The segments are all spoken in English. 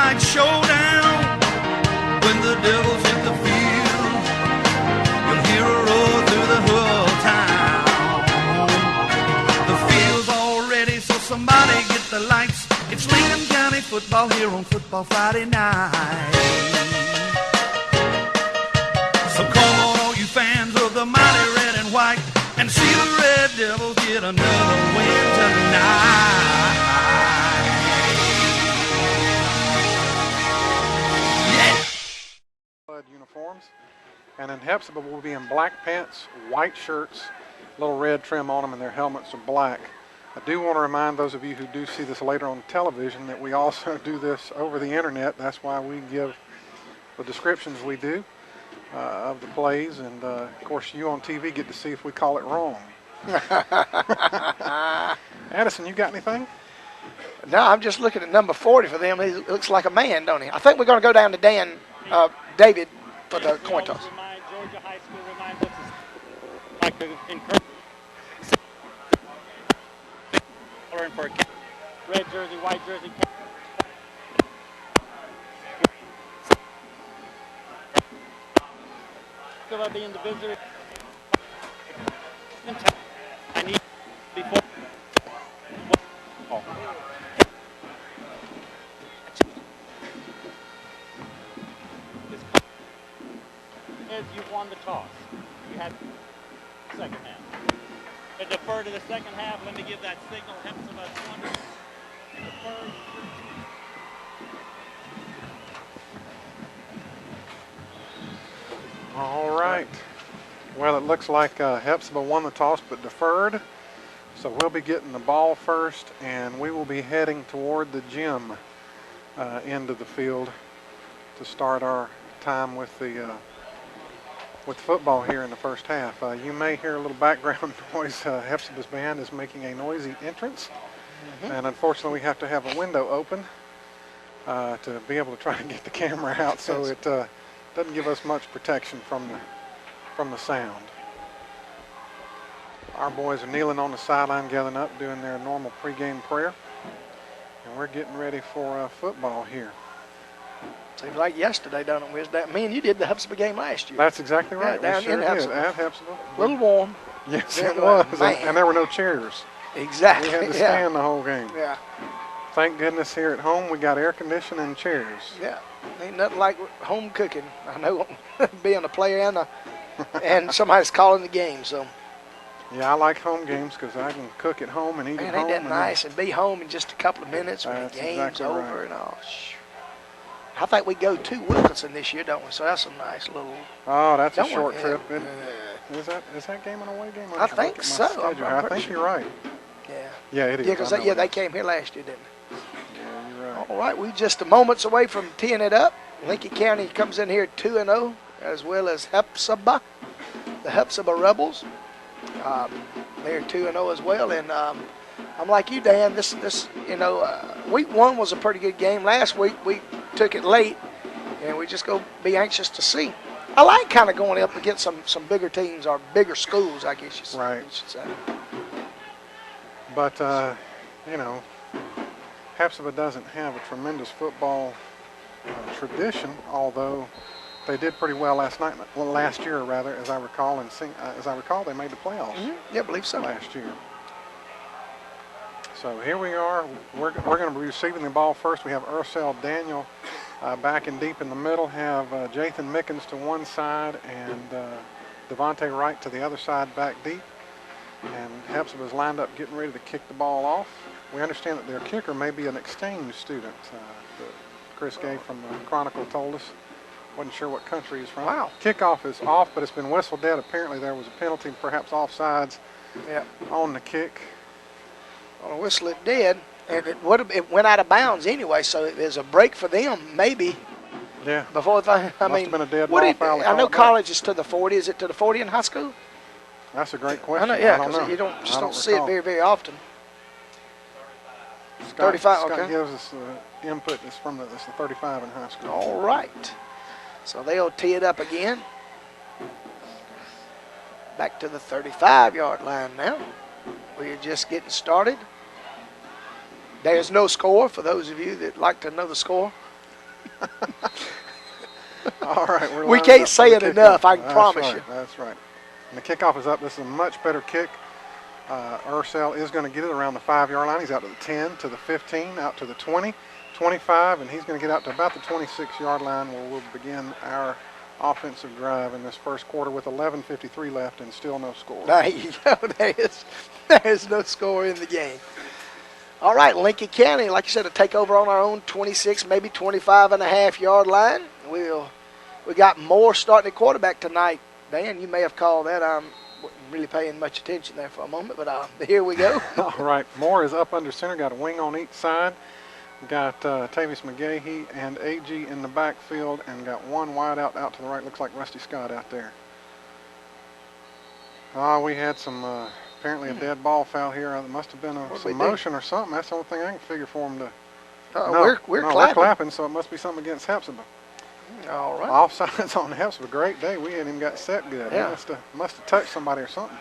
night showdown. When the devil's in the field, you'll hear a roar through the whole town. The field's all ready, so somebody get the lights. It's Lincoln County football here on Football Friday night. So come on, all you fans of the mighty red and white, and see the Red Devils get another win tonight. Yeah. Uniforms, and then Hephzibah will be in black pants, white shirts, little red trim on them, and their helmets are black. I do want to remind those of you who do see this later on television that we also do this over the internet. That's why we give the descriptions we do of the plays, and of course you on TV get to see if we call it wrong. Addison, you got anything? No, I'm just looking at number 40 for them. He looks like a man, don't he? I think we're going to go down to David for the coin toss. Georgia High School reminds us like encourage for a red jersey, white jersey. Still being the visitor. I need before. As you won the toss, you had second half. To defer to the second half, let me give that signal. Hephzibah 20. Defer. All right. Well, it looks like Hephzibah won the toss but deferred. So we'll be getting the ball first, and we will be heading toward the gym end of the field to start our time with the football here in the first half. You may hear a little background noise. Hephzibah's band is making a noisy entrance, and unfortunately we have to have a window open to be able to try to get the camera out, so it doesn't give us much protection from the sound. Our boys are kneeling on the sideline, gathering up, doing their normal pregame prayer, and we're getting ready for football here. Seems like yesterday, don't it? Me and you did the Hephzibah game last year. That's exactly right. Yeah, down we sure in Hephzibah. did, at Hephzibah. A little warm. Yes, Yeah, it was, man. and there were no chairs. Exactly. We had to stand the whole game. Yeah. Thank goodness here at home we got air conditioning and chairs. Yeah. Ain't nothing like home cooking. I know being a player and somebody's calling the game. So. Yeah, I like home games because I can cook at home and eat at home. Ain't that nice? And be home in just a couple of minutes when the That's game's exactly over right. and all. I think we go to Wilkinson this year, don't we? So that's a nice little. Oh, that's a Don't we? short trip. Yeah. Is that game an away game? I think so. I think sure. you're right. Yeah. Yeah, it is. Yeah, because they came here last year, didn't they? Yeah, you're right. All right, we're just a moments away from teeing it up. Lincoln County comes in here 2-0, as well as Hephzibah, the Hephzibah Rebels. They're 2-0 as well, and I'm like you, Dan. This week one was a pretty good game. Last week we took it late, and we just go be anxious to see. I like kind of going up against some bigger teams or bigger schools, I guess you should say. But Hephzibah doesn't have a tremendous football tradition, although they did pretty well last year, rather, as I recall. And as I recall, they made the playoffs. Yeah, I believe so. Last year. So here we are. We're going to be receiving the ball first. We have Ursel Daniel back and deep in the middle. Have Jathan Mickens to one side and Devontae Wright to the other side back deep. And Hephzibah's lined up getting ready to kick the ball off. We understand that their kicker may be an exchange student. Chris Gay from the Chronicle told us. Wasn't sure what country he's from. Wow. Kickoff is off, but it's been whistled dead. Apparently there was a penalty, perhaps offsides on the kick. On a whistle it did, and it went out of bounds anyway, so there's a break for them, maybe. Yeah. Before Must have been a dead ball foul. I know college is to the 40. Is it to the 40 in high school? That's a great question. I know, yeah, I don't know. because you don't see recall. it very, very often. Scott, 35, Scott okay. gives us the input. It's the 35 in high school. All right. So they'll tee it up again. Back to the 35-yard line now. We're just getting started. There's no score for those of you that like to know the score. All right, we're We lined can't up for say the it enough, kickoff. I can promise right, you. That's right. And the kickoff is up. This is a much better kick. Ursel is going to get it around the 5-yard line. He's out to the 10, to the 15, out to the 20, 25, and he's going to get out to about the 26-yard line where we'll begin our offensive drive in this first quarter with 11:53 left and still no score. There you go. There is no score in the game. All right, Lincoln County, like you said, to take over on our own 26, maybe 25.5-yard line. We got Moore starting at quarterback tonight. Dan, you may have called that. I wasn't really paying much attention there for a moment, but here we go. All right, Moore is up under center, got a wing on each side. Got Tavius McGahee and AG in the backfield, and got one wide out to the right. Looks like Rusty Scott out there. We had some, apparently a dead ball foul here. It must have been some motion or something. That's the only thing I can figure for him to. We're no, clapping. we're clapping, so it must be something against Hephzibah. All right. Offsides on Hephzibah. Great day. We hadn't even got set good. Yeah. He must have touched somebody or something.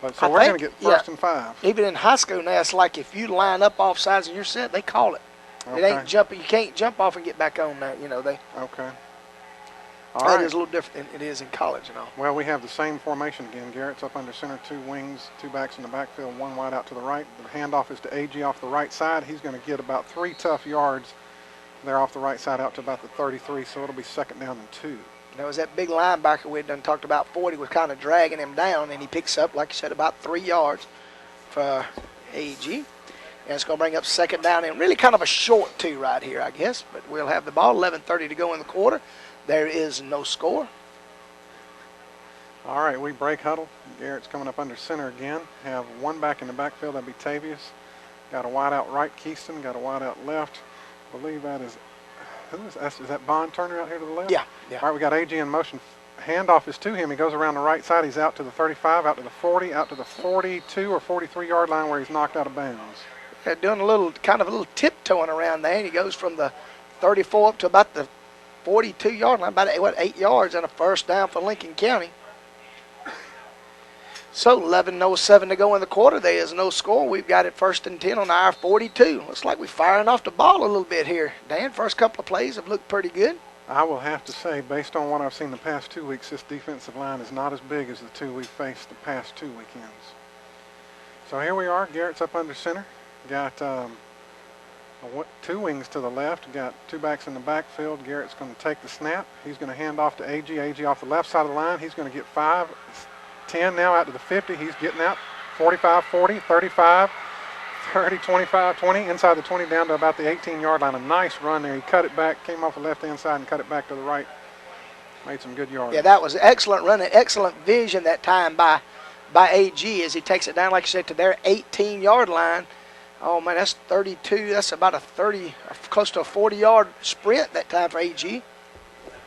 But so I we're going to think, get first and 5. Even in high school now, it's like if you line up off sides and you're set, they call it. Okay. It ain't jumping. You can't jump off and get back on that. They. Okay. That is a little different than it is in college, Well, we have the same formation again. Garrett's up under center, 2 wings, 2 backs in the backfield, 1 wide out to the right. The handoff is to AG off the right side. He's going to get about 3 tough yards there off the right side out to about the 33, so it'll be second down and 2. There was that big linebacker we had done talked about 40 was kind of dragging him down, and he picks up, like you said, about 3 yards for AG. And it's going to bring up second down and really kind of a short 2 right here, I guess. But we'll have the ball, 11:30 to go in the quarter. There is no score. All right, we break huddle. Garrett's coming up under center again. Have 1 back in the backfield. That'd be Tavius. Got a wide out right, Keyston. Got a wide out left. I believe that is, is that Bond Turner out here to the left? Yeah. All right, we got AG in motion. Handoff is to him. He goes around the right side. He's out to the 35, out to the 40, out to the 42 or 43-yard line where he's knocked out of bounds. They're doing a little tiptoeing around there, and he goes from the 34 up to about the 42-yard line, about 8 yards, and a first down for Lincoln County. So 11:07 to go in the quarter. There is no score. We've got it first and 10 on our 42. Looks like we're firing off the ball a little bit here. Dan, first couple of plays have looked pretty good. I will have to say, based on what I've seen the past 2 weeks, this defensive line is not as big as the 2 we've faced the past 2 weekends. So here we are. Garrett's up under center. Got 2 wings to the left. Got 2 backs in the backfield. Garrett's going to take the snap. He's going to hand off to AG. AG off the left side of the line. He's going to get 5, 10 now out to the 50. He's getting out 45, 40, 35, 30, 25, 20. Inside the 20 down to about the 18-yard line. A nice run there. He cut it back, came off the left-hand side and cut it back to the right. Made some good yards. Yeah, that was excellent running, excellent vision that time by AG as he takes it down, like you said, to their 18-yard line. Oh, man, that's 32. That's about a 30, close to a 40-yard sprint that time for AG.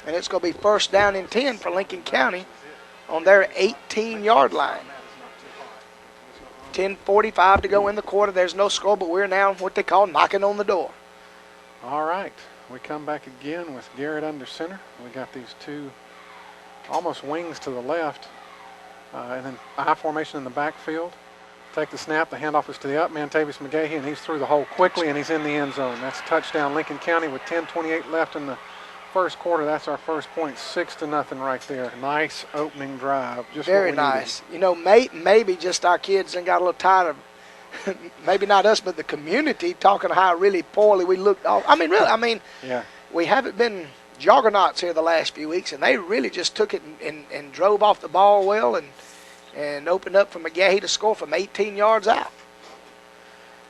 And it's going to be first down and 10 for Lincoln County on their 18-yard line. 10:45 to go in the quarter. There's no score, but we're now what they call knocking on the door. All right. We come back again with Garrett under center. We got these 2 almost wings to the left. And then I formation in the backfield. Take the snap. The handoff is to the up man, Tavius McGahee, and he's through the hole quickly, and he's in the end zone. That's touchdown Lincoln County with 10:28 left in the first quarter. That's our first point, 6-0 right there. Nice opening drive. Just very nice. Maybe just our kids and got a little tired of, maybe not us, but the community talking how really poorly we looked. Yeah. We haven't been juggernauts here the last few weeks, and they really just took it and drove off the ball well and opened up for McGahee to score from 18 yards out.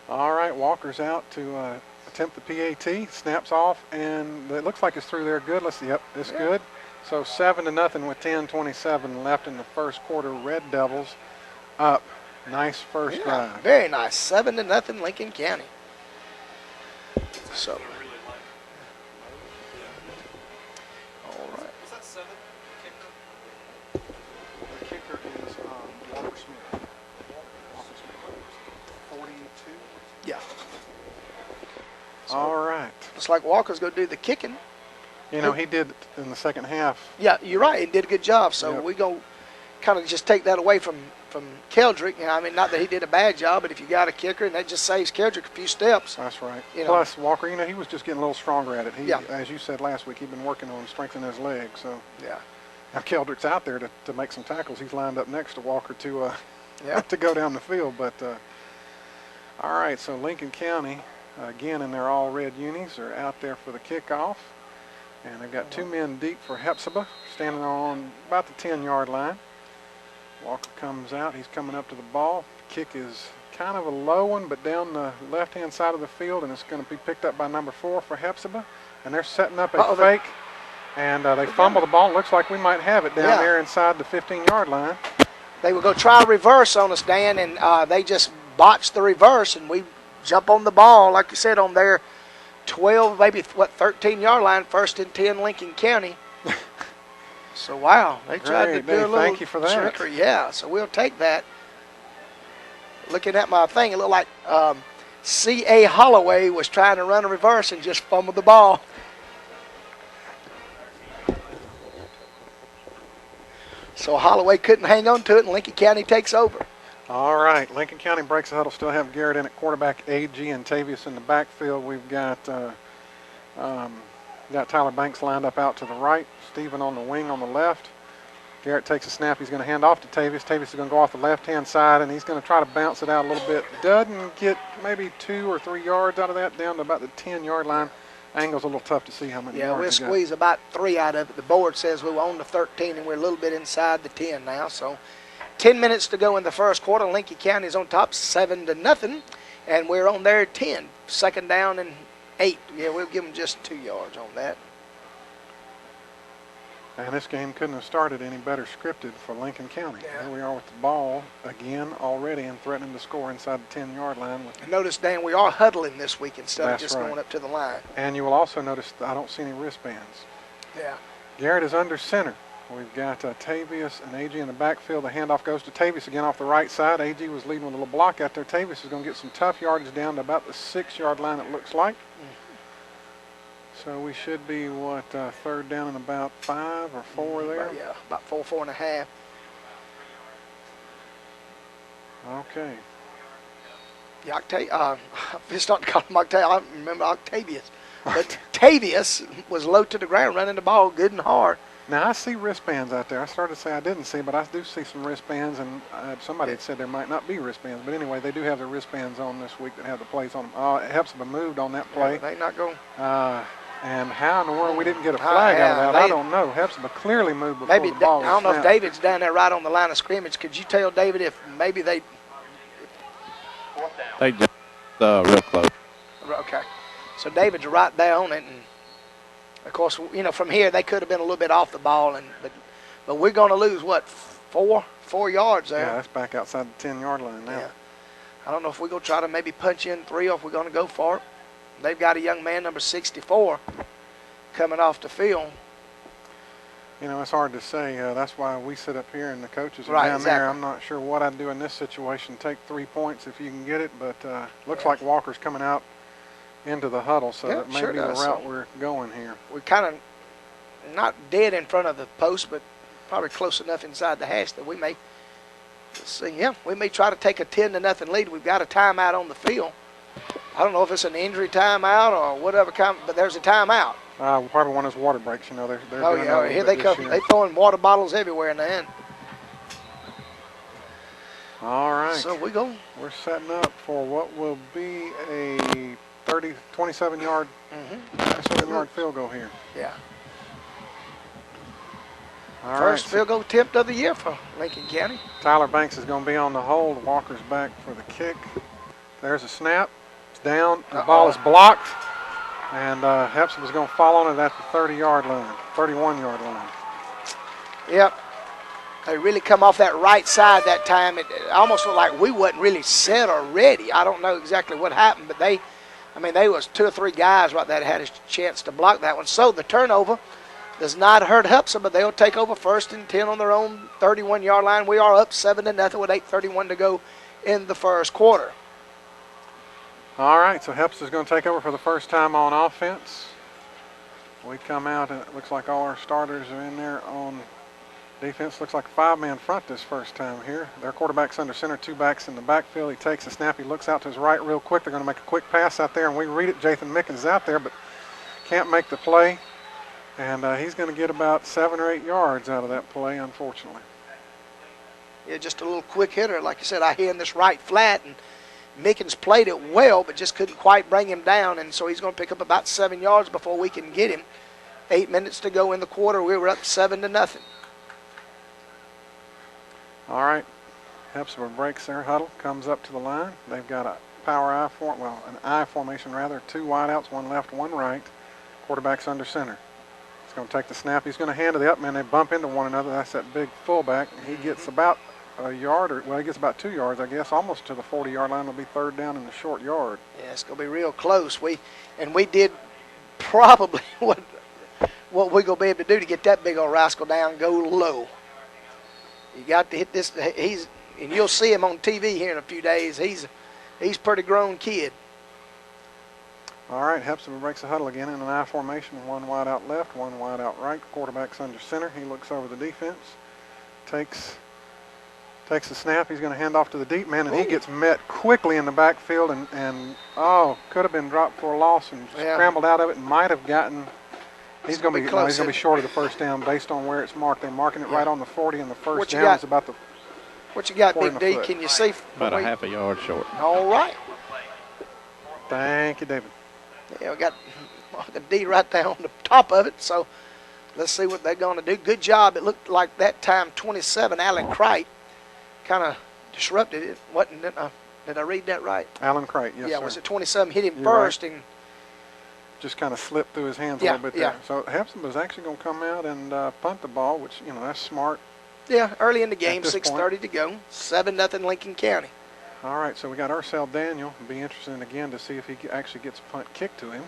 All right, Walker's out to attempt the PAT, snaps off, and it looks like it's through there good. Yep, it's good. So 7-0 with 10:27 left in the first quarter. Red Devils up. Nice first drive. Very nice. 7-0 Lincoln County. So. All right. Was that 7 kicker? The kicker is Walker Smith. 42. Yeah. So, all right. Looks like Walker's going to do the kicking. He did in the second half. Yeah, you're right. He did a good job. So Yep. we go kind of just take that away from Keldrick. You know, I mean, not that he did a bad job, but if you got a kicker, and that just saves Keldrick a few steps. That's right. You know. Plus, Walker, you know, he was just getting a little stronger at it. He, Yeah. as you said last week, he'd been working on strengthening his legs. So Yeah. now Keldrick's out there to make some tackles. He's lined up next to Walker to Yeah. to go down the field. But all right, so Lincoln County, again in their all-red unis, are out there for the kickoff. And they've got 2 men deep for Hephzibah, standing on about the 10-yard line. Walker comes out. He's coming up to the ball. Kick is kind of a low one, but down the left-hand side of the field, and it's going to be picked up by number 4 for Hephzibah. And they're setting up a fake, and they fumble the ball. Looks like we might have it down there inside the 15-yard line. They were going to try a reverse on us, Dan, and they just botched the reverse, and we jump on the ball, like you said, on their 12, maybe, 13-yard line, 1st and 10 Lincoln County. So, wow, they tried to do a little thank you for that. trickery. Yeah, so we'll take that. Looking at my thing, it looked like C.A. Holloway was trying to run a reverse and just fumbled the ball. So Holloway couldn't hang on to it, and Lincoln County takes over. All right, Lincoln County breaks the huddle. Still have Garrett in at quarterback, A.G. and Tavius in the backfield. We've got Tyler Banks lined up out to the right, Stephen on the wing on the left. Garrett takes a snap. He's going to hand off to Tavius. Tavius is going to go off the left-hand side, and he's going to try to bounce it out a little bit. Doesn't get maybe 2 or 3 yards out of that, down to about the 10-yard line. Angle's a little tough to see how many yards we'll he got. squeeze about 3 out of it. The board says we were on the 13, and we're a little bit inside the 10 now. So 10 minutes to go in the first quarter. Lincoln County is on top 7-0, and we're on their 10. 2nd down and 8. Yeah, we'll give them just 2 yards on that. And this game couldn't have started any better scripted for Lincoln County. Yeah. Here we are with the ball again already and threatening to score inside the 10-yard line. And notice, Dan, we are huddling this week instead of That's just right. going up to the line. And you will also notice I don't see any wristbands. Yeah. Garrett is under center. We've got Tavius and A.G. in the backfield. The handoff goes to Tavius again off the right side. A.G. was leading with a little block out there. Tavius is going to get some tough yardage down to about the 6-yard line, it looks like. So we should be, 3rd down and about 5 or 4 there? Yeah, about 4.5. Okay. Yeah, it's not to call him Octavius. I remember Octavius. But Tavius was low to the ground, running the ball good and hard. Now, I see wristbands out there. I started to say I didn't see, but I do see some wristbands, and somebody had said there might not be wristbands. But anyway, they do have their wristbands on this week that have the plays on them. Hephzibah moved on that play. Yeah, they not going. And how in the world we didn't get a flag out of that, I don't know. Hephzibah clearly moved before Maybe the ball was I don't know if snapped. David's down there right on the line of scrimmage. Could you tell David if maybe they? They just real close. Okay, so David's right there on it, and of course, you know, from here they could have been a little bit off the ball, but we're going to lose what 4 yards there. Yeah, that's back outside the 10-yard line now. Yeah. I don't know if we're going to try to maybe punch in 3 or if we're going to go for it. They've got a young man, number 64, coming off the field. You know, it's hard to say. That's why we sit up here and the coaches are Right, down exactly. there. I'm not sure what I'd do in this situation. Take 3 points if you can get it, but looks like Walker's coming out into the huddle, so Yeah, that may sure be the does. route we're going here. We're kind of not dead in front of the post, but probably close enough inside the hash that we may see. Yeah, we may try to take a 10-0 lead. We've got a timeout on the field. I don't know if it's an injury timeout or whatever kind, but there's a timeout. Probably one of those water breaks. You know, they're Oh doing that a yeah, little here bit they this come. year. They throwing water bottles everywhere in the end. All right. So we go. We're setting up for what will be a 27-yard field goal here. Yeah. All First right. field goal attempt of the year for Lincoln County. Tyler Banks is going to be on the hold. Walker's back for the kick. There's a snap. It's down. The ball is blocked. And Hephzibah is going to fall on it at the 30-yard line, 31-yard line. Yep. They really come off that right side that time. It almost looked like we wasn't really set or ready. I don't know exactly what happened, but they was 2 or 3 guys right there that had a chance to block that one. So the turnover does not hurt Hephzibah, but they'll take over 1st and 10 on their own 31-yard line. We are up 7-0 with 8:31 to go in the first quarter. All right, so Hephzibah is going to take over for the first time on offense. We come out, and it looks like all our starters are in there on Defense looks like a 5-man front this first time here. Their quarterback's under center, 2 backs in the backfield. He takes a snap. He looks out to his right real quick. They're going to make a quick pass out there, and we read it. Jathan Mickens is out there, but can't make the play. And he's going to get about 7 or 8 yards out of that play, unfortunately. Yeah, just a little quick hitter. Like I said, I hit him this right flat, and Mickens played it well, but just couldn't quite bring him down, and so he's going to pick up about 7 yards before we can get him. 8 minutes to go in the quarter. We were up 7-0. All right, Hephzibah breaks their huddle, comes up to the line. They've got a power I form, well, an I formation rather. 2 wideouts, 1 left, 1 right. Quarterback's under center. He's going to take the snap. He's going to hand to the up man. They bump into one another. That's that big fullback. He gets about a yard, or well, he gets about 2 yards, I guess, almost to the 40-yard line. It'll be 3rd down in the short yard. Yeah, it's going to be real close. We did probably what we're going to be able to do to get that big old rascal down, go low. You got to hit this. And you'll see him on TV here in a few days. He's pretty grown kid. All right, Hephzibah breaks the huddle again in an I formation. 1 wide out left, 1 wide out right. Quarterback's under center. He looks over the defense, takes the snap. He's going to hand off to the deep man, and he gets met quickly in the backfield, and could have been dropped for a loss and scrambled out of it and might have gotten. He's going to be short of the first down based on where it's marked. They're marking it right on the 40, and the first down is about the. What you got, Big D? Can you see? About a half a yard short. All right. Thank you, David. Yeah, we got a D right there on the top of it, so let's see what they're going to do. Good job. It looked like that time 27, Alan Crite, kind of disrupted it. Did I read that right? Alan Crite, yes, yeah, sir. was it 27 hit him You're first right. and just kind of slipped through his hands a little bit there. Yeah. So Hephzibah's actually going to come out and punt the ball, which, that's smart. yeah, early in the game, this 6:30 to go, 7-0 Lincoln County. All right, so we got Ursel Daniel. It'll be interesting again to see if he actually gets a punt kicked to him.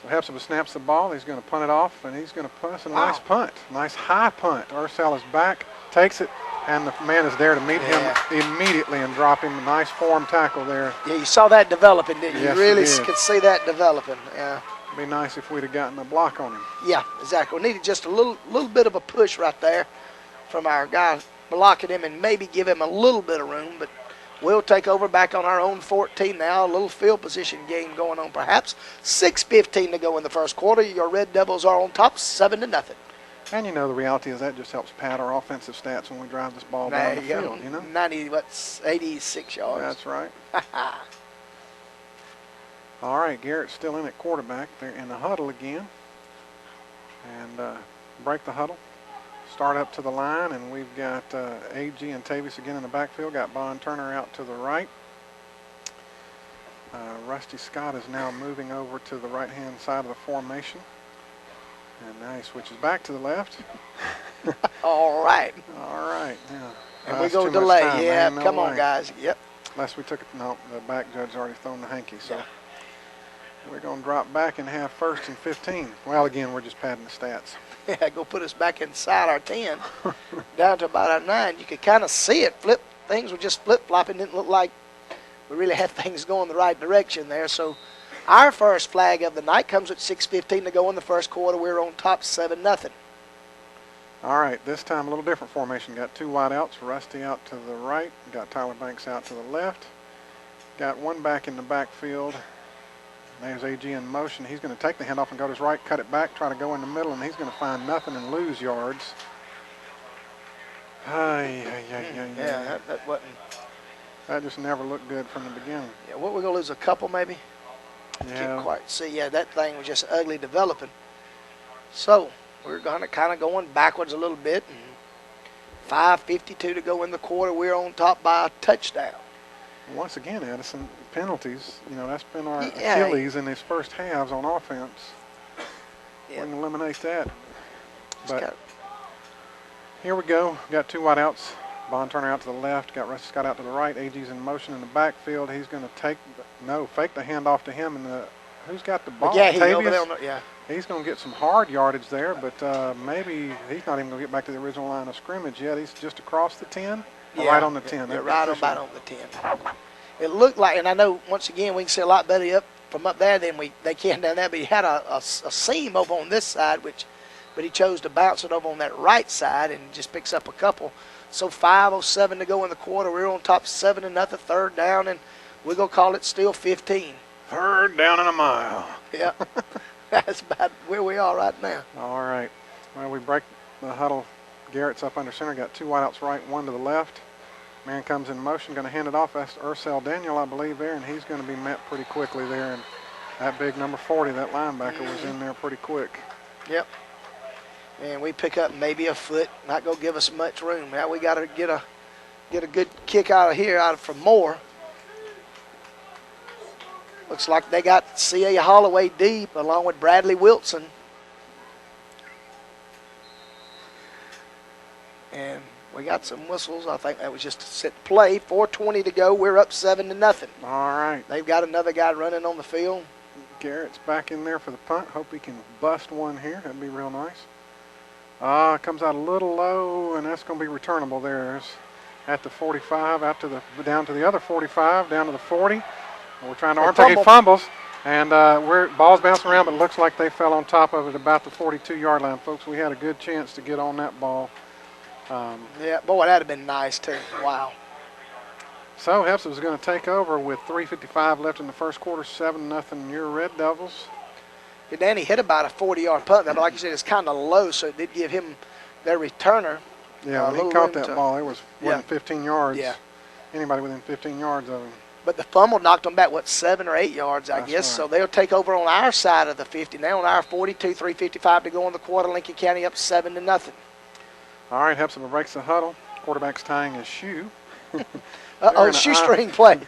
So Hephzibah snaps the ball. He's going to punt it off, and he's going to pass a nice punt. Nice high punt. Ursel is back, takes it, and the man is there to meet him immediately and drop him. A nice form tackle there. Yeah, you saw that developing, didn't you? Yes, You really we did. could see that developing. Yeah. It'd be nice if we'd have gotten a block on him. Yeah, exactly. We needed just a little bit of a push right there from our guy blocking him and maybe give him a little bit of room, but we'll take over back on our own 14 now. A little field position game going on perhaps. 6:15 to go in the first quarter. Your Red Devils are on top, 7-0. And the reality is that just helps pad our offensive stats when we drive this ball down the field, 86 yards. That's right. All right, Garrett's still in at quarterback. They're in the huddle again. And break the huddle. Start up to the line, and we've got A.G. and Tavius again in the backfield. Got Bond Turner out to the right. Rusty Scott is now moving over to the right-hand side of the formation. And now he switches back to the left. All right. All right. Yeah. And we That's go too much delay. time, Yeah, man. No come on, way. guys. Yep. Unless we took it. No, the back judge already thrown the hanky. So Yeah. we're going to drop back and have 1st and 15. Well, again, we're just padding the stats. Yeah, go put us back inside our 10, down to about our 9. You could kind of see it. Things were just flip-flopping. Didn't look like we really had things going the right direction there. So our first flag of the night comes at 6:15 to go in the first quarter. We're on top, 7-0. All right, this time a little different formation. Got 2 wideouts. Rusty out to the right. Got Tyler Banks out to the left. Got 1 back in the backfield. There's A.G. in motion. He's going to take the handoff and go to his right, cut it back, try to go in the middle, and he's going to find nothing and lose yards. Yeah, that wasn't. That just never looked good from the beginning. Yeah, what we're going to lose a couple maybe? Can't Yeah. quite see. Yeah, that thing was just ugly developing. So we're kind of going backwards a little bit. And 5:52 to go in the quarter. We're on top by a touchdown. Once again, Addison, penalties. That's been our Yeah. Achilles in these first halves on offense. Yeah. We can eliminate that. Just But got- here we go. Got 2 wideouts. Bond Turner out to the left. Got Rusty Scott out to the right. AG's in motion in the backfield. He's going to fake the handoff to him. And who's got the ball? yeah, he over Tavius? there on the, yeah. He's going to get some hard yardage there, but maybe he's not even going to get back to the original line of scrimmage yet. He's just across the 10, or right on the 10. Yeah, right about on the 10. It looked like, and I know once again we can see a lot better from up there than they can down there. But he had a seam over on this side, which but he chose to bounce it over on that right side and just picks up a couple. So 5:07 to go in the quarter. We're on top 7-0, third down, and we're going to call it still 15. Third down and a mile. Yeah, that's about where we are right now. All right. Well, we break the huddle. Garrett's up under center. Got 2 wideouts right, 1 to the left. Man comes in motion, going to hand it off. That's Ursel Daniel, I believe, there, and he's going to be met pretty quickly there. And that big number 40, that linebacker, was in there pretty quick. Yep. And we pick up maybe a foot, not going to give us much room. Now we got to get a good kick out of here, from Moore. Looks like they got C.A. Holloway deep along with Bradley Wilson. And we got some whistles. I think that was just a set play. 4:20 to go. We're up 7-0. All right. They've got another guy running on the field. Garrett's back in there for the punt. Hope he can bust one here. That'd be real nice. Comes out a little low, and that's going to be returnable there. It's at the 45, down to the other 45, down to the 40. We're trying to arm take fumbles, and ball's bouncing around, but it looks like they fell on top of it about the 42-yard line. Folks, we had a good chance to get on that ball. Yeah, boy, that'd have been nice, too. Wow. So Hephzibah is going to take over with 3:55 left in the first quarter, 7-0 your Red Devils. Yeah, Danny hit about a 40-yard punt, but like you said, it's kind of low, so it did give him their returner. Yeah, when he caught that ball, it was within 15 yards. Yeah. Anybody within 15 yards of him. But the fumble knocked them back, 7 or 8 yards, I guess. Right. So they'll take over on our side of the 50 now, on our 42, 3:55 to go in the quarter. Lincoln County up 7-0. All right, Hephzibah breaks the huddle. Quarterback's tying his shoe. Shoestring play.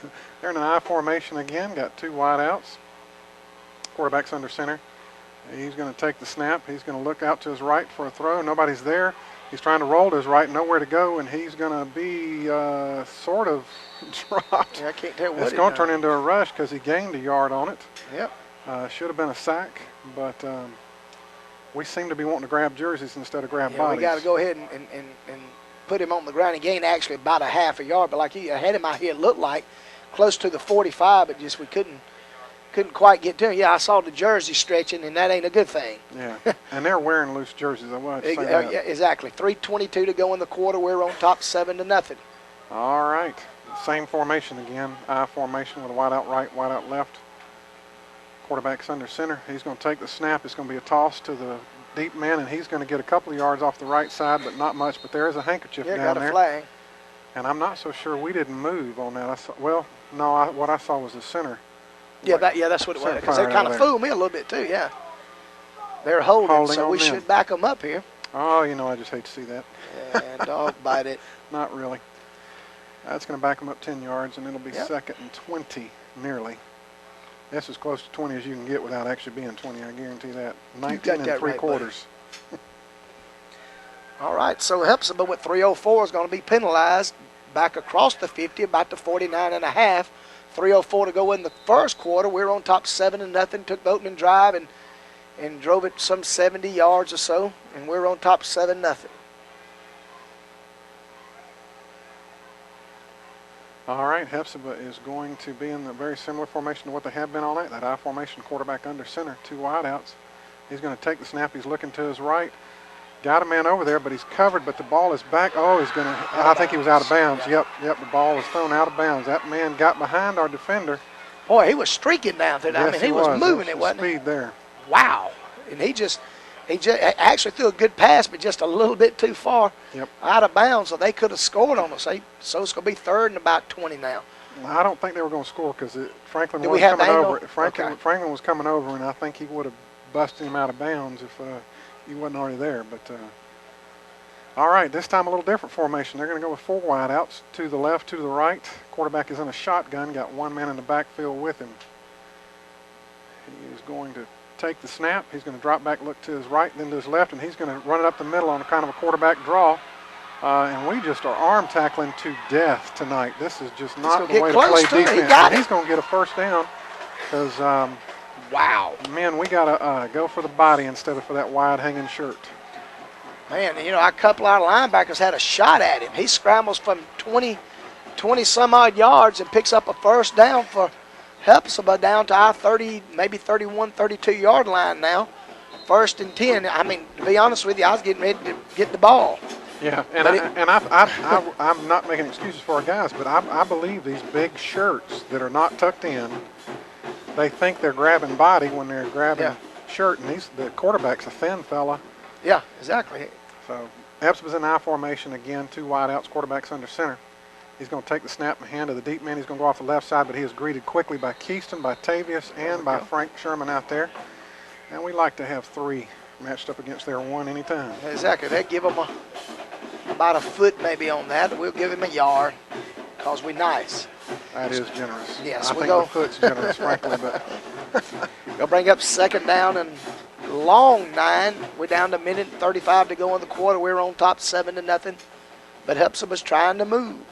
They're in an I formation again. Got 2 wideouts. Quarterback's under center. He's going to take the snap. He's going to look out to his right for a throw. Nobody's there. He's trying to roll to his right, nowhere to go, and he's going to be sort of dropped. Yeah, I can't tell what it's going to turn into a rush because he gained a yard on it. Yep. Should have been a sack, but we seem to be wanting to grab jerseys instead of grab bodies. We got to go ahead and put him on the ground. He gained actually about a half a yard, but like he had him out here, it looked like close to the 45, but just we couldn't quite get to him. Yeah, I saw the jersey stretching, and that ain't a good thing. Yeah, and they're wearing loose jerseys. I want to say that. Yeah, exactly. 3:22 to go in the quarter. We're on top 7-0. All right, same formation again. I formation with a wide out right, wide out left. Quarterback's under center. He's going to take the snap. It's going to be a toss to the deep man, and he's going to get a couple of yards off the right side, but not much. But there is a handkerchief down got a there. Flag. And I'm not so sure we didn't move on that. What I saw was the center. Yeah, that's what it was. Because they Right kind of there. fooled me a little bit too. Yeah, they're holding so we on them. should back them up here. Oh, I just hate to see that. And dog bite it. Not really. That's going to back them up 10 yards, and it'll be Yep. 2nd and 20, nearly. That's as close to 20 as you can get without actually being 20, I guarantee that. 19 and 3/4. All right, so Hephzibah with 3:04 is going to be penalized back across the 50, about to 49.5. 3:04 to go in the first quarter. We're on top 7-0. Took the opening drive and drove it some 70 yards or so, and we're on top 7-0. All right, Hephzibah is going to be in a very similar formation to what they have been all night. That I formation, quarterback under center, 2 wideouts. He's going to take the snap. He's looking to his right. Got a man over there, but he's covered, but the ball is back. Oh, he's going to, I think he was out of bounds. Yep, the ball was thrown out of bounds. That man got behind our defender. Boy, he was streaking down through that. Yes, he was moving There it, was wasn't he? speed there. Wow. And he just actually threw a good pass, but just a little bit too far out of bounds, so they could have scored on us. So it's going to be 3rd and about 20 now. I don't think they were going to score because Franklin Do was we have coming the over. angle? Franklin was coming over, and I think he would have busted him out of bounds if he wasn't already there. But all right, this time a little different formation. They're going to go with 4 wideouts, to the left, to the right. Quarterback is in a shotgun, got 1 man in the backfield with him. He is going to take the snap. He's going to drop back, look to his right, then to his left, and he's going to run it up the middle on a kind of a quarterback draw. And we just are arm tackling to death tonight. This is just not the way to play defense. He's going to get a first down because, wow, man, we got to go for the body instead of for that wide hanging shirt. Man, a couple of our linebackers had a shot at him. He scrambles from 20 some odd yards and picks up a first down for Hephzibah down to our 30, maybe 31, 32 yard line now. 1st and 10. I mean, to be honest with you, I was getting ready to get the ball. Yeah, and But I'm not making excuses for our guys, but I believe these big shirts that are not tucked in, they think they're grabbing body when they're grabbing shirt, and the quarterback's a thin fella. Yeah, exactly. So Hephzibah's in I formation again, 2 wideouts, quarterback's under center. He's going to take the snap and hand to the deep man. He's going to go off the left side, but he is greeted quickly by Keyston, by Tavius, and by Frank Sherman out there. And we like to have 3 matched up against their 1 anytime. Exactly. They give him about a foot maybe on that. We'll give him a yard because we're nice. That is generous. Yes, I we think go. the foot's generous, frankly, but They'll bring up 2nd down and long 9. We're down to a minute and 35 to go in the quarter. We're on top 7-0. But Hephzibah's trying to move.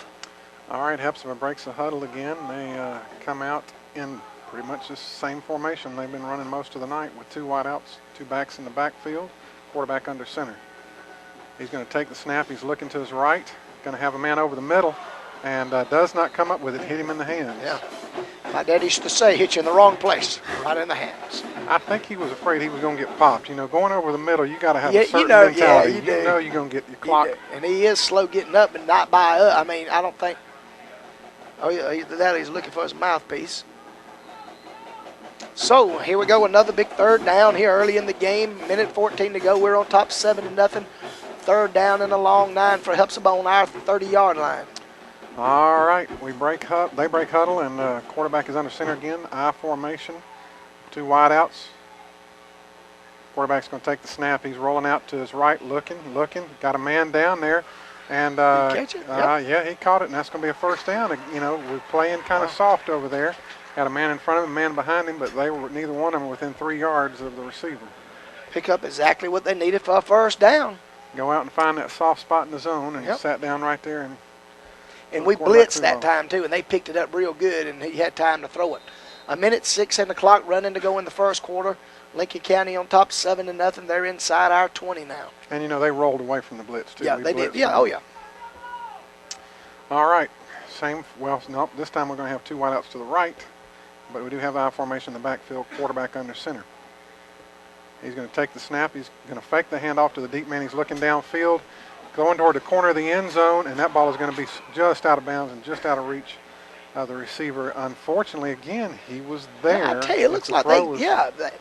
all right, Hephzibah breaks the huddle again. They come out in pretty much the same formation they've been running most of the night with 2 wideouts, 2 backs in the backfield, quarterback under center. He's going to take the snap. He's looking to his right, going to have a man over the middle, and does not come up with it. Hit him in the hands. Yeah. My dad used to say, hit you in the wrong place, right in the hands. I think he was afraid he was going to get popped. You know, going over the middle, you got to have Yeah, a you certain know, mentality. yeah, you do. know you're going to get your clock. And he is slow getting up and not by up. I mean, I don't think. Oh, yeah, either that or he's looking for his mouthpiece. So here we go, another big 3rd down here early in the game. Minute 14 to go. We're on top 7-0. 3rd down and a long 9 for Hephzibah on our 30-yard line. All right, they break huddle, and quarterback is under center again. I formation, 2 wideouts. Quarterback's going to take the snap. He's rolling out to his right, looking. Got a man down there, and catch it? yeah, he caught it, and that's going to be a 1st down. You know, we're playing kind of soft over there. Had a man in front of him, a man behind him, but neither one of them were within 3 yards of the receiver. Pick up exactly what they needed for a 1st down. Go out and find that soft spot in the zone, and sat down right there. And we blitzed that time, too, and they picked it up real good, and he had time to throw it. A minute 6 and the clock running to go in the 1st quarter. Lincoln County on top 7-0. They're inside our 20 now. And, you know, they rolled away from the blitz, too. Yeah, they did. Yeah, oh, yeah. All right. Nope, this time we're going to have 2 wideouts to the right, but we do have I formation in the backfield, quarterback under center. He's going to take the snap. He's going to fake the handoff to the deep man. He's looking downfield, going toward the corner of the end zone, and that ball is going to be just out of bounds and just out of reach of the receiver. Unfortunately, again, he was there. Yeah, I tell you, it looks like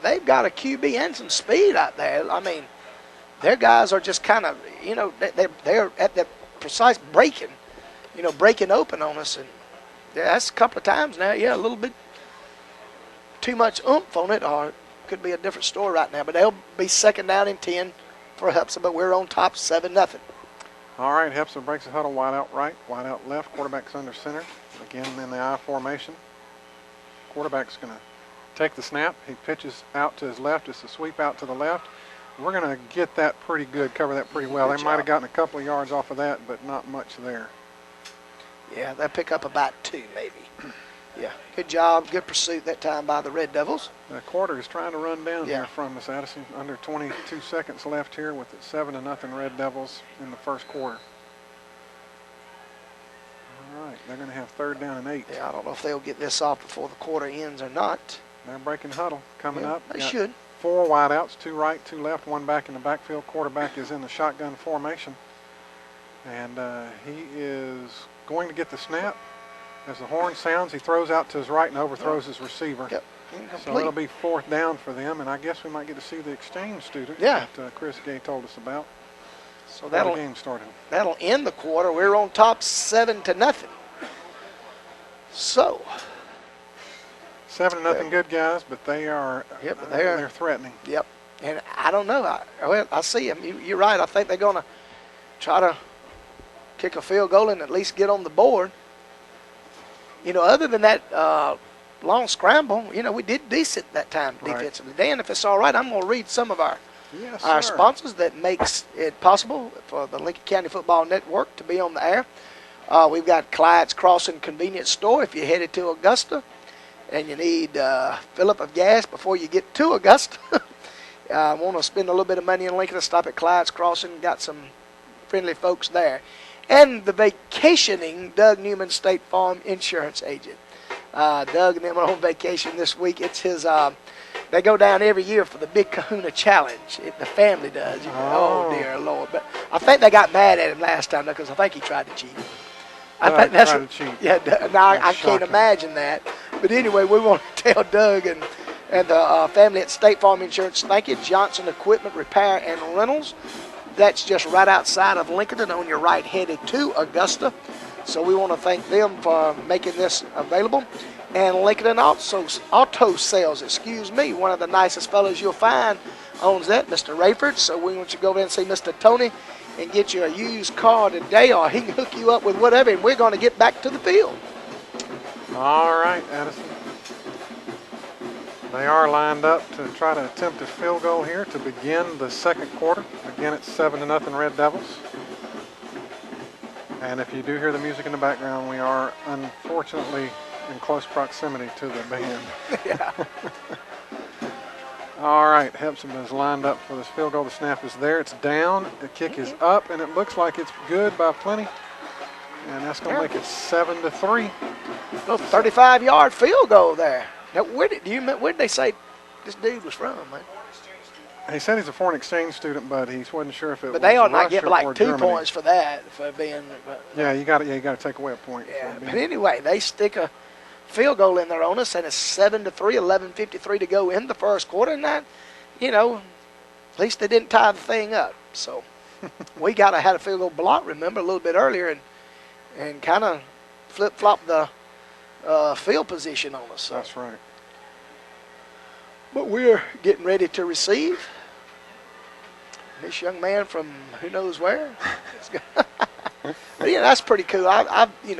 they've got a QB and some speed out there. I mean, their guys are just kind of, you know, they're at the precise breaking open on us. And yeah, that's a couple of times now. Yeah, a little bit too much oomph on it, or it could be a different story right now. But they'll be 2nd down and 10 for Hephzibah, but we're on top 7-0. All right, Hephzibah breaks the huddle, wide out right, wide out left. Quarterback's under center. Again in the I formation. Quarterback's going to take the snap. He pitches out to his left. It's a sweep out to the left. We're going to get that pretty good, cover that pretty well. They might have gotten a couple of yards off of that, but not much there. Yeah, they'll pick up about 2 maybe. Yeah, good job, good pursuit that time by the Red Devils. The quarter is trying to run down here from us, Addison. Under 22 seconds left here with it 7-0 Red Devils in the 1st quarter. All right, they're going to have 3rd down and 8. Yeah, I don't know if they'll get this off before the quarter ends or not. They're breaking huddle coming up. They should. 4 wideouts, 2 right, 2 left, 1 back in the backfield. Quarterback is in the shotgun formation. And he is going to get the snap. As the horn sounds, he throws out to his right and overthrows his receiver. Yep. So it'll be 4th down for them, and I guess we might get to see the exchange student that Chris Gay told us about. So the game started. That'll end the quarter. We're on top 7-0. So 7-0 good guys, but they are they're threatening. Yep. And I don't know. I see them. You're right. I think they're going to try to kick a field goal and at least get on the board. You know, other than that long scramble, you know, we did decent that time defensively. Dan, if it's all right, I'm going to read some of our sponsors that makes it possible for the Lincoln County Football Network to be on the air. We've got Clyde's Crossing Convenience Store if you're headed to Augusta and you need fill up of gas before you get to Augusta. Want to spend a little bit of money in Lincoln, stop at Clyde's Crossing. Got some friendly folks there. And the vacationing Doug Newman State Farm Insurance Agent. Doug and them are on vacation this week. It's his They go down every year for the Big Kahuna Challenge. The family does. Oh. Oh, dear Lord. But I think they got mad at him last time because I think he tried to cheat. I Doug think that's tried to cheat. Yeah, now I That's can't shocking. imagine that. But anyway, we want to tell Doug and the family at State Farm Insurance, thank you. Johnson Equipment Repair and Rentals. That's just right outside of Lincoln on your right, headed to Augusta. So we want to thank them for making this available. And Lincoln Auto Sales, one of the nicest fellows you'll find owns that, Mr. Rayford. So we want you to go over and see Mr. Tony and get you a used car today, or he can hook you up with whatever, and we're going to get back to the field. All right, Addison. They are lined up to try to attempt a field goal here to begin the second quarter. Again, it's 7-0 Red Devils. And if you do hear the music in the background, we are unfortunately in close proximity to the band. Yeah. All right, Hephzibah is lined up for this field goal. The snap is there. It's down. The kick is up, and it looks like it's good by plenty. And that's going to make it 7-3. Little 35-yard field goal there. Now, where did they say this dude was from, man? He said he's a foreign exchange student, but he wasn't sure if it was But they ought not Russia get or like 2 Germany. points for that, for being. Yeah, you got to take away a point. Yeah, for but being- anyway, they stick a field goal in there on us, and it's 7-3, 11:53 to go in the first quarter, and that, at least they didn't tie the thing up. So we had a field goal block, remember, a little bit earlier, and kind of flip-flop the field position on us. So. That's right. But we're getting ready to receive this young man from who knows where. But yeah, that's pretty cool.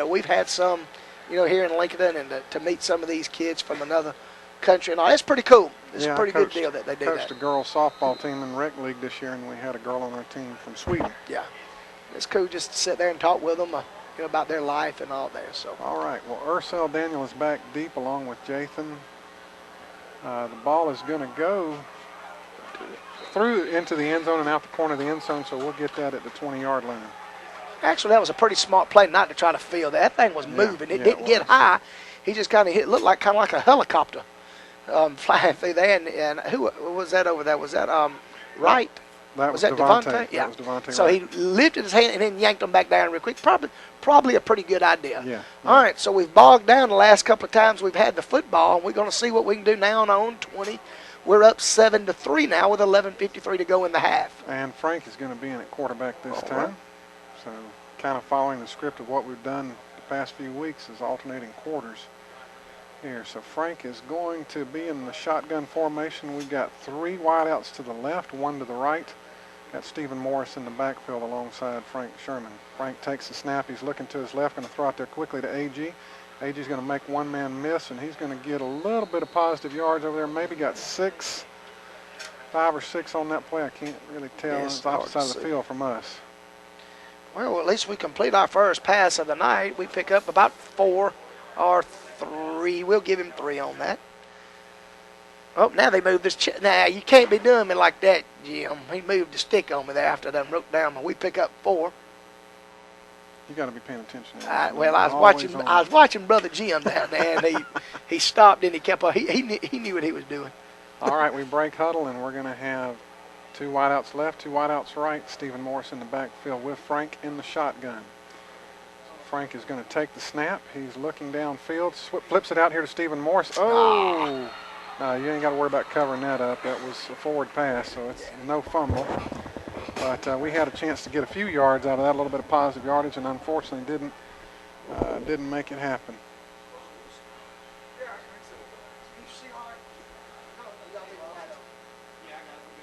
We've had some, here in Lincoln, and to meet some of these kids from another country and all. It's pretty cool. It's Yeah, a pretty I good deal that they do coached that. a girls softball team in rec league this year, and we had a girl on our team from Sweden. Yeah, it's cool just to sit there and talk with them, about their life and all there. So. All right. Well, Ursel Daniel is back deep along with Jathan. The ball is going to go through into the end zone and out the corner of the end zone, so we'll get that at the 20-yard line. Actually, that was a pretty smart play not to try to field that. That thing was moving. It didn't get high. He just kind of looked like a helicopter flying through there. And who was that over there? Was that Wright? That Was was that Devontae. Yeah. That was Devontae So Wright. he lifted his hand and then yanked him back down real quick. Probably a pretty good idea. Yeah. All right, so we've bogged down the last couple of times we've had the football, and we're going to see what we can do now on 20. We're up 7-3 now with 11:53 to go in the half. And Frank is going to be in at quarterback this All time. right. So kind of following the script of what we've done the past few weeks is alternating quarters here. So Frank is going to be in the shotgun formation. We've got 3 wideouts to the left, 1 to the right. Got Stephen Morris in the backfield alongside Frank Sherman. Frank takes the snap. He's looking to his left, going to throw out there quickly to A.G. A.G.'s going to make one man miss, and he's going to get a little bit of positive yards over there. Maybe got 5 or 6 on that play. I can't really tell. Yes, It's opposite side of hard the to field from us. Well, at least we complete our first pass of the night. We pick up about 4 or 3. We'll give him 3 on that. Oh, now they moved this. Now, you can't be doing me like that, Jim. He moved the stick on me there after I wrote down. We pick up 4. You got to be paying attention. I was Always watching. on. I was watching Brother Jim down there, and he stopped and he kept on. He knew what he was doing. All right, we break huddle, and we're going to have 2 wideouts left, 2 wideouts right. Stephen Morris in the backfield with Frank in the shotgun. Frank is going to take the snap. He's looking downfield, flips it out here to Stephen Morris. Oh! No, you ain't got to worry about covering that up. That was a forward pass, so it's no fumble. But we had a chance to get a few yards out of that, a little bit of positive yardage, and unfortunately didn't make it happen.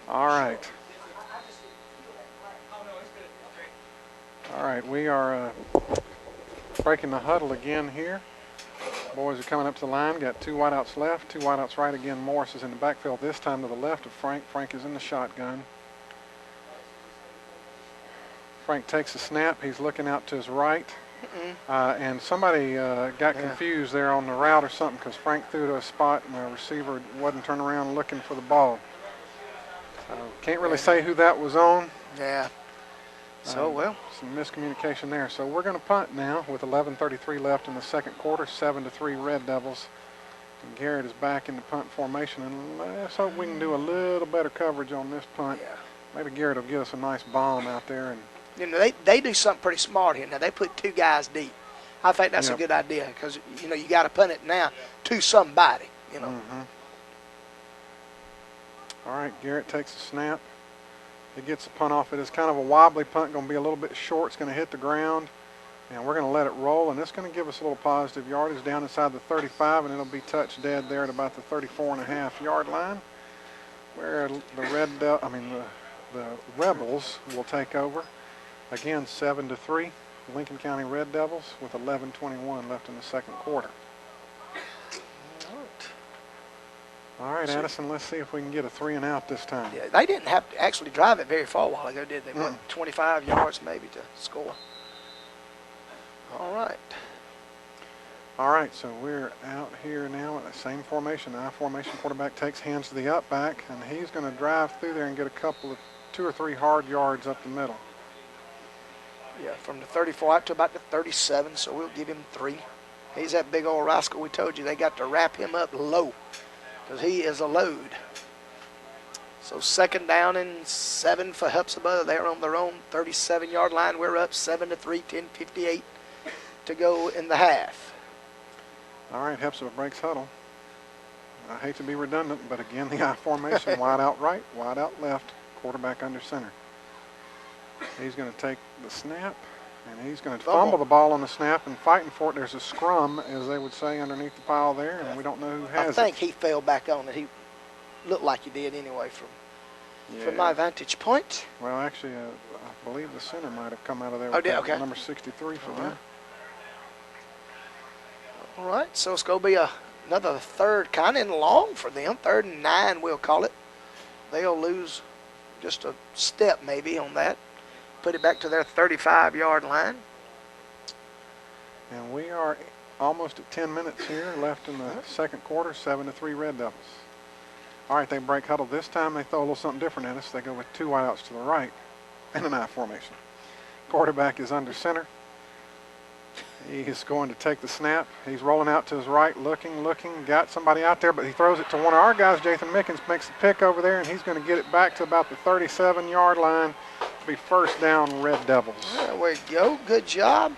All right. All right, we are breaking the huddle again here. Boys are coming up to the line. Got 2 wideouts left, 2 wideouts right. Again, Morris is in the backfield, this time to the left of Frank. Frank is in the shotgun. Frank takes a snap. He's looking out to his right. And somebody got confused there on the route or something because Frank threw to a spot and the receiver wasn't turning around looking for the ball. So can't really say who that was on. Yeah. So, well. Some miscommunication there. So we're going to punt now with 11:33 left in the second quarter. 7-3 Red Devils And Garrett is back in the punt formation, and let's hope we can do a little better coverage on this punt. Yeah. Maybe Garrett will give us a nice bomb out there. And You know, they do something pretty smart here. Now, they put 2 guys deep. I think that's Yep. a good idea because, you know, you got to punt it now to somebody, you know. All right, Garrett takes a snap. He gets the punt off. It is kind of a wobbly punt, going to be a little bit short. It's going to hit the ground, and we're going to let it roll, and it's going to give us a little positive yardage down inside the 35, and it'll be touched dead there at about the 34.5-yard line, where the Rebels will take over. Again, 7-3, Lincoln County Red Devils with 11:21 left in the second quarter. All right, Addison, let's see if we can get a 3 and out this time. Yeah, they didn't have to actually drive it very far a while ago, did they? Went 25 yards maybe to score. All right. All right, so we're out here now in the same formation. The I formation, quarterback takes hands to the up back, and he's going to drive through there and get a couple of 2 or 3 hard yards up the middle. Yeah, from the 34 out to about the 37, so we'll give him 3. He's that big old rascal we told you. They got to wrap him up low because he is a load. So 2nd down and 7 for Hephzibah. They're on their own 37-yard line. We're up 7-3, 10:58 to go in the half. All right, Hephzibah breaks huddle. I hate to be redundant, but again, the I formation, wide out right, wide out left, quarterback under center. He's going to take the snap, and he's going to fumble the ball on the snap and fighting for it. There's a scrum, as they would say, underneath the pile there, and we don't know who has it. I think he fell back on it. He looked like he did anyway from my vantage point. Well, actually, I believe the center might have come out of there Oh, with did? Okay. number 63 for them. All right, so it's going to be another 3rd kind of long for them. 3rd and 9, we'll call it. They'll lose just a step maybe on that. Put it back to their 35-yard line. And we are almost at 10 minutes here left in the second quarter, 7-3 Red Devils. All right, they break huddle. This time they throw a little something different at us. They go with 2 wideouts to the right and an I formation. Quarterback is under center. He is going to take the snap. He's rolling out to his right, looking, got somebody out there, but he throws it to one of our guys. Jathan Mickens makes the pick over there, and he's going to get it back to about the 37-yard line to be 1st down Red Devils. There we go. Good job.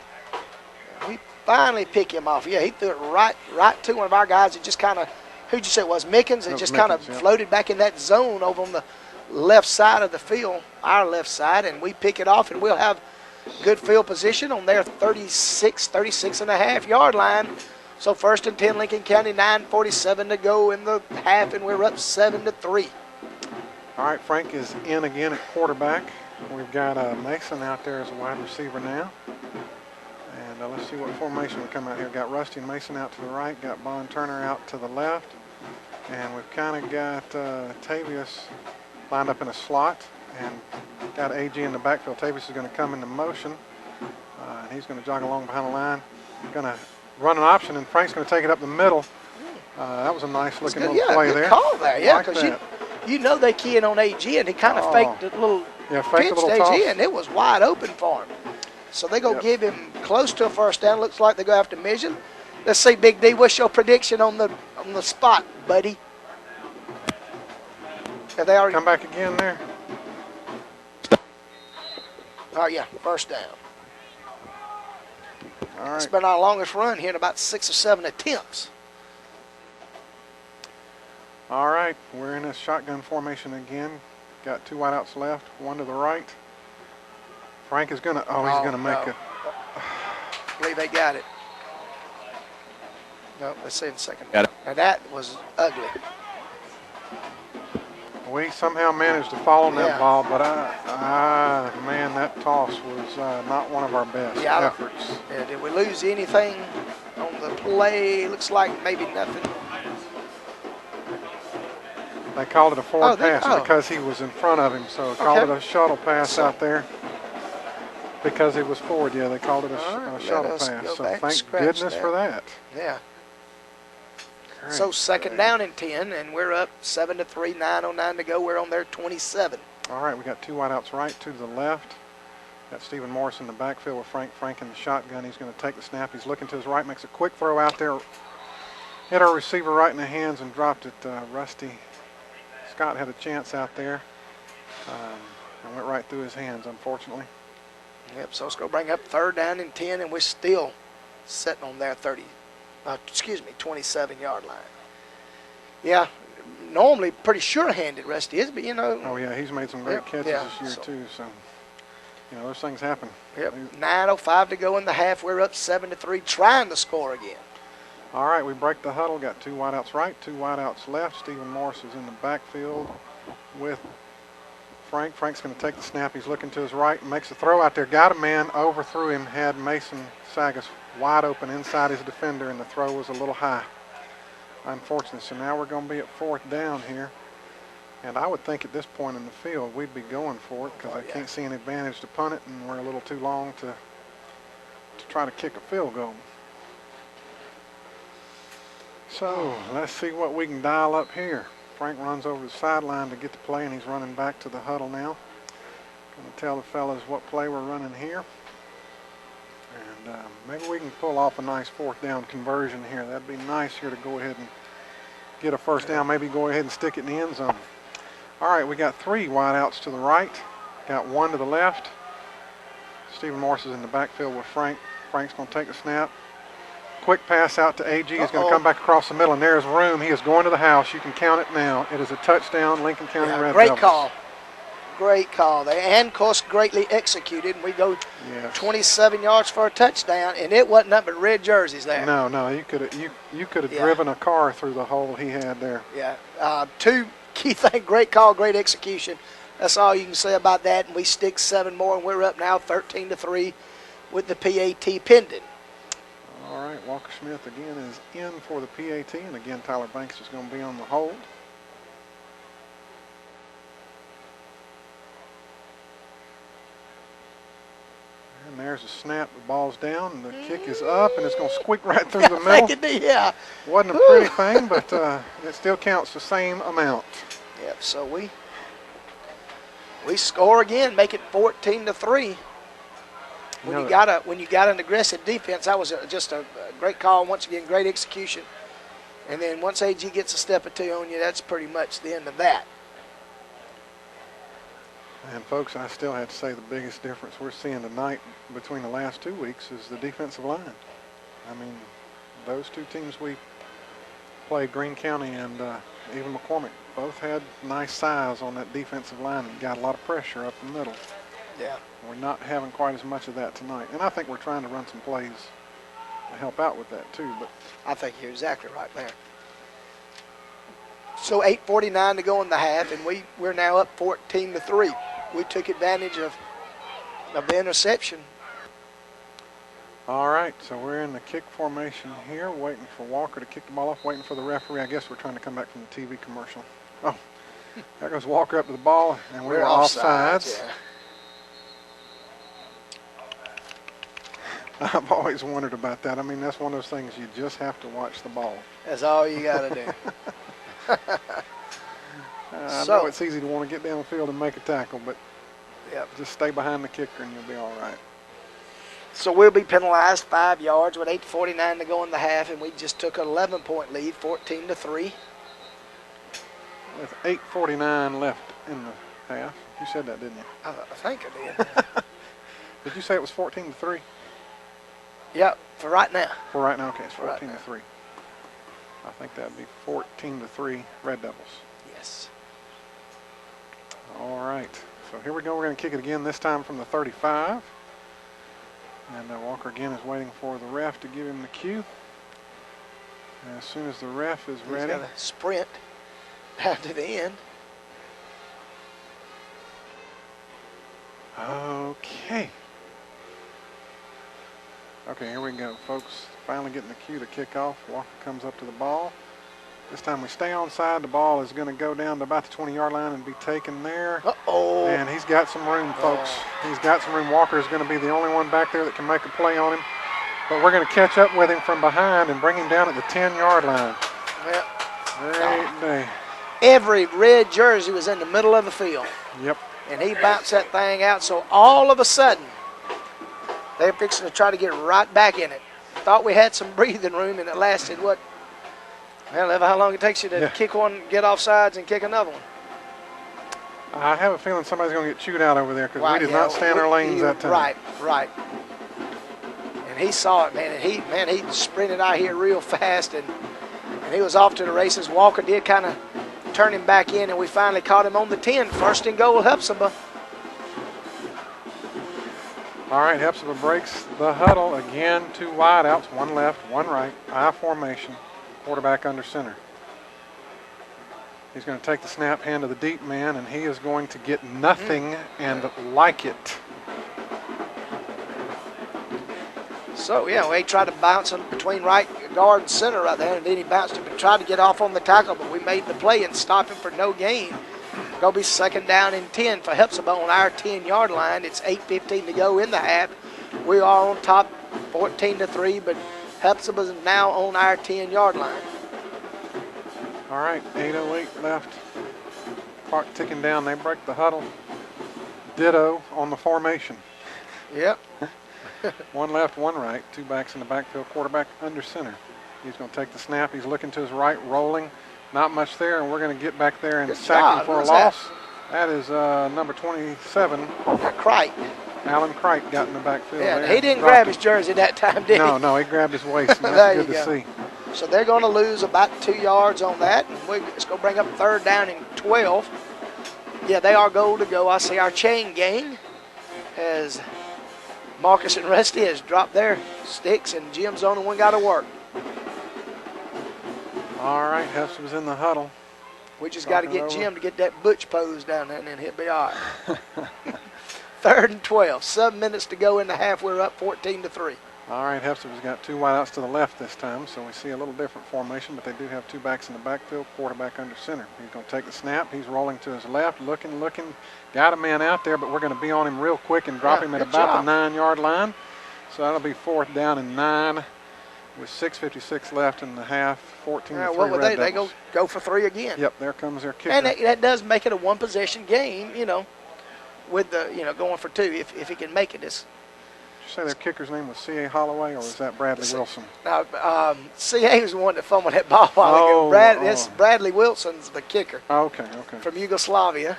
We finally pick him off. Yeah, he threw it right to one of our guys. It just kind of, who'd you say it was? Mickens? It just kind of floated back in that zone over on the left side of the field, our left side, and we pick it off, and we'll have good field position on their 36.5-yard line. So 1st and 10, Lincoln County, 9:47 to go in the half, and we're up 7-3. All right, Frank is in again at quarterback. We've got Mason out there as a wide receiver now. And let's see what formation we come out here. Got Rusty and Mason out to the right, got Bond Turner out to the left. And we've kind of got Tavius lined up in a slot. And got AG in the backfield. Tavius is going to come into motion. And he's going to jog along behind the line. Going to run an option, and Frank's going to take it up the middle. That was a nice looking little play there. Good call there, yeah, Like because you know they key in on AG, and he kind of faked a little pitch to AG, toss. and it was wide open for him. So they're going to give him close to a 1st down. Looks like they're going to have to measure. Let's see, Big D, what's your prediction on the spot, buddy? Have they already Come back again there. Oh, yeah, 1st down. All right. It's been our longest run here in about 6 or 7 attempts. All right, we're in a shotgun formation again. Got 2 wideouts left, 1 to the right. Frank is going to, he's going to make it. I believe they got it. No, let's see in a second. Got it. Now that was ugly. We somehow managed to fall on that Yeah. ball, but man, that toss was not one of our best efforts. Yeah, did we lose anything on the play? Looks like maybe nothing. They called it a forward pass oh. because he was in front of him, so they called it a shuttle pass out there because he was forward. Yeah, they called it a shuttle pass. So thank goodness for that. Yeah. Great. So 2nd down and 10, and we're up 7-3, 9:09 to go. We're on their 27. All right, we got 2 wideouts right, 2 to the left. Got Stephen Morris in the backfield with Frank in the shotgun. He's going to take the snap. He's looking to his right, makes a quick throw out there. hit our receiver right in the hands and dropped it. Rusty Scott had a chance out there and went right through his hands, unfortunately. Yep, so it's going to bring up 3rd down and 10, and we're still sitting on their 27-yard line. Yeah, normally pretty sure-handed Rusty is, but you know. Oh yeah, he's made some great catches this year too. So you know those things happen. Yep. 9:05 to go in the half. We're up 7-3, trying to score again. All right, we break the huddle. Got 2 wideouts right, 2 wideouts left. Stephen Morris is in the backfield with Frank. Frank's going to take the snap. He's looking to his right and makes a throw out there. Got a man, overthrew him. Had Mason Sagas wide open inside his defender, and the throw was a little high. Unfortunate. So now we're going to be at 4th down here. And I would think at this point in the field we'd be going for it because I can't see an advantage to punt it, and we're a little too long to try to kick a field goal. So let's see what we can dial up here. Frank runs over the sideline to get the play, and he's running back to the huddle now. Going to tell the fellas what play we're running here. And maybe we can pull off a nice 4th down conversion here. That'd be nice here to go ahead and get a 1st down, maybe go ahead and stick it in the end zone. All right, we got 3 wideouts to the right, got 1 to the left. Stephen Morris is in the backfield with Frank. Frank's going to take a snap. Quick pass out to AG. He's going to come back across the middle, and there's room. He is going to the house. You can count it now. It is a touchdown, Lincoln County Red Great Devils. call. Great call there, and of course greatly executed. And we go 27 yards for a touchdown, and it wasn't nothing but red jerseys there. No, you could have driven a car through the hole he had there. Yeah, 2 key things: great call, great execution. That's all you can say about that. And we stick 7 more, and we're up now 13-3 with the PAT pending. All right, Walker Smith again is in for the PAT, and again Tyler Banks is going to be on the hold. And there's a snap. The ball's down, and the kick is up, and it's going to squeak right through the middle. Yeah. Wasn't a pretty thing, but it still counts the same amount. Yep. So we score again, make it 14-3. When you got an aggressive defense, that was just a great call. Once again, great execution. And then once AG gets a step or 2 on you, that's pretty much the end of that. And folks, I still have to say the biggest difference we're seeing tonight between the last 2 weeks is the defensive line. I mean, those 2 teams we played, Greene County and even McCormick, both had nice size on that defensive line and got a lot of pressure up the middle. Yeah. We're not having quite as much of that tonight. And I think we're trying to run some plays to help out with that too. But I think you're exactly right there. So 8:49 to go in the half, and we're now up 14-3. We took advantage of the interception. all right, so we're in the kick formation here, waiting for Walker to kick the ball off, waiting for the referee. I guess we're trying to come back from the TV commercial. Oh, there goes Walker up to the ball, and we're offsides. Yeah. I've always wondered about that. I mean, that's one of those things you just have to watch the ball. That's all you got to do. I know it's easy to want to get down the field and make a tackle, but just stay behind the kicker and you'll be all right. So we'll be penalized 5 yards with 8:49 to go in the half, and we just took an 11-point lead, 14-3. With 8:49 left in the half. You said that, didn't you? I think I did. Did you say it was 14-3? Yep, for right now. For right now, okay, it's For right 14-3. I think that'd be 14-3 Red Devils. Yes. All right, so here we go. We're going to kick it again, this time from the 35. And Walker again is waiting for the ref to give him the cue. And as soon as the ref is ready. He's got to sprint down to the end. Okay. Okay, here we go, folks. Finally getting the cue to kick off. Walker comes up to the ball. This time we stay onside. The ball is going to go down to about the 20-yard line and be taken there. Uh-oh. And he's got some room, folks. He's got some room. Walker is going to be the only one back there that can make a play on him. But we're going to catch up with him from behind and bring him down at the 10-yard line. Yep. Great day. Every red jersey was in the middle of the field. Yep. And he bounced that thing out. So all of a sudden, they're fixing to try to get right back in it. Thought we had some breathing room, and it lasted, Hell, ever how long it takes you to Yeah. kick one, get off sides, and kick another one. I have a feeling somebody's going to get chewed out over there because Right, we did yeah, not stay in our lanes that time. Right. And he saw it, man. And he sprinted out here real fast, and he was off to the races. Walker did kind of turn him back in, and we finally caught him on the 10. First and goal, Hephzibah. All right, Hephzibah breaks the huddle. Again, 2 wideouts, 1 left, 1 right. I formation, quarterback under center. He's going to take the snap, hand to the deep man, and he is going to get nothing and like it. So, yeah, he tried to bounce him between right guard and center right there, and then he bounced him and tried to get off on the tackle, but we made the play and stopped him for no gain. Going to be second down and 10 for Hephzibah on our 10-yard line. It's 8:15 to go in the half. We are on top 14-3, but Hephzibah is now on our 10-yard line. All right, 8:08 left. Clock ticking down. They break the huddle. Ditto on the formation. Yep. 1 left, 1 right. 2 backs in the backfield. Quarterback under center. He's going to take the snap. He's looking to his right, rolling. Not much there, and we're going to get back there and Good sack job. him for a Who's loss. That is number 27. Crite. Alan Crite got in the backfield. Yeah, there. he didn't Dropped grab him. his jersey that time, did he? No, he grabbed his waist, and There that's you good to go. see. So they're going to lose about 2 yards on that, and it's going to bring up third down and 12. Yeah, they are goal to go. I see our chain gang as Marcus and Rusty has dropped their sticks, and Jim's the only one got to work. All right, Hephzibah's in the huddle. We just got to Rocking get over. Jim to get that butch pose down there, and then he'll be all right. Third and 12. 7 minutes to go in the half. We're up 14-3. All right, Hephzibah's got 2 wideouts to the left this time, so we see a little different formation, but they do have 2 backs in the backfield, quarterback under center. He's going to take the snap. He's rolling to his left, looking, got a man out there, but we're going to be on him real quick and drop him at good about job. the 9-yard line. So that'll be 4th down and 9 with 6:56 left in the half, 14-3 What would Red they Devils. go for 3 again. Yep, there comes their kicker. And that does make it a one-possession game, with the, going for 2 if he can make it. Did you say their kicker's name was C.A. Holloway, or was that Bradley Wilson? Now, C.A. was the one that fumbled that ball a while Oh, ago. oh. This Bradley Wilson's the kicker Okay. from Yugoslavia.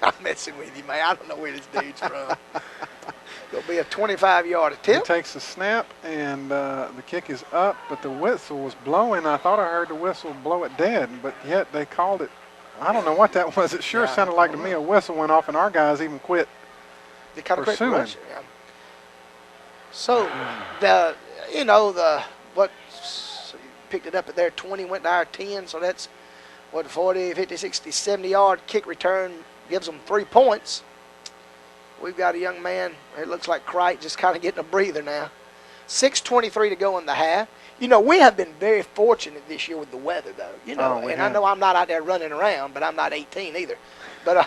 I'm messing with you, man. I don't know where this dude's from. It'll be a 25-yard He attempt. takes the snap, and the kick is up, but the whistle was blowing. I thought I heard the whistle blow it dead, but yet they called it. I don't know what that was. It sure Yeah, sounded like to me a whistle went off, and our guys even quit. They kind of quit pursuing. rushing. Yeah. So what picked it up at their 20, went to our 10. So that's 40, 50, 60, 70-yard kick return gives them 3 points. We've got a young man. It looks like Crite just kind of getting a breather now. 6:23 to go in the half. We have been very fortunate this year with the weather, though. We And have. I know I'm not out there running around, but I'm not 18 either. But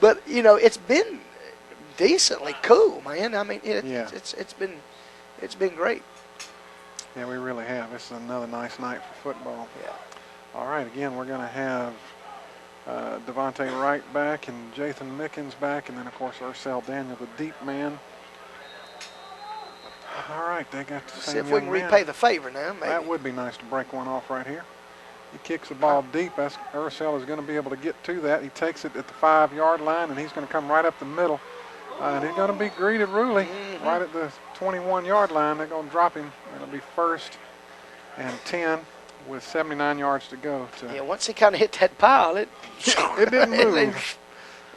but it's been decently cool, man. I mean, it's been great. Yeah, we really have. This is another nice night for football. Yeah. All right, again, we're going to have Devontae Wright back and Jathan Mickens back, and then, of course, Ursel Daniel, the deep man. All right, they got the See same if we can young man. repay the favor now, maybe. That would be nice to break one off right here. He kicks the ball deep. Ursel is going to be able to get to that. He takes it at the 5-yard line, and he's going to come right up the middle. And he's going to be greeted really right at the 21-yard line. They're going to drop him. It'll be 1st and 10 with 79 yards to go. Yeah, once he kind of hit that pile, it didn't move.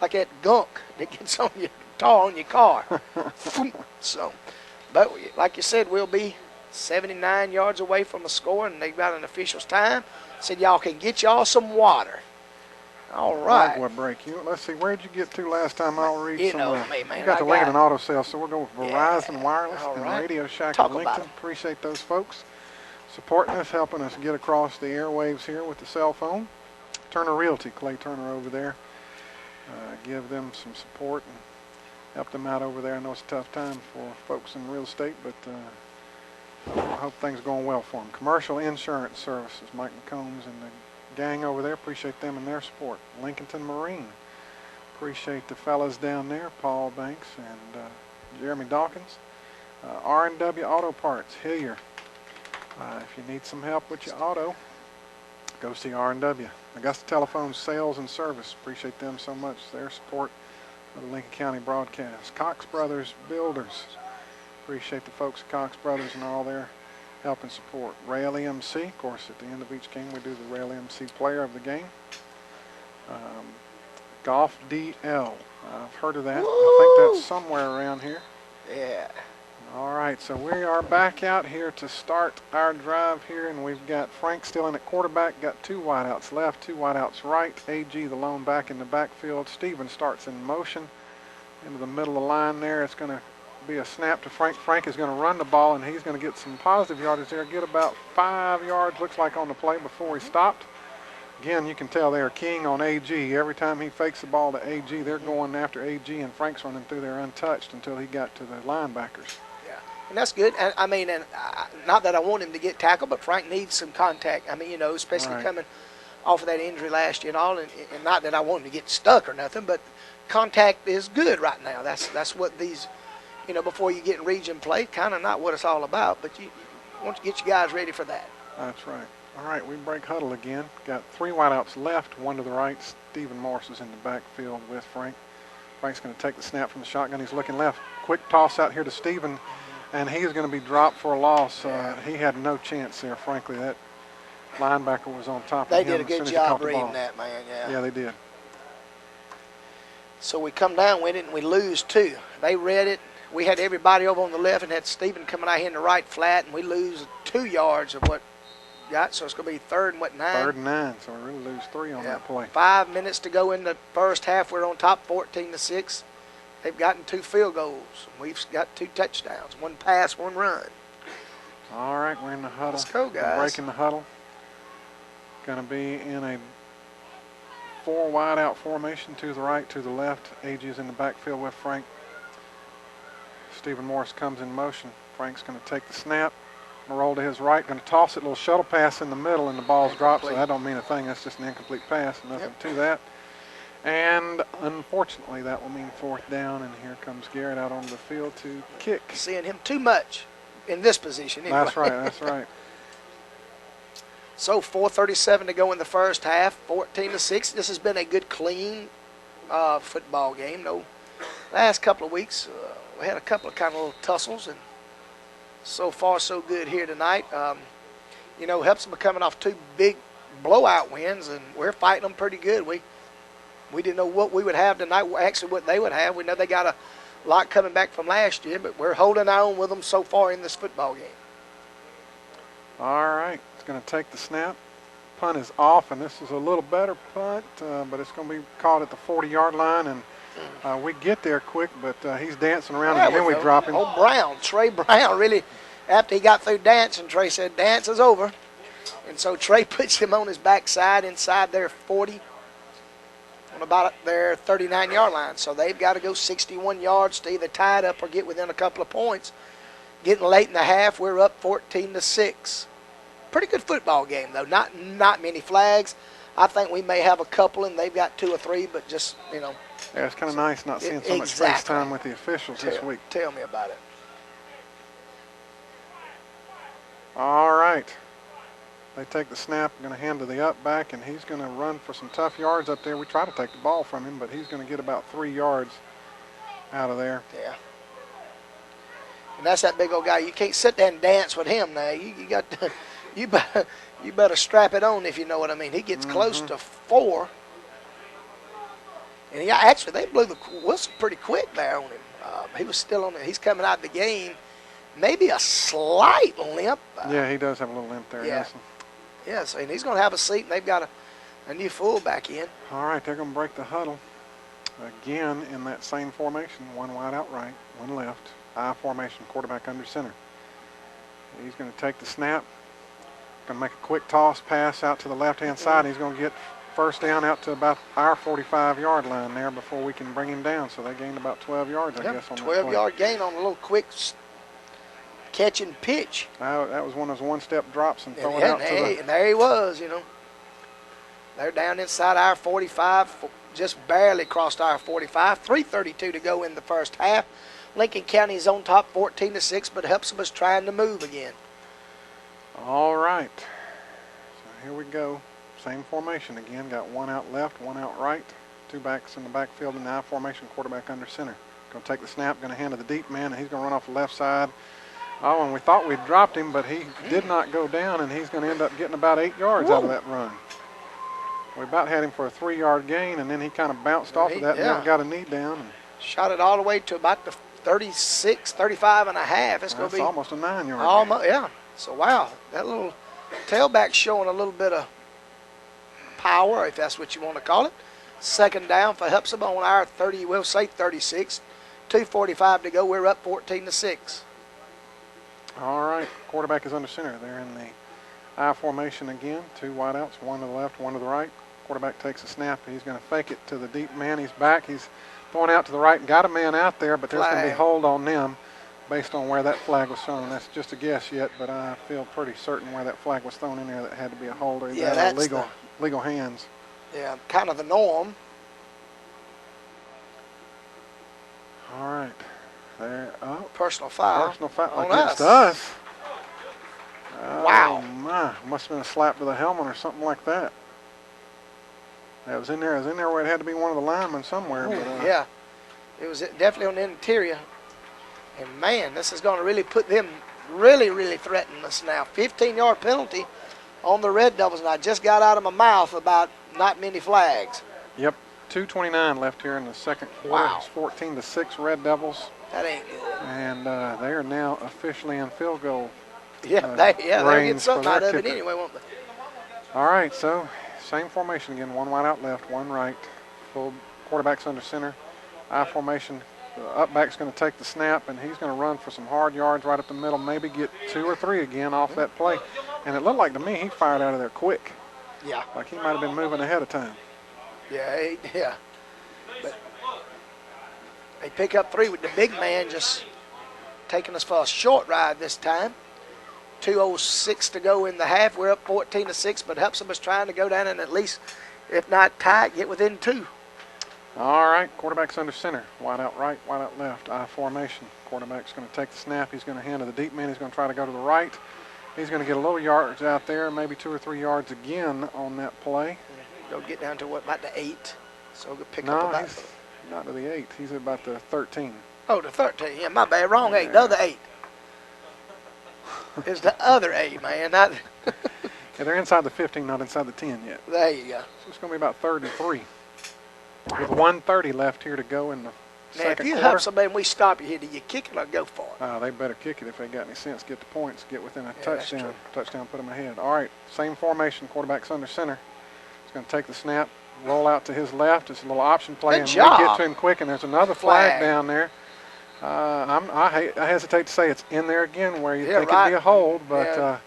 like that gunk that gets on your tar on your car. So, but like you said, we'll be 79 yards away from a score, and they've got an official's time. Said y'all can get y'all some water. All right. What break? Let's see. Where'd you get to last time? I'll read You some. know me, man. You got I the Lincoln got- Auto Sales, so we'll go with Verizon Wireless all and right. Radio Shack Talk of about Lincoln. it. Appreciate those folks supporting us, helping us get across the airwaves here with the cell phone. Turner Realty, Clay Turner over there. Give them some support and help them out over there. I know it's a tough time for folks in real estate, but I hope things are going well for them. Commercial Insurance Services, Mike McCombs and the gang over there. Appreciate them and their support. Lincolnton Marine. Appreciate the fellas down there, Paul Banks and Jeremy Dawkins. R&W Auto Parts, Hillier. If you need some help with your auto, go see R&W. Augusta Telephone Sales and Service. Appreciate them so much, their support of the Lincoln County broadcast. Cox Brothers Builders. Appreciate the folks at Cox Brothers and all their help and support. Rail EMC, of course, at the end of each game we do the Rail EMC player of the game. Golf DL. I've heard of that. Woo! I think that's somewhere around here. Yeah. All right, so we are back out here to start our drive here, and we've got Frank still in at quarterback, got 2 wideouts left, 2 wideouts right. AG, the lone back in the backfield. Steven starts in motion into the middle of the line there. It's going to be a snap to Frank. Frank is going to run the ball, and he's going to get some positive yardage there, get about 5 yards, looks like, on the play before he stopped. Again, you can tell they are keying on AG. Every time he fakes the ball to AG, they're going after AG, and Frank's running through there untouched until he got to the linebackers. And that's good. And I mean, not that I want him to get tackled, but Frank needs some contact. I mean, you know, especially Right. coming off of that injury last year and all. And not that I want him to get stuck or nothing, but contact is good right now. That's what these, you know, before you get in region play, kind of not what it's all about. But you want to get your guys ready for that. That's right. All right, we break huddle again. Got 3 wideouts left, 1 to the right. Stephen Morris is in the backfield with Frank. Frank's going to take the snap from the shotgun. He's looking left. Quick toss out here to Stephen. And he's going to be dropped for a loss. He had no chance there, frankly. That linebacker was on top They of him. did a as soon good as he caught job the reading ball. that, man. Yeah, they did. So we come down with it and we lose 2. They read it. We had everybody over on the left and had Stephen coming out here in the right flat, and we lose 2 yards of what got. So it's going to be 3rd and 9. 3rd and 9, so we really lose 3 on that play. 5 minutes to go in the first half. We're on top 14-6. They've gotten 2 field goals. We've got 2 touchdowns, 1 pass, 1 run. All right, we're in the huddle. Let's go, We're guys. breaking the huddle. Going to be in a 4 wide out formation, to the right, to the left. AG is in the backfield with Frank. Stephen Morris comes in motion. Frank's going to take the snap, roll to his right, going to toss it, little shuttle pass in the middle, and the ball's dropped, so that don't mean a thing. That's just an incomplete pass, nothing to that. And unfortunately, that will mean 4th down, and here comes Garrett out onto the field to kick. Seeing him too much in this position. Anyway. That's right, that's right. So 4:37 to go in the first half, 14-6. This has been a good, clean football game. No, last couple of weeks we had a couple of kind of little tussles, and so far so good here tonight. You know, Hephzibah coming off 2 big blowout wins, and we're fighting them pretty good. We didn't know what we would have tonight, actually what they would have. We know they got a lot coming back from last year, but we're holding our own with them so far in this football game. All right, it's going to take the snap. Punt is off, and this is a little better punt, but it's going to be caught at the 40-yard line, and we get there quick, but he's dancing around, and then we drop him. Oh, Brown, Trey Brown, really, after he got through dancing, Trey said, dance is over. And so Trey puts him on his backside inside their 40, on about their 39-yard line. So they've got to go 61 yards to either tie it up or get within a couple of points. Getting late in the half, we're up 14-6. Pretty good football game, though. Not many flags. I think we may have a couple, and they've got 2 or 3, but just, you know. Yeah, it's kind of nice not seeing so much face time with the officials this week. Tell me about it. All right. They take the snap, going to hand to the up back, and he's going to run for some tough yards up there. We try to take the ball from him, but he's going to get about 3 yards out of there. Yeah. And that's that big old guy. You can't sit there and dance with him now. You got to, you better strap it on, if you know what I mean. He gets close to 4. And actually, they blew the whistle pretty quick there on him. He was still on it. He's coming out of the game. Maybe a slight limp. Yeah, he does have a little limp there. Yeah. Yes, and he's going to have a seat, and they've got a new fullback in. All right, they're going to break the huddle. Again, in that same formation, 1 wide out right, 1 left. I formation, quarterback under center. He's going to take the snap. Going to make a quick toss pass out to the left-hand side. He's going to get 1st down out to about our 45-yard line there before we can bring him down. So they gained about 12 yards, I guess, on that play. 12-yard gain on a little quick catch and pitch. That was one of those one-step drops and throw it And out to the... and there he was, you know. They're down inside our 45, just barely crossed our 45. 3:32 to go in the first half. Lincoln County is on top 14-6, but Hephzibah's trying to move again. All right. So here we go. Same formation again. Got one out left, one out right. Two backs in the backfield in the I formation, quarterback under center. Going to take the snap, going to hand to the deep man, and he's going to run off the left side. Oh, and we thought we'd dropped him, but he did not go down, and he's going to end up getting about 8 yards out of that run. We about had him for a 3-yard gain, and then he kind of bounced off of that and never got a knee down. And shot it all the way to about the 36, 35 and a half. It's going to be almost a 9-yard almost, yeah. So, wow, that little tailback showing a little bit of power, if that's what you want to call it. Second down for Hephzibah on our 30, we'll say 36. 2:45 to go. We're up 14-6. All right, quarterback is under center. They're in the I formation again. Two wideouts, one to the left, one to the right. Quarterback takes a snap. He's going to fake it to the deep man. He's back. He's throwing out to the right. Got a man out there, but there's going to be hold on them based on where that flag was thrown. That's just a guess yet, but I feel pretty certain where that flag was thrown in there that had to be a hold or that's legal hands. Yeah, kind of the norm. All right. There. Oh, personal foul. Personal foul on against us. Wow. Oh, my. Must have been a slap to the helmet or something like that. That was in there. It was in there where it had to be one of the linemen somewhere. But, yeah. It was definitely on the interior. And, man, this is going to really put them really, really threatening us now. 15-yard penalty on the Red Devils. And I just got out of my mouth about not many flags. Yep. 2:29 left here in the second quarter. Wow. It's 14-6 Red Devils. That ain't good. And they are now officially in field goal. Yeah, they'll get something out of it kicker. anyway, won't they? All right, so same formation again. One wide out left, one right. Full quarterback's under center. I formation. The up back's going to take the snap, and he's going to run for some hard yards right up the middle, maybe get 2 or 3 again off that play. And it looked like to me he fired out of there quick. Yeah. Like he might have been moving ahead of time. Yeah. But they pick up 3 with the big man just taking us for a short ride this time. 2:06 to go in the half. We're up 14-6, but Hephzibah's trying to go down and at least, if not tie, get within 2. All right, quarterback's under center. Wide out right, wide out left. I formation. Quarterback's going to take the snap. He's going to hand to the deep man. He's going to try to go to the right. He's going to get a little yards out there, maybe 2 or 3 yards again on that play. Go get down to what, about the 8? So go pick No, up about. he's not to the 8. He's about the 13. Oh, the 13. Yeah, my bad. Wrong 8. The other 8. It's the other 8, man. Not Yeah, they're inside the 15, not inside the 10 yet. there you go. So it's going to be about 3rd and 3. With 1:30 left here to go in the Now, if second you quarter. have somebody and we stop you here, do you kick it or go for it? They better kick it if they got any sense. Get the points. Get within a that's touchdown. true. Touchdown, put them ahead. All right, same formation. Quarterback's under center. He's going to take the snap, roll out to his left. It's a little option play, Good and job. we get to him quick. And there's another flag Flag. down there. I hesitate to say it's in there again, where you Yeah, think right. it'd be a hold, but Yeah.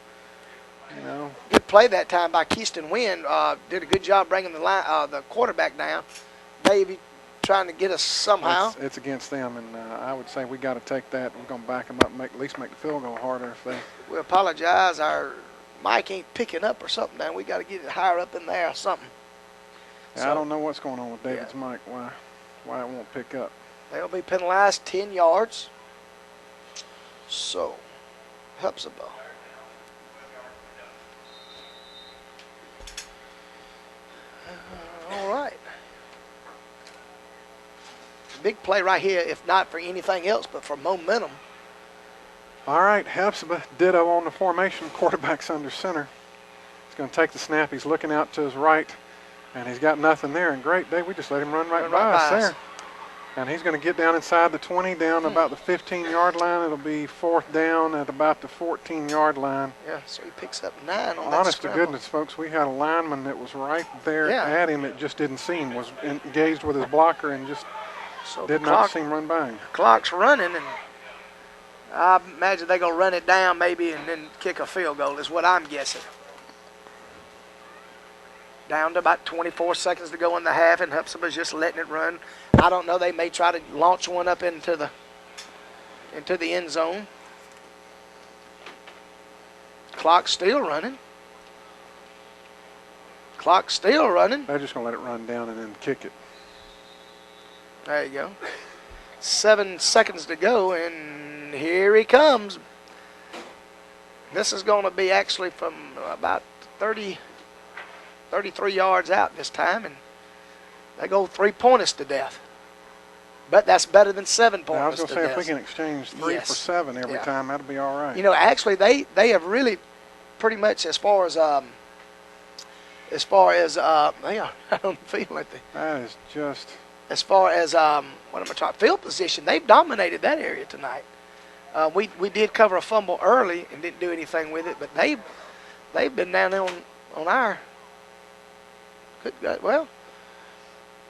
you know, Good play that time by Keyston Wynn. Did a good job bringing the quarterback down. Davey trying to get us somehow. it's against them, and I would say we got to take that. We're going to back them up, and at least make the field goal harder if they. We apologize. Our mic ain't picking up or something. Now we got to get it higher up in there or something. I don't know what's going on with David's mic. Why it won't pick up. They'll be penalized 10 yards. So, Hephzibah. All right. Big play right here, if not for anything else, but for momentum. All right, Hephzibah, ditto on the formation. Quarterback's under center. He's going to take the snap. He's looking out to his right, and he's got nothing there. And great day, we just let him run right by us there. And he's going to get down inside the 20, down about the 15-yard line. It'll be 4th down at about the 14-yard line. Yeah, so he picks up 9 on that Honest to scramble. goodness, folks, we had a lineman that was right there Yeah. at him that just didn't see him, was engaged with his blocker and just So did the not see him run by him. clock's running, and I imagine they're going to run it down maybe and then kick a field goal is what I'm guessing. Down to about 24 seconds to go in the half, and Hephzibah's just letting it run. I don't know. They may try to launch one up into the end zone. Clock's still running. Clock's still running. They're just going to let it run down and then kick it. There you go. 7 seconds to go, and here he comes. This is going to be actually from about 30, 33 yards out this time, and they go 3-pointers to death. But that's better than 7-pointers I was going to to say, death. if we can exchange 3 for 7 every time, that'll be all right. You know, actually, they have really pretty much as far as they are on the field, aren't they? That is just. As far as what am I talking? Field position, they've dominated that area tonight. We did cover a fumble early and didn't do anything with it, but they've been down there on our. Good God, well,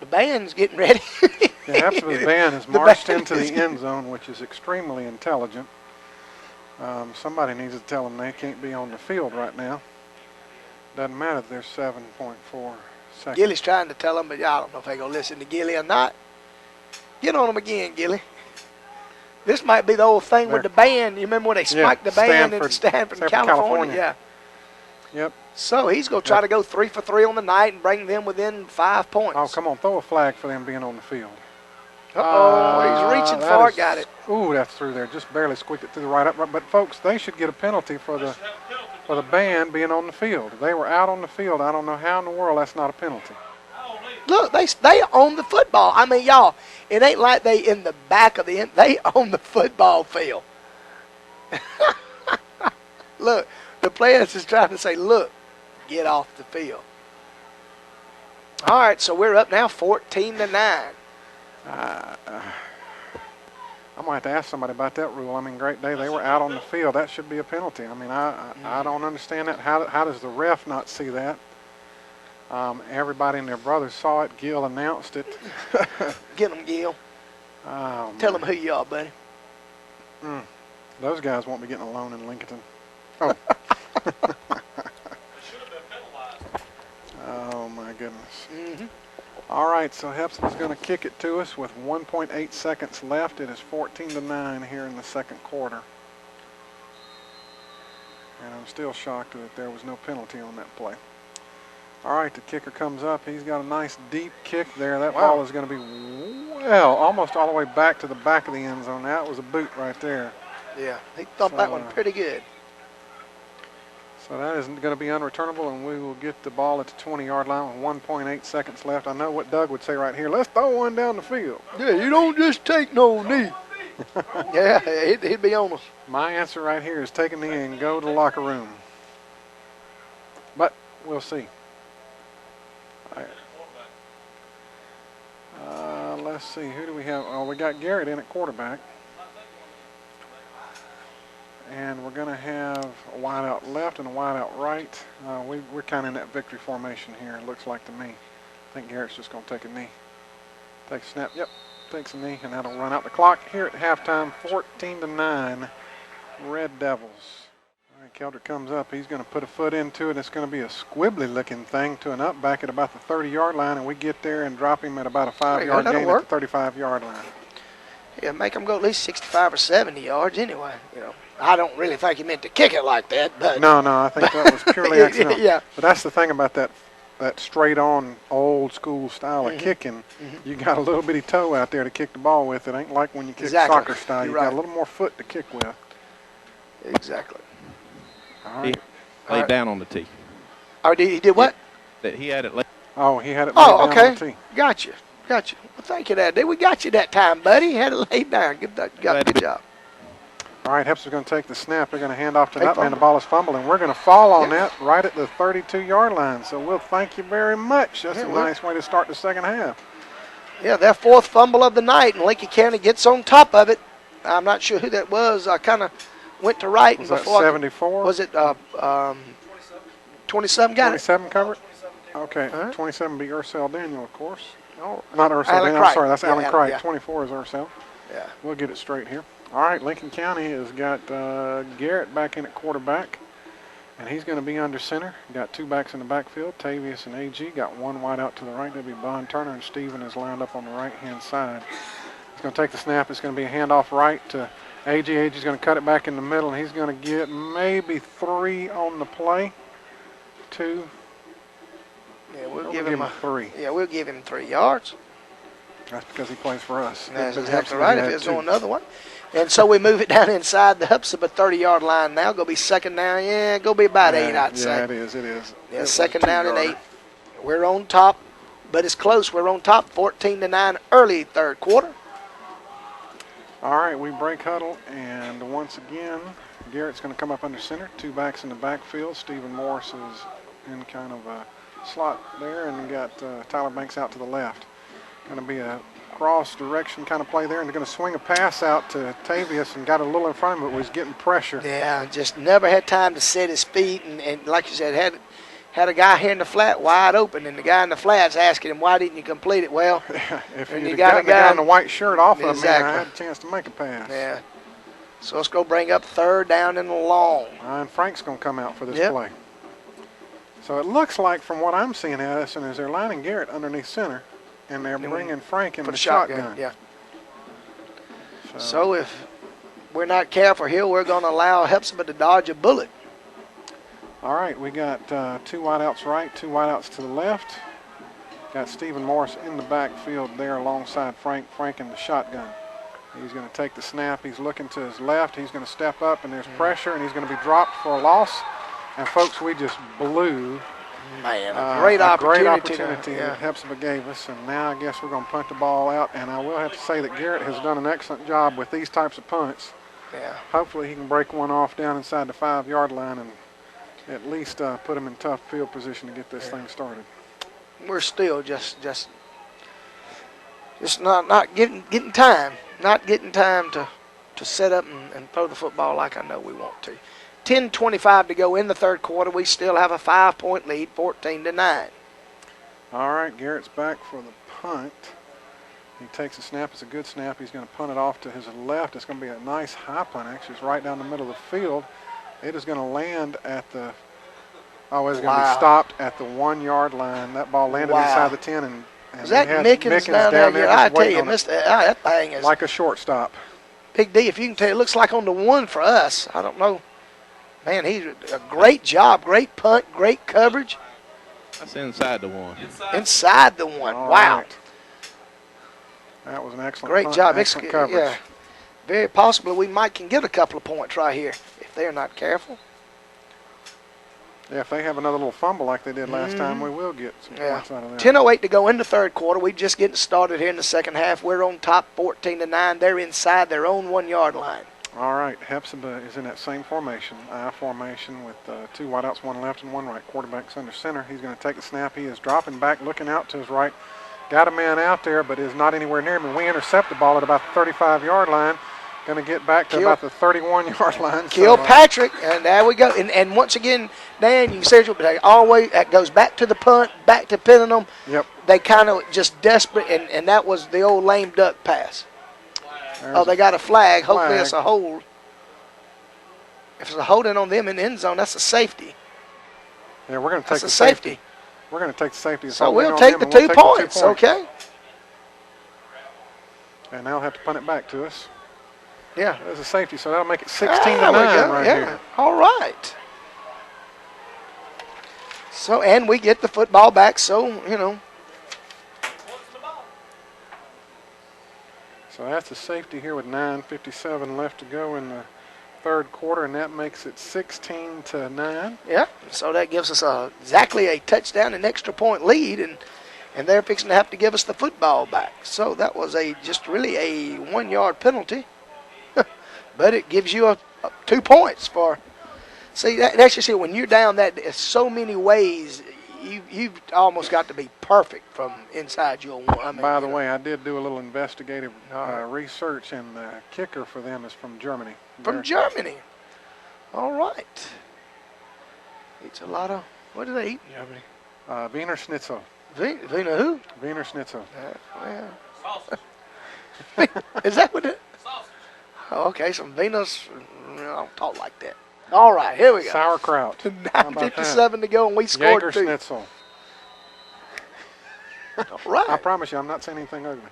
the band's getting ready. The Hephzibah's band has marched into the end zone, which is extremely intelligent. Somebody needs to tell them they can't be on the field right now. Doesn't matter if there's 7.4 seconds. Gilly's trying to tell them, but I don't know if they're going to listen to Gilly or not. Get on them again, Gilly. This might be the old thing with the band. You remember when they spiked the band in Stanford, California? Yeah. Yep. So he's going to try to go 3 for 3 on the night and bring them within 5 points. Oh, come on. Throw a flag for them being on the field. He's reaching for it. Got it. Ooh, that's through there. Just barely squeaked it through the right up. But, folks, they should get a penalty for the band being on the field. They were out on the field. I don't know how in the world that's not a penalty. Look, they own the football. I mean, y'all, it ain't like they in the back of the end. They own the football field. Look, the players is trying to say, look, get off the field. All right, so we're up now 14-9. I'm going to have to ask somebody about that rule. I mean, great day. They were out on the field. That should be a penalty. I mean, I don't understand that. How does the ref not see that? Everybody and their brothers saw it. Gil announced it. Get them, Gil. Oh, Tell them who you are, buddy. Those guys won't be getting a loan in Lincoln. Oh. Oh, my goodness. Mm-hmm. All right, so Hephzibah's going to kick it to us with 1.8 seconds left. It is 14-9 here in the second quarter. And I'm still shocked that there was no penalty on that play. All right, the kicker comes up. He's got a nice deep kick there. That ball is going to be, well, almost all the way back to the back of the end zone. That was a boot right there. Yeah, he thumped that one pretty good. So that is going to be unreturnable, and we will get the ball at the 20-yard line with 1.8 seconds left. I know what Doug would say right here. Let's throw one down the field. Yeah, you don't just take no knee. Yeah, he'd be on us. My answer right here is take a knee and go to the locker room. But we'll see. All right. Let's see. Who do we have? Oh, we got Garrett in at quarterback. And we're going to have a wide out left and a wide out right. We're kind of in that victory formation here, it looks like to me. I think Garrett's just going to take a knee. Take a snap. Yep, takes a knee, and that'll run out the clock here at halftime, 14-9, Red Devils. All right, Kelder comes up. He's going to put a foot into it. It's going to be a squibbly-looking thing to an up back at about the 30-yard line, and we get there and drop him at about a 5-yard gain at the 35-yard line. Yeah, make him go at least 65 or 70 yards anyway, you know. I don't really think he meant to kick it like that, but no, I think that was purely accidental. Yeah. But that's the thing about that straight on old school style of kicking. You got a little bitty toe out there to kick the ball with. It ain't like when you kick soccer style. You got a little more foot to kick with. Exactly. All right. He laid down on the tee. Oh, he did what? He had it laid. Oh, he had it laid down on the tee. Gotcha. Well, thank you, Dad. We got you that time, buddy. Had it laid down. Good job. All right, Hephzibah's going to take the snap. They're going to hand off to that man. The ball is fumbled, and we're going to fall on that right at the 32-yard line. So we'll thank you very much. That's a nice way to start the second half. Yeah, their fourth fumble of the night, and Lincoln County gets on top of it. I'm not sure who that was. I kind of went to right. Was before that 74? Was it 27? Got 27 covered? Okay, 27 be Ursel Daniel, of course. Not Ursel Daniel, I'm sorry, that's Alan Cricht. Yeah. 24 is Ursel. Yeah. We'll get it straight here. All right, Lincoln County has got Garrett back in at quarterback, and he's going to be under center. Got two backs in the backfield, Tavius and AG. Got one wide out to the right. That'll be Bond Turner, and Steven is lined up on the right-hand side. He's going to take the snap. It's going to be a handoff right to AG. AG's going to cut it back in the middle, and he's going to get maybe 3 on the play. 2. Yeah, we'll give him 3. Yeah, we'll give him 3 yards. That's because he plays for us. That's exactly right. If it's on another one. And so we move it down inside the Hephzibah 30-yard line now. Going to be second down. Yeah, going to be about 8, I'd say. Yeah, it is. It is. Yeah, second down and 8. We're on top, but it's close. We're on top 14-9 early third quarter. All right, we break huddle, and once again, Garrett's going to come up under center. 2 backs in the backfield. Stephen Morris is in kind of a slot there, and we got Tyler Banks out to the left. Going to be a cross direction kind of play there, and they're going to swing a pass out to Tavius, and got a little in front of him, but was getting pressure. Yeah, just never had time to set his feet, and like you said, had a guy here in the flat wide open, and the guy in the flat's asking him, why didn't you complete it? Well, if you you got got a the guy guy in the white shirt off of him, Exactly. I had a chance to make a pass. Yeah. So let's go bring up third down and long. And Frank's going to come out for this Yep. play. So it looks like, from what I'm seeing, Addison, is they're lining Garrett underneath center, and they're bringing Frank in For the shotgun. Yeah. So if we're not careful here, we're going to allow Hephzibah to dodge a bullet. All right, we got 2 wideouts right, 2 wideouts to the left. Got Stephen Morris in the backfield there alongside Frank. Frank in the shotgun. He's going to take the snap. He's looking to his left. He's going to step up, and there's pressure, and he's going to be dropped for a loss. And, folks, we just blew a great opportunity that Hephzibah gave us. And now I guess we're going to punt the ball out. And I will have to say that Garrett has done an excellent job with these types of punts. Yeah. Hopefully he can break one off down inside the 5-yard line and at least put him in tough field position to get this thing started. We're still just not getting time. Not getting time to set up and throw the football like I know we want to. 10:25 to go in the third quarter. We still have a 5-point lead, 14-9. All right, Garrett's back for the punt. He takes a snap. It's a good snap. He's going to punt it off to his left. It's going to be a nice high punt, actually. It's right down the middle of the field. It is going to land at the – oh, it's going to be stopped at the 1-yard line. That ball landed inside the 10. And is that Mickens down there? I tell you, that thing is – like a shortstop. Big D, if you can tell, it looks like on the 1 for us. I don't know. Man, he's a great job, great punt, great coverage. That's inside the 1. Inside the 1. All wow. Right. That was an excellent Great punt, job. excellent coverage. Yeah. Very possibly we might can get a couple of points right here if they're not careful. Yeah, if they have another little fumble like they did last time, we will get some points out of that. 10:08 to go in the third quarter. We're just getting started here in the second half. We're on top 14-9. They're inside their own 1-yard line. All right, Hephzibah is in that same formation, I formation, with 2 wideouts, 1 left and 1 right. Quarterback's under center. He's going to take a snap. He is dropping back, looking out to his right. Got a man out there, but is not anywhere near him. And we intercept the ball at about the 35-yard line. Going to get back to about the 31-yard line. Kilpatrick, and there we go. And once again, Dan, you can see it always that goes back to the punt, back to pinning them. Yep. They kind of just desperate, and that was the old lame duck pass. They got a flag. Hopefully it's a hold. If it's a holding on them in the end zone, that's a safety. Yeah, we're going to take the safety. We're going to take the safety. So we'll take the 2 points, okay? And they'll have to punt it back to us. Yeah. There's a safety, so that'll make it 16-9 right here. All right. So, and we get the football back, so, you know. So that's a safety here with 9:57 left to go in the third quarter, and that makes it 16-9. Yeah, so that gives us exactly a touchdown and extra point lead, and they're fixing to have to give us the football back. So that was just really a 1-yard penalty, but it gives you a 2 points for. See, that's just it. When you're down that so many ways, you've almost got to be perfect from inside your one. I mean, by the way, I did do a little investigative research, and the kicker for them is from Germany. From Germany. All right. Eats a lot of, what do they eat in Germany? Wiener Schnitzel. Wiener who? Wiener Schnitzel. Is that what it? Sausage. Oh, okay, some Wieners. I don't talk like that. All right, here we go. Sauerkraut. 9:57 to go, and we scored Jaeger 2. Schnitzel. All right. I promise you, I'm not saying anything ugly.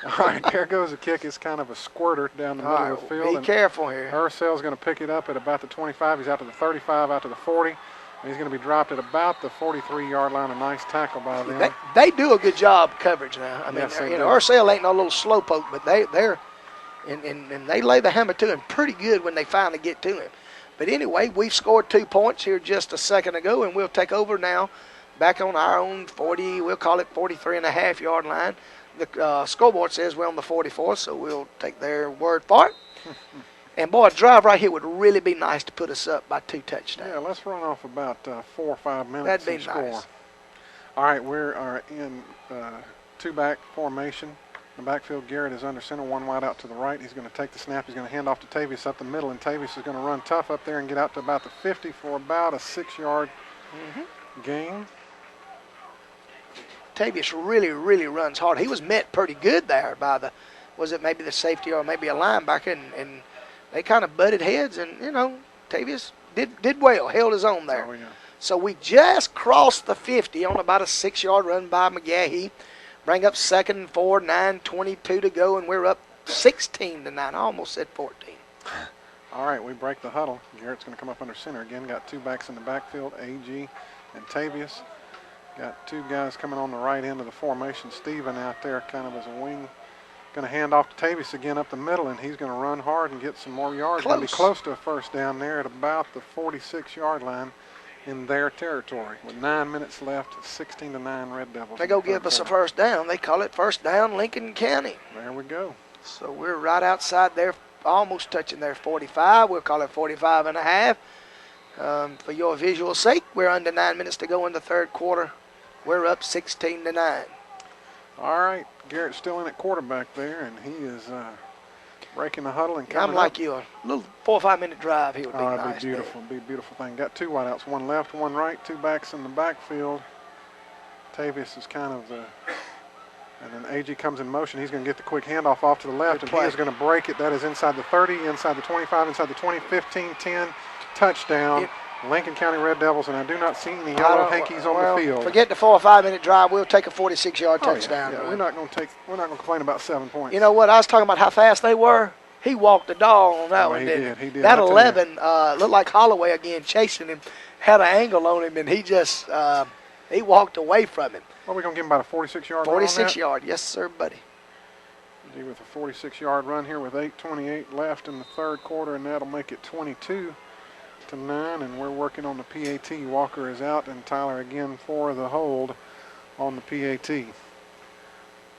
All right, there goes the kick. It's kind of a squirter down the middle of the field. Be careful here. Ursel's going to pick it up at about the 25. He's out to the 35, out to the 40. And he's going to be dropped at about the 43-yard line. A nice tackle by them. They do a good job coverage now. I mean, Yes, Ursel ain't no little slowpoke, but And they lay the hammer to him pretty good when they finally get to him. But anyway, we've scored 2 points here just a second ago, and we'll take over now back on our own 40, we'll call it 43.5-yard line. The scoreboard says we're on the 44, so we'll take their word for it. And, boy, a drive right here would really be nice to put us up by 2 touchdowns. Yeah, let's run off about 4 or 5 minutes That'd be and score. nice. All right, we are in 2-back formation. The backfield, Garrett is under center, 1 wide out to the right. He's going to take the snap. He's going to hand off to Tavius up the middle, and Tavius is going to run tough up there and get out to about the 50 for about a 6-yard gain. Tavius really, really runs hard. He was met pretty good there by was it maybe the safety or maybe a linebacker, and they kind of butted heads, and, Tavius did well, held his own there. Oh, yeah. So we just crossed the 50 on about a 6-yard run by McGahee. Bring up 2nd and 4, 9:22 to go, and we're up 16-9. I almost said 14. All right, we break the huddle. Garrett's going to come up under center again. Got 2 backs in the backfield, AG and Tavius. Got 2 guys coming on the right end of the formation. Steven out there kind of as a wing. Going to hand off to Tavius again up the middle, and he's going to run hard and get some more yards. Going to be close to a first down there at about the 46-yard line in their territory. With 9 minutes left, 16-9 Red Devils. They go give us a first down. They call it first down Lincoln County. There we go. So we're right outside there, almost touching their 45. We'll call it 45.5. For your visual sake, we're under 9 minutes to go in the third quarter. We're up 16-9. All right, Garrett's still in at quarterback there, and he is breaking the huddle and coming I'm like up. you, a little 4 or 5 minute drive here would be It'd nice. be beautiful. It'd be a beautiful thing. Got 2 wideouts, 1 left, 1 right, 2 backs in the backfield. Tavius is kind of the, and then AG comes in motion. He's going to get the quick handoff off to the left, and he is going to break it. That is inside the 30, inside the 25, inside the 20, 15, 10, touchdown. Lincoln County Red Devils, and I do not see any yellow hankies on the field. Forget the 4 or 5 minute drive. We'll take a 46-yard touchdown. Yeah. We're not going to complain about 7 points. You know what? I was talking about how fast they were. He walked the dog on that one, he didn't did. He did. That 11 looked like Holloway again chasing him, had an angle on him, and he just he walked away from him. Well, we're going to give him about a 46-yard run. 46-yard, yes, sir, buddy. With a 46-yard run here with 8:28 left in the third quarter, and that'll make it 22-9, and we're working on the PAT. Walker is out, and Tyler again for the hold on the PAT.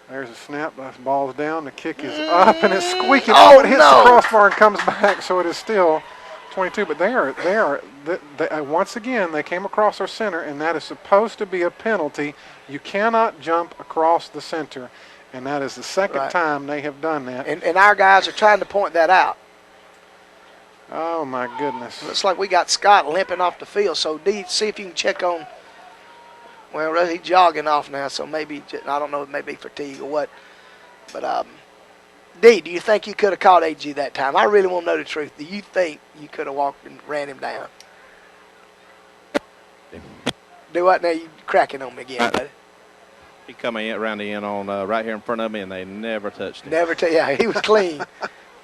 There's a snap. The ball's down. The kick is up, and it's squeaking. It hits the crossbar and comes back, so it is still 22. But they once again, they came across our center, and that is supposed to be a penalty. You cannot jump across the center, and that is the second time they have done that. And our guys are trying to point that out. Oh, my goodness. Looks like we got Scott limping off the field, so D, see if you can check on. Well, he's jogging off now, so maybe, I don't know, it may be fatigue or what. But, D, do you think you could have caught AG that time? I really want to know the truth. Do you think you could have walked and ran him down? Do what now? You cracking on me again, buddy. He coming in around the end on right here in front of me, and they never touched him. Never tell you. Yeah, he was clean.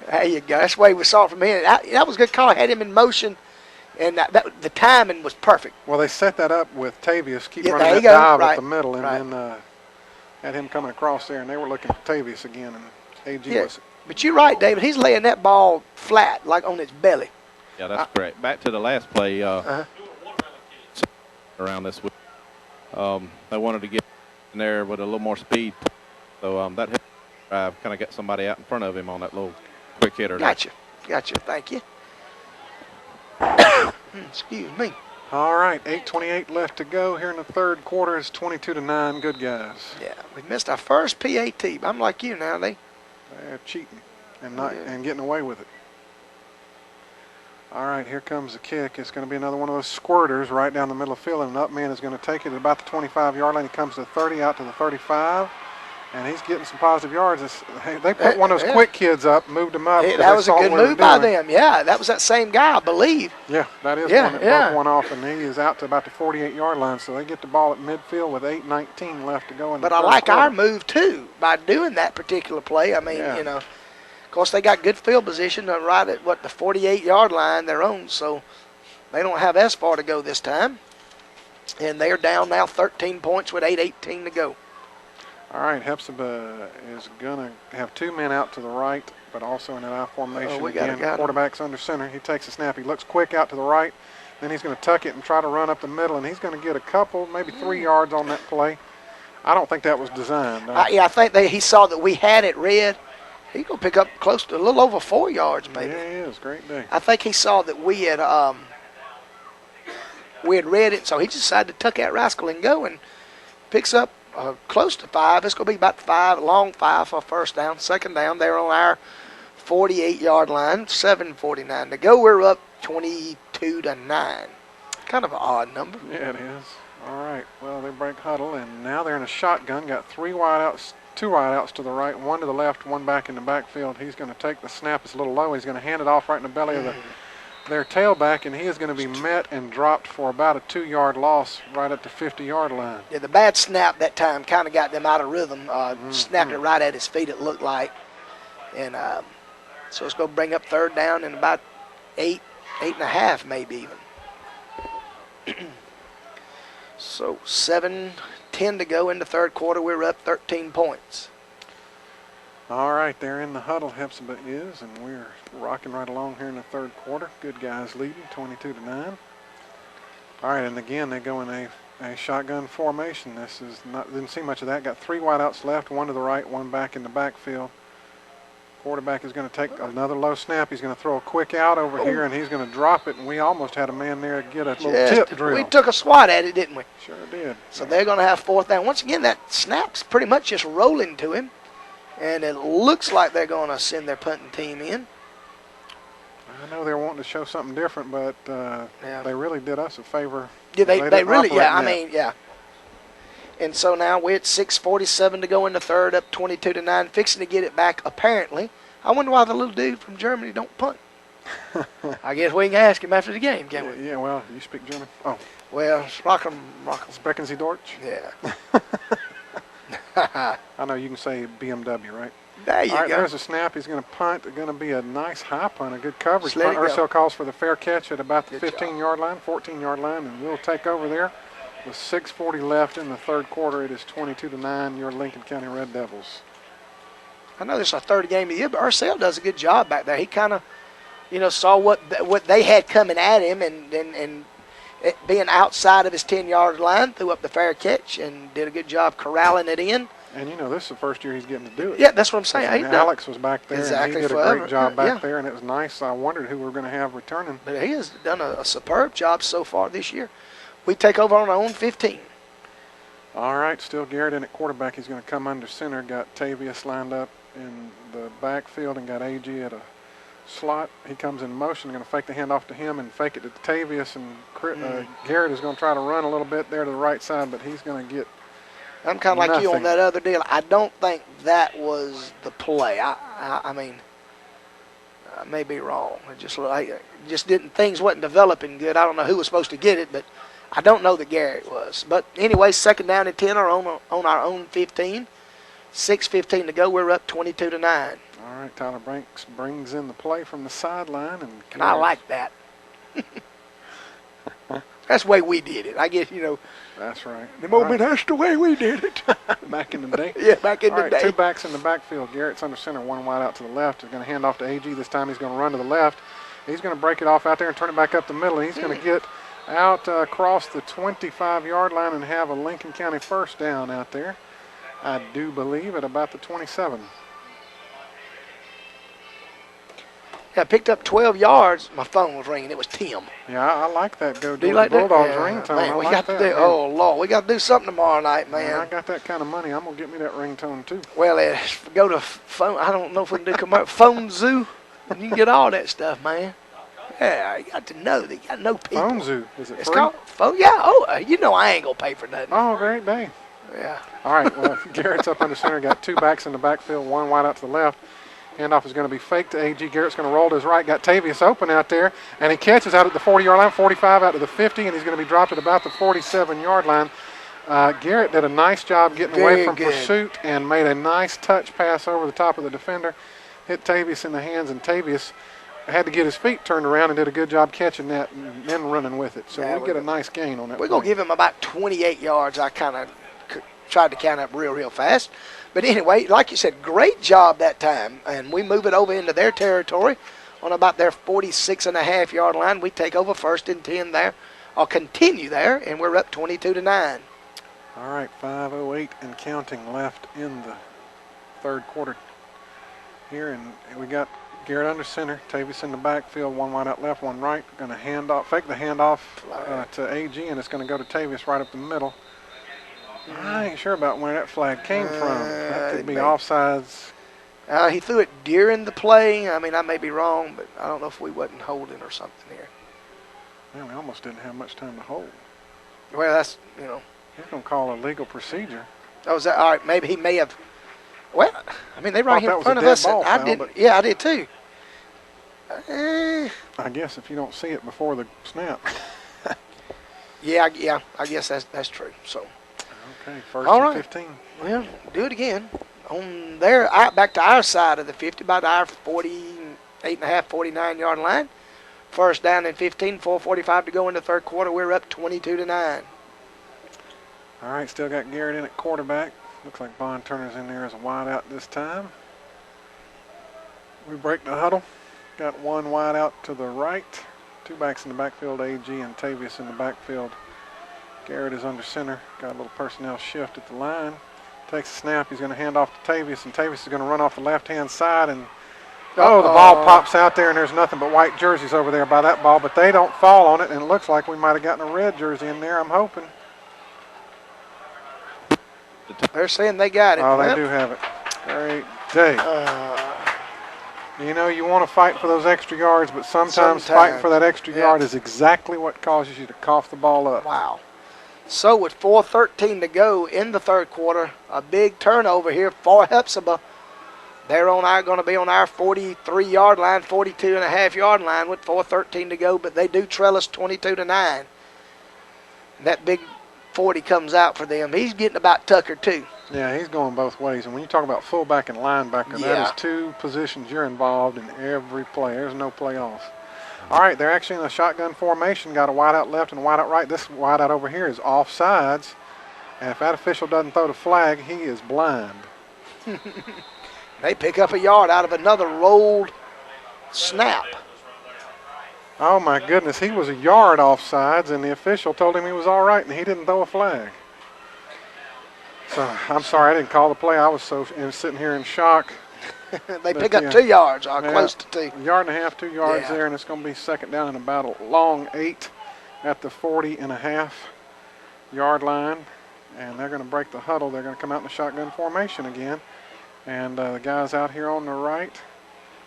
There you go. That's the way we saw it from here. That was a good call. Had him in motion. And the timing was perfect. Well, they set that up with Tavius, running that dive up the middle, and then had him coming across there, and they were looking for Tavius again, and AG was. But you're right, David. He's laying that ball flat, like on its belly. Yeah, that's correct. Back to the last play around this week. They wanted to get in there with a little more speed, so that drive kind of got somebody out in front of him on that little quick hitter. Gotcha. Thank you. Excuse me. All right, 8:28 left to go here in the third quarter. It's 22-9. Good guys. Yeah, we missed our first PAT. I'm like you now. They're cheating and getting away with it. All right, here comes the kick. It's going to be another one of those squirters right down the middle of the field, and an up man is going to take it at about the 25-yard line. He comes to the 30, out to the 35. And he's getting some positive yards. They put one of those quick kids up, moved him up. That was a good move by them. Yeah, that was that same guy, I believe. Yeah, that is one that broke one off, and he is out to about the 48-yard line. So they get the ball at midfield with 8:19 left to go in the third quarter. Our move, too, by doing that particular play. I mean, of course, they got good field position right at, the 48-yard line their own, so they don't have as far to go this time. And they're down now 13 points with 8:18 to go. All right, Hephzibah is going to have 2 men out to the right, but also in an I formation. we got a Again, guy. quarterback's under center. He takes a snap. He looks quick out to the right. Then he's going to tuck it and try to run up the middle, and he's going to get a couple, maybe 3 yards on that play. I don't think that was designed. Yeah, I think he saw that we had it read. He's going to pick up close to a little over 4 yards, maybe. Yeah, he is. Great day. I think he saw that we had read it, so he decided to tuck that rascal and go, and picks up close to 5. It's going to be about 5, long 5 for first down. Second down, they're on our 48-yard line. 7:49 to go. We're up 22-9. Kind of an odd number. Yeah, it is. All right. Well, they break huddle, and now they're in a shotgun. Got 3 wideouts, 2 wideouts to the right, 1 to the left, 1 back in the backfield. He's going to take the snap. It's a little low. He's going to hand it off right in the belly of their tailback, and he is going to be met and dropped for about a 2-yard loss right at the 50-yard line. Yeah, the bad snap that time kind of got them out of rhythm. Snapped it right at his feet, it looked like. And so it's going to bring up third down in about 8.5 maybe even. So 7:10 to go in the third quarter. We're up 13 points. All right, they're in the huddle, Hephzibah is, and we're rocking right along here in the third quarter. Good guys leading, 22-9. All right, and again, they go in a shotgun formation. This is not, didn't see much of that. Got 3 wideouts left, 1 to the right, 1 back in the backfield. Quarterback is going to take another low snap. He's going to throw a quick out over here, and he's going to drop it, and we almost had a man there get a little tip drill. We took a swat at it, didn't we? Sure did. So they're going to have fourth down. Once again, that snap's pretty much just rolling to him. And it looks like they're going to send their punting team in. I know they're wanting to show something different, but they really did us a favor. Yeah, they really, yeah, I that. mean, yeah. And so now we're at 6:47 to go in the third, up 22-9, fixing to get it back, apparently. I wonder why the little dude from Germany don't punt. I guess we can ask him after the game, can't we? Yeah, well, you speak German? Oh. Well, Rock'em. Sprechen Sie Deutsch? Yeah. I know you can say BMW, right? There you All right, go. there's a snap. He's going to punt. It's going to be a nice high punt, a good coverage. Just let Punt. it go. Ursel calls for the fair catch at about the Good 15-yard line, 14-yard line, and we'll take over there. With 6:40 left in the third quarter, it is 22-9, your Lincoln County Red Devils. I know this is our third game of the year, but Ursel does a good job back there. He kind of, saw what they had coming at him, and it being outside of his 10-yard line, threw up the fair catch and did a good job corralling it in. And this is the first year he's getting to do it. Yeah, that's what I'm saying. Alex was back there, exactly and he did forever. a great job back Yeah. there, and it was nice. I wondered who we were going to have returning. But he has done a superb job so far this year. We take over on our own 15. All right, still Garrett in at quarterback. He's going to come under center. Got Tavius lined up in the backfield and got AG at a slot. He comes in motion, going to fake the handoff to him and fake it to Tavius. And Garrett is going to try to run a little bit there to the right side, but he's going to get I'm kind of like you on nothing. that other deal. I don't think that was the play. I mean, I may be wrong. It just didn't. Things wasn't developing good. I don't know who was supposed to get it, but I don't know that Garrett was. But anyway, second down and 10 are on our own 15. 6:15 to go. We're up 22-9. All right, Tyler Banks brings in the play from the sideline, And I like that. That's the way we did it. I guess, That's right. the moment that's the way we did it. Back in the day. Yeah, back in All the right, day. 2 backs in the backfield. Garrett's under center, 1 wide out to the left. He's going to hand off to AG. This time he's going to run to the left. He's going to break it off out there and turn it back up the middle. He's going to get out across the 25-yard line and have a Lincoln County first down out there. I do believe at about the 27. I picked up 12 yards. My phone was ringing. It was Tim. Yeah, I like that Go Do you Georgia like that? Bulldogs Yeah, ringtone. man, I we like got that. to do. Yeah. Oh Lord, we got to do something tomorrow night, Man, man. I got that kind of money. I'm going to get me that ringtone too. Well, go to phone. I don't know if we can do commercial. Phone Zoo. And you can get all that stuff, man. Yeah, you got to know. You got to know people. Phone Zoo. Is it It's free? called phone. Yeah. Oh, I ain't gonna pay for nothing. Oh, great day. Yeah. All right, well, Garrett's up under center. Got 2 backs in the backfield, 1 wide out to the left. Handoff is going to be faked to AG. Garrett's going to roll to his right. Got Tavius open out there, and he catches out at the 40-yard line, 45 out to the 50, and he's going to be dropped at about the 47-yard line. Garrett did a nice job getting away from pursuit and made a nice touch pass over the top of the defender. Hit Tavius in the hands, and Tavius had to get his feet turned around and did a good job catching that and then running with it. So Yeah, we get a nice gain on that. We're gonna play. give him about 28 yards. I kind of tried to count up real fast. But anyway, like you said, great job that time. And we move it over into their territory on about their 46.5-yard line. We take over 1st and 10 there. I'll continue there, and we're up 22-9. All right, 5:08 and counting left in the third quarter here, and we got Garrett under center, Tavius in the backfield, one wide out left, one right. Going to hand off, fake the handoff to AG, and it's going to go to Tavius right up the middle. I ain't sure about where that flag came from. That could be offsides. He threw it during the play. I mean, I may be wrong, but I don't know if we wasn't holding or something here. Man, we almost didn't have much time to hold. Well, that's, you know. He's going to call a legal procedure. Oh, is that all right? Maybe he may have. Well, I mean, they right here in front of us. I did. Yeah, I did too. I guess if you don't see it before the snap. yeah, I guess that's true. So. Okay, 1st all and right. 15. Well, do it again. On there, back to our side of the 50, about our 48.5, 49-yard line. 1st down and 15, 4:45 to go in the third quarter. We're up 22-9. All right, still got Garrett in at quarterback. Looks like Bond Turner's in there as a wide out this time. We break the huddle. Got one wide out to the right. 2 backs in the backfield, AG and Tavius in the backfield. Garrett is under center. Got a little personnel shift at the line. Takes a snap. He's going to hand off to Tavius, and Tavius is going to run off the left-hand side. And the ball pops out there, and there's nothing but white jerseys over there by that ball, but they don't fall on it, and it looks like we might have gotten a red jersey in there, I'm hoping. They're saying they got it. Oh, they do have it. Great day. You know, you want to fight for those extra yards, but sometimes fighting for that extra yard is exactly what causes you to cough the ball up. Wow. So with 4:13 to go in the third quarter, a big turnover here for Hephzibah. They're going to be on our 43-yard line, 42.5-yard line with 4:13 to go, but they do trail us 22-9. That big 40 comes out for them. He's getting about Tucker too. Yeah, he's going both ways. And when you talk about fullback and linebacker, that is 2 positions you're involved in every play. There's no play off. All right, they're actually in a shotgun formation. Got a wide out left and a wide out right. This wide out over here is offsides. And if that official doesn't throw the flag, he is blind. They pick up a yard out of another rolled snap. Oh, my goodness. He was a yard offsides, and the official told him he was all right, and he didn't throw a flag. So, I'm sorry, I didn't call the play. I was sitting here in shock. They pick up 2 yards, or close to 2. A yard and a half, 2 yards there, and it's going to be second down and about a long 8 at the 40.5-yard line. And they're going to break the huddle. They're going to come out in the shotgun formation again. And the guys out here on the right,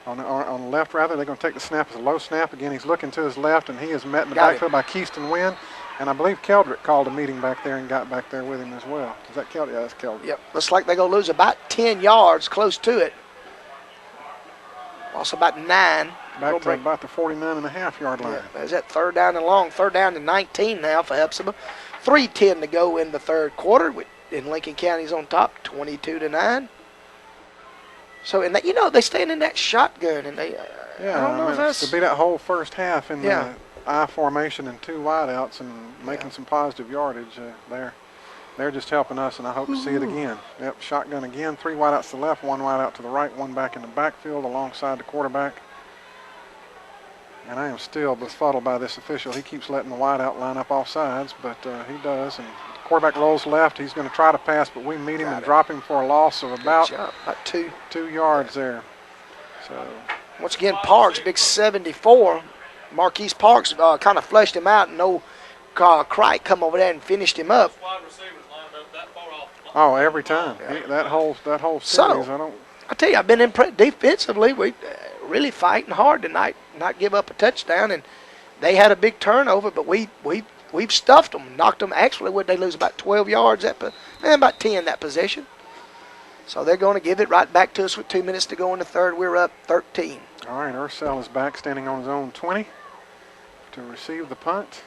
on the left rather, they're going to take the snap as a low snap. Again, he's looking to his left, and he is met in the backfield by Keyston Wynn. And I believe Keldrick called a meeting back there and got back there with him as well. Is that Keldrick? Yeah, that's Keldrick. Yep. Looks like they're going to lose about 10 yards, close to it. Also about 9. Back to about the 49.5-yard line. Yeah, there's that 3rd down and long. 3rd down and 19 now for Hephzibah. 3:10 to go in the third quarter. In Lincoln County's on top, 22-9. So, and they stand in that shotgun, and they. I don't know if that's to be that whole first half in the I formation and 2 wideouts and making some positive yardage there. They're just helping us, and I hope to see it again. Yep, shotgun again. 3 wideouts to the left, 1 wideout to the right, 1 back in the backfield alongside the quarterback. And I am still befuddled by this official. He keeps letting the wideout line up off sides, but he does. And the quarterback rolls left. He's going to try to pass, but we meet him and drop him for a loss of about 2 yards there. So once again, Parks, big 74. Marquise Parks kind of flushed him out, and no Crike come over there and finished him up. Oh, every time. That whole series, I tell you, I've been impressed defensively. We really fighting hard tonight, not give up a touchdown, and they had a big turnover, but we've stuffed them, knocked them. Actually, would they lose about 12 yards about 10 that possession. So they're going to give it right back to us with 2 minutes to go in the third. We're up 13. All right, Ursell is back, standing on his own 20 to receive the punt.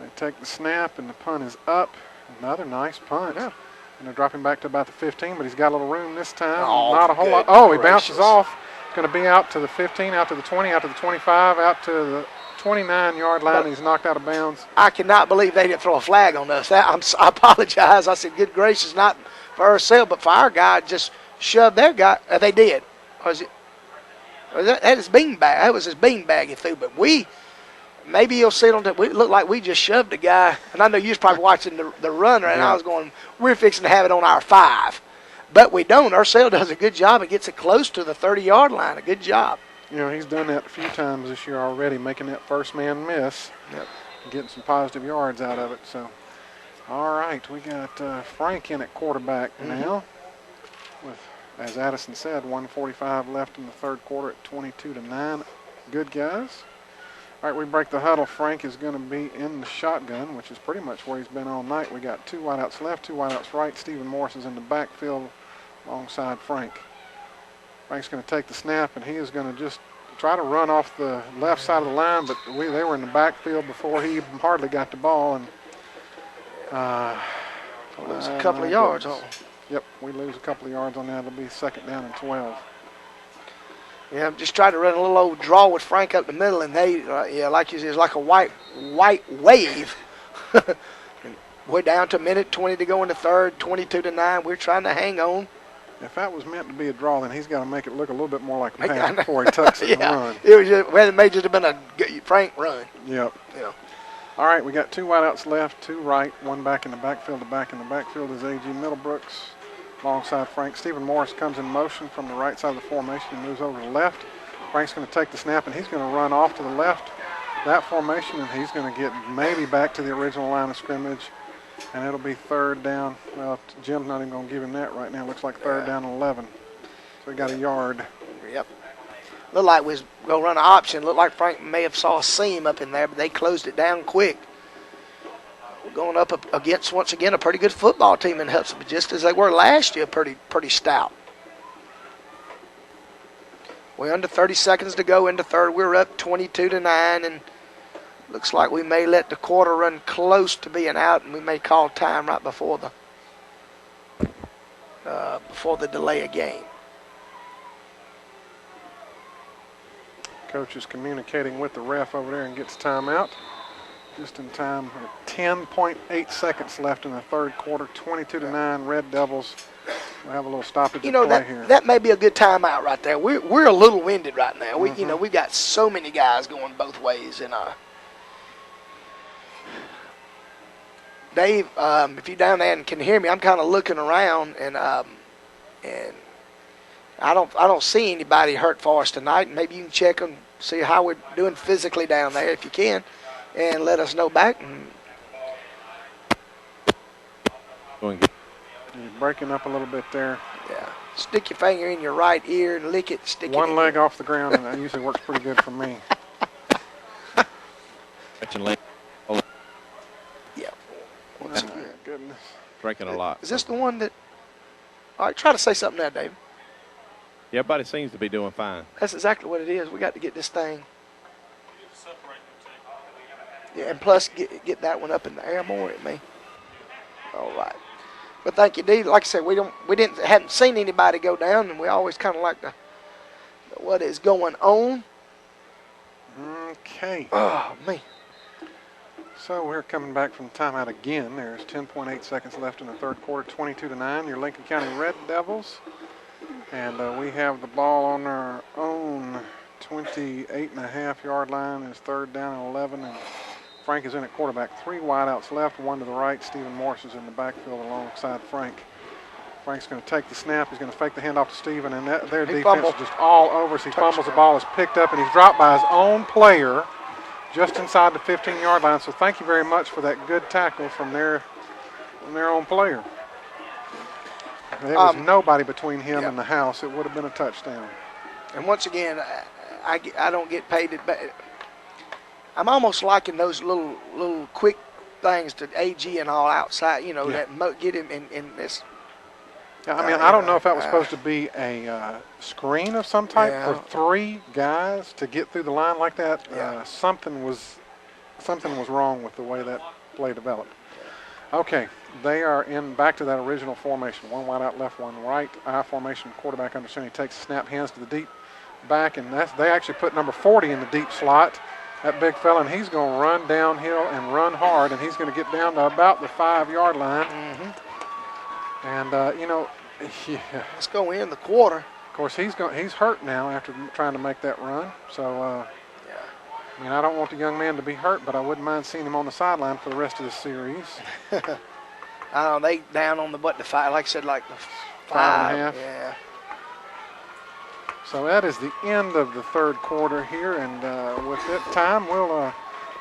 They take the snap, and the punt is up. Another nice punt. Yeah. And they're dropping back to about the 15, but he's got a little room this time. Oh, not a whole lot. Oh, he bounces off. Going to be out to the 15, out to the 20, out to the 25, out to the 29-yard line. He's knocked out of bounds. I cannot believe they didn't throw a flag on us. I apologize. I said, good gracious, not for ourselves, but for our guy just shoved their guy. They did. Was it? That is beanbag. That was his beanbag he threw. But maybe you'll see it on. We looked like we just shoved a guy. And I know you was probably watching the runner, and I was going, we're fixing to have it on our 5. But we don't. Ursel does a good job and gets it close to the 30-yard line. A good job. You know, he's done that a few times this year already, making that first man miss. Yep. Getting some positive yards out of it. So, all right, we got Frank in at quarterback now. With, as Addison said, 1:45 left in the third quarter at 22-9. Good guys. All right, we break the huddle. Frank is going to be in the shotgun, which is pretty much where he's been all night. We got 2 wideouts left, 2 wideouts right. Stephen Morris is in the backfield alongside Frank. Frank's going to take the snap, and he is going to just try to run off the left side of the line, but they were in the backfield before he even hardly got the ball. And lose a couple of yards on. Yep, we lose a couple of yards on that. It'll be 2nd down and 12. Yeah, just tried to run a little old draw with Frank up the middle, and they, like you said, it's like a white wave. We're down to a minute 20 to go in the third, 22-9. We're trying to hang on. If that was meant to be a draw, then he's got to make it look a little bit more like a pass before he tucks it and runs. It was just, well, it may just have been a Frank run. Yep. Yeah. All right, we got 2 wideouts left, 2 right, 1 back in the backfield. The back in the backfield is A.G. Middlebrooks alongside Frank. Stephen Morris comes in motion from the right side of the formation and moves over to the left. Frank's going to take the snap, and he's going to run off to the left that formation, and he's going to get maybe back to the original line of scrimmage. And it'll be 3rd down. Well, Jim's not even going to give him that right now. Looks like 3rd down and 11. So we got a yard. Yep. Looked like we was going to run an option. Looked like Frank may have saw a seam up in there, but they closed it down quick. We're going up against, once again, a pretty good football team in Hephzibah, just as they were last year, pretty stout. We're under 30 seconds to go in the third. We're up 22-9, and looks like we may let the quarter run close to being out, and we may call time right before the delay of game. Coach is communicating with the ref over there and gets timeout. Just in time. 10.8 seconds left in the third quarter. 22-9. Red Devils. We'll have a little stoppage at play here. That may be a good timeout right there. We're a little winded right now. We've got so many guys going both ways, and Dave, if you're down there and can hear me, I'm kind of looking around, and I don't see anybody hurt for us tonight. Maybe you can check and see how we're doing physically down there if you can, and let us know back. You're breaking up a little bit there. Yeah. Stick your finger in your right ear and lick it. Stick one it leg off the ground, and that usually works pretty good for me. Yeah. Oh, goodness. Drinking a lot. Is this the one that? All right, try to say something there, Dave. Yeah, everybody seems to be doing fine. That's exactly what it is. We got to get this thing. Yeah, and plus get that one up in the air more at me. All right. But thank you, Dee. Like I said, hadn't seen anybody go down, and we always kind of like to know what is going on. Okay. Oh, man. So we're coming back from timeout again. There's 10.8 seconds left in the third quarter, 22-9. Your Lincoln County Red Devils. And we have the ball on our own 28.5-yard line. It's 3rd down and 11. And Frank is in at quarterback. 3 wideouts left, 1 to the right. Stephen Morris is in the backfield alongside Frank. Frank's going to take the snap. He's going to fake the handoff to Stephen, and their defense is just all over. So he fumbles, the ball is picked up, and he's dropped by his own player just inside the 15-yard line. So thank you very much for that good tackle from their own player. There was nobody between him and the house. It would have been a touchdown. And once again, I don't get paid it, but I'm almost liking those little quick things to AG and all outside, that get him in this. Yeah, I mean, I don't know if that was supposed to be a screen of some type for 3 guys to get through the line like that. Yeah. Something was wrong with the way that play developed. Okay, they are back to that original formation. 1 wide out, left, 1 right. I formation, quarterback under center. He takes the snap, hands to the deep back, and they actually put number 40 in the deep slot. That big fella, and he's going to run downhill and run hard, and he's going to get down to about the 5-yard line. And, you know, yeah. Let's go in the quarter. Of course, he's hurt now after trying to make that run. So, Yeah. I mean, I don't want the young man to be hurt, but I wouldn't mind seeing him on the sideline for the rest of the series. They down on the like I said, like the 5.5. Yeah. So that is the end of the third quarter here, and with that time, we'll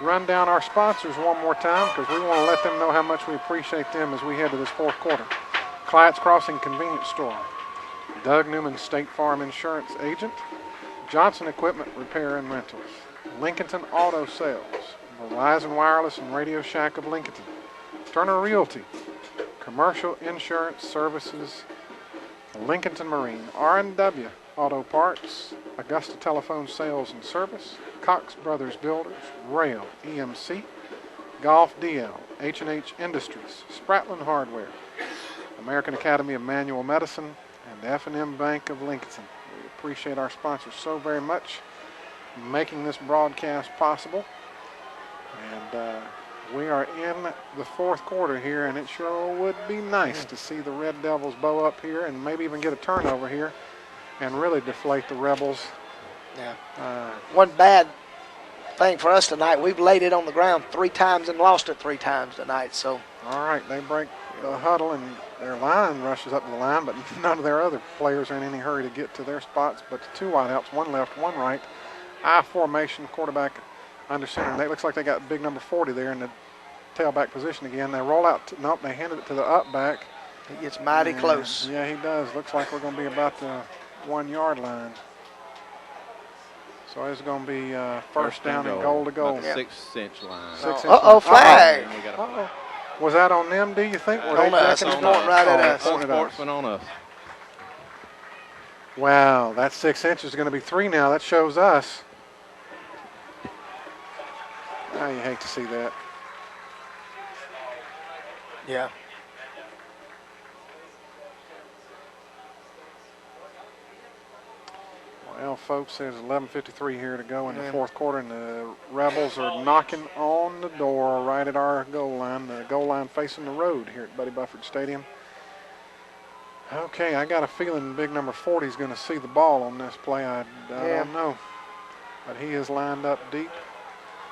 run down our sponsors one more time because we want to let them know how much we appreciate them as we head to this fourth quarter. Clyde's Crossing Convenience Store, Doug Newman State Farm Insurance Agent, Johnson Equipment Repair and Rentals, Lincolnton Auto Sales, Verizon Wireless and Radio Shack of Lincolnton, Turner Realty, Commercial Insurance Services, Lincolnton Marine, R&W Auto Parts, Augusta Telephone Sales and Service, Cox Brothers Builders, Rail, EMC, Golf DL, H&H Industries, Spratland Hardware, American Academy of Manual Medicine, and F&M Bank of Lincolnton. We appreciate our sponsors so very much making this broadcast possible. And we are in the fourth quarter here, and it sure would be nice to see the Red Devils bow up here and maybe even get a turnover here and really deflate the Rebels. Yeah. One bad thing for us tonight, we've laid it on the ground 3 times and lost it 3 times tonight. So. All right, they break the huddle and their line rushes up to the line, but none of their other players are in any hurry to get to their spots. But 2 wideouts, 1 left, 1 right. I formation, quarterback under center. It looks like they got big number 40 there in the tailback position again. They roll out. Nope, they handed it to the up back. He gets mighty close. Yeah, he does. Looks like we're going to be about the 1-yard line. So it's going to be first down and goal to goal. 6-inch line. 6-inch Uh-oh, flag. Uh-oh. Was that on them, do you think? Were On they us, checking on it? us. Right at us. Pointed at us. Sportsman on us. Wow, that 6 inches is going to be 3 now. That shows us. Oh, you hate to see that. Yeah. Well, folks, there's 11:53 here to go in the fourth quarter, and the Rebels are knocking on the door right at our goal line. The goal line facing the road here at Buddy Bufford Stadium. Okay, I got a feeling big number 40 is going to see the ball on this play. I don't know. But he is lined up deep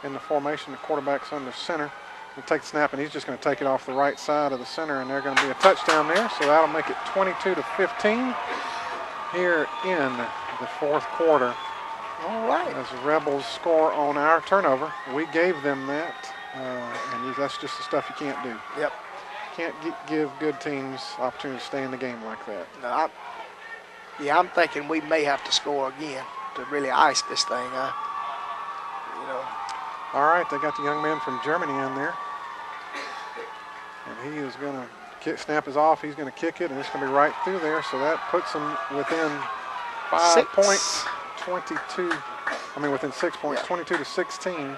in the formation. The quarterback's under center. He'll take the snap, and he's just going to take it off the right side of the center, and there's going to be a touchdown there. So that'll make it 22-15 here in the fourth quarter. All right. As the Rebels score on our turnover. We gave them that, and that's just the stuff you can't do. Yep. Can't give good teams opportunity to stay in the game like that. No, I'm thinking we may have to score again to really ice this thing. All right, they got the young man from Germany in there. And he is going to snap is off. He's going to kick it, and it's going to be right through there. So that puts them within 5 points, 22. I mean, within 6 points, 22-16,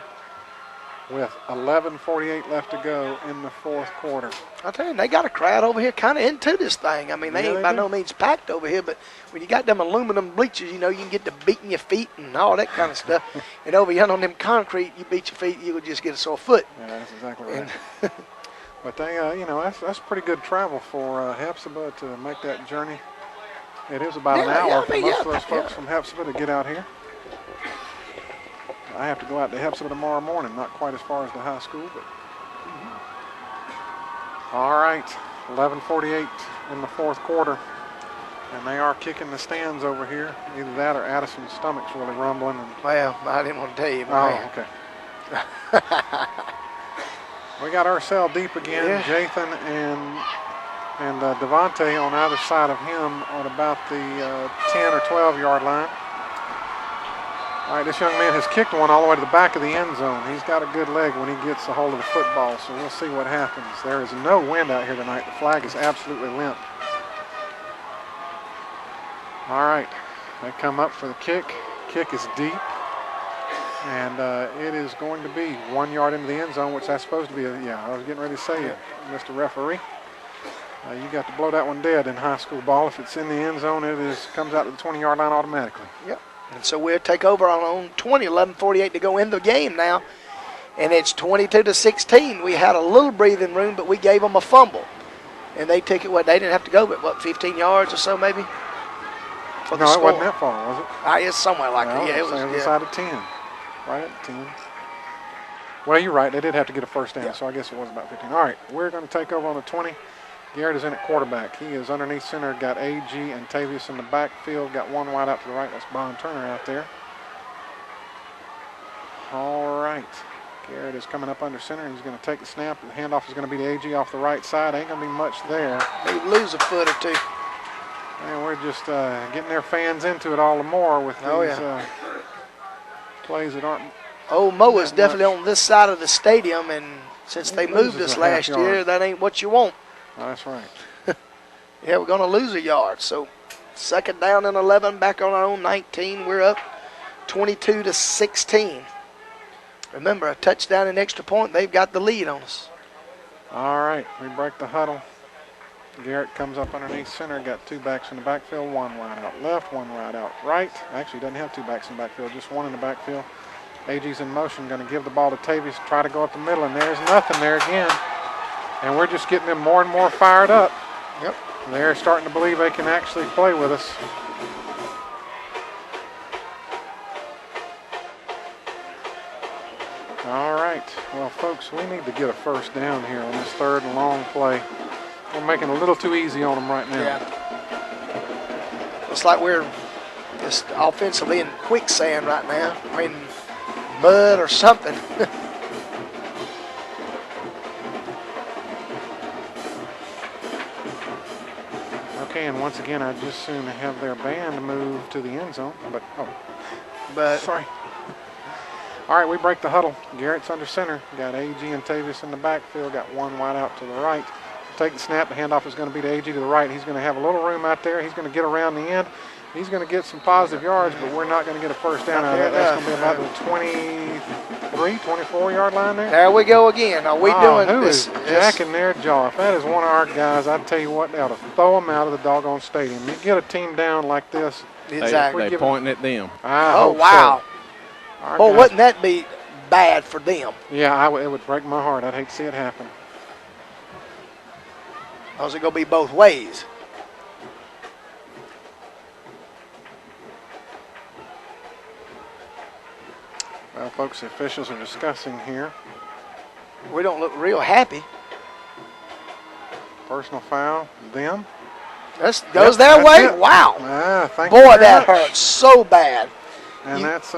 with 11:48 left to go in the fourth quarter. I'll tell you, they got a crowd over here kind of into this thing. I mean, they ain't by no means packed over here, but when you got them aluminum bleachers, you can get to beating your feet and all that kind of stuff. And over here on them concrete, you beat your feet, you would just get a sore foot. Yeah, that's exactly right. But they, that's pretty good travel for Hephzibah to make that journey. It is about an hour for most of those folks from Hephzibah to get out here. I have to go out to Hephzibah tomorrow morning, not quite as far as the high school, but. All right, 11:48 in the fourth quarter, and they are kicking the stands over here. Either that or Addison's stomach's really rumbling. Well, I didn't want to tell you. Oh, okay. We got Ursel deep again. Yeah. Jathan and Devontae on either side of him at about the 10 or 12-yard line. All right, this young man has kicked one all the way to the back of the end zone. He's got a good leg when he gets a hold of the football, so we'll see what happens. There is no wind out here tonight. The flag is absolutely limp. All right, they come up for the kick. Kick is deep, and it is going to be 1 yard into the end zone, which that's supposed to be I was getting ready to say it, Mr. Referee. You got to blow that one dead in high school ball. If it's in the end zone, it comes out to the 20-yard line automatically. Yep. And so we'll take over on our own 20, 11:48 to go in the game now. And it's 22-16. We had a little breathing room, but we gave them a fumble. And they took it, they didn't have to go, but 15 yards or so maybe? For the No, it score. wasn't that far, was it? It's somewhere like that. Yeah, it was. Inside of 10. Right at 10. Well, you're right. They did have to get a first down, so I guess it was about 15. All right, we're going to take over on the 20. Garrett is in at quarterback. He is underneath center. Got A.G. and Tavius in the backfield. Got one wide out to the right. That's Bond Turner out there. All right. Garrett is coming up under center. He's going to take the snap. The handoff is going to be to A.G. off the right side. Ain't going to be much there. They lose a foot or two. And we're just getting their fans into it all the more with these plays that aren't. Old Mo is definitely on this side of the stadium, and since they moved us last year, that ain't what you want. Oh, that's right. Yeah, we're going to lose a yard. So 2nd down and 11, back on our own 19. We're up 22-16. Remember, a touchdown and extra point, they've got the lead on us. All right, we break the huddle. Garrett comes up underneath center. Got two backs in the backfield, one wide out left, one wide out right. Actually, doesn't have two backs in the backfield, just one in the backfield. AG's in motion, going to give the ball to Tavius, try to go up the middle, and there's nothing there again. And we're just getting them more and more fired up. Yep. They're starting to believe they can actually play with us. All right. Well, folks, we need to get a first down here on this 3rd and long play. We're making it a little too easy on them right now. Yeah. Looks like we're just offensively in quicksand right now. I mean, mud or something. Okay, and once again, I'd just soon have their band move to the end zone. But Sorry. All right, we break the huddle. Garrett's under center. Got A.G. and Tavius in the backfield. Got one wide out to the right. Take the snap. The handoff is going to be to A.G. to the right. He's going to have a little room out there. He's going to get around the end. He's going to get some positive yards, but we're not going to get a first down out of that. That's going to be about the 23, 24-yard line there. There we go again. Are we doing who this? is jacking their jaw? If that is one of our guys, I'd tell you what, they ought to throw them out of the doggone stadium. You get a team down like this. Exactly. They pointing at them. Oh, wow. So. Well, wouldn't that be bad for them? Yeah, it would break my heart. I'd hate to see it happen. How's it going to be both ways? Well, folks, the officials are discussing here. We don't look real happy. Personal foul, them. That goes their way? It. Wow. Thank you Boy, very that much. hurts so bad. And that's,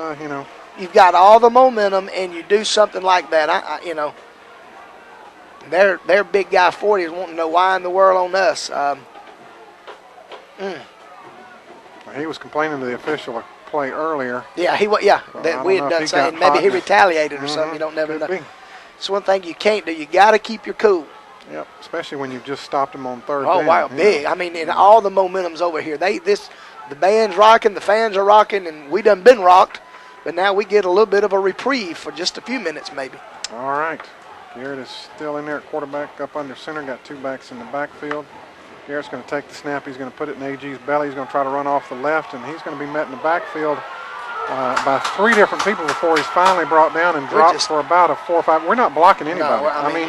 You've got all the momentum, and you do something like that. Their big guy 40 is wanting to know why in the world on us. He was complaining to the official play earlier. Yeah, that we had done something. Maybe he retaliated or something. You don't never know. It's one thing you can't do. You got to keep your cool. Yep, especially when you've just stopped them on 3rd Oh, down. wow, big. I mean, and all the momentum's over here. The band's rocking, the fans are rocking, and we done been rocked. But now we get a little bit of a reprieve for just a few minutes maybe. All right. Garrett is still in there at quarterback, up under center. Got two backs in the backfield. Garrett's going to take the snap. He's going to put it in A.G.'s belly. He's going to try to run off the left, and he's going to be met in the backfield by 3 different people before he's finally brought down and dropped for about a 4 or 5. We're not blocking anybody. No, I mean,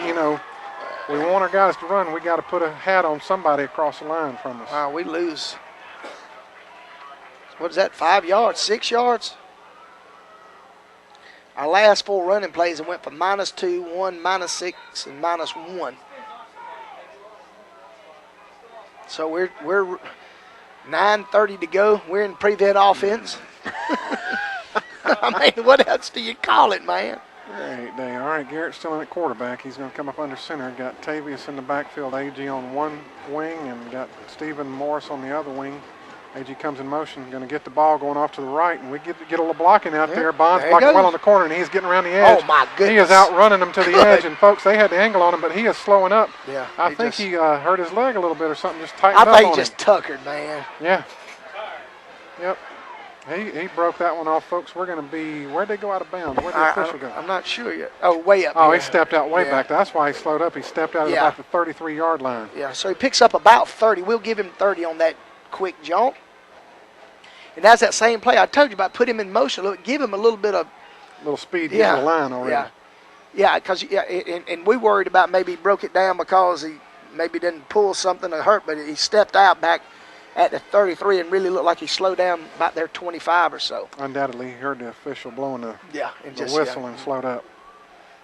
we want our guys to run. We got to put a hat on somebody across the line from us. Wow, we lose. What is that, 5 yards, 6 yards? Our last 4 running plays went from -2, 1, -6, and -1. So we're 9:30 to go. We're in prevent offense. I mean, what else do you call it, man? Great day. All right, Garrett's still in at quarterback. He's going to come up under center. Got Tavius in the backfield, A.G. on one wing, and got Stephen Morris on the other wing. A.G. comes in motion, going to get the ball going off to the right, and we get a little blocking out there. Bond's blocking well on the corner, and he's getting around the edge. Oh, my goodness. He is outrunning them to the edge, and, folks, they had the angle on him, but he is slowing up. Yeah. I think he hurt his leg a little bit or something, just tightened up on him. I think he just tuckered, man. Yeah. Yep. He broke that one off, folks. We're going to be – where'd they go out of bounds? Where'd the official go? I'm not sure yet. Oh, way up Oh, here. he stepped out way back. That's why he slowed up. He stepped out at about the 33-yard line. Yeah, so he picks up about 30. We'll give him 30 on that quick jump. And that's that same play I told you about. Put him in motion. Look, give him a little bit of little speed yeah, getting the line already. Yeah, yeah, because and we worried about maybe he broke it down because he maybe didn't pull something to hurt, but he stepped out back at the 33 and really looked like he slowed down about there 25 or so. Undoubtedly, he heard the official blowing the And the whistle and slowed up.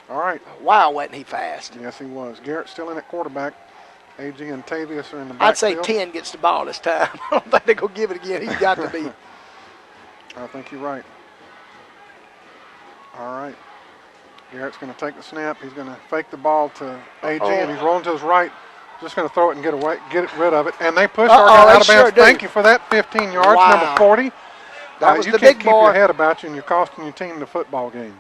All right. Wow, wasn't he fast? Yes, he was. Garrett's still in at quarterback. AG and Tavius are in the backfield. I'd say 10 gets the ball this time. I don't think they're going to give it again. He's got to be. I think you're right. All right. Garrett's going to take the snap. He's going to fake the ball to AG, and he's rolling to his right. Just going to throw it and get rid of it. And they push our guy out of bounds. Thank you for that. 15 yards, number 40. That was the big boy. You can't keep your head about you, and you're costing your team the football game.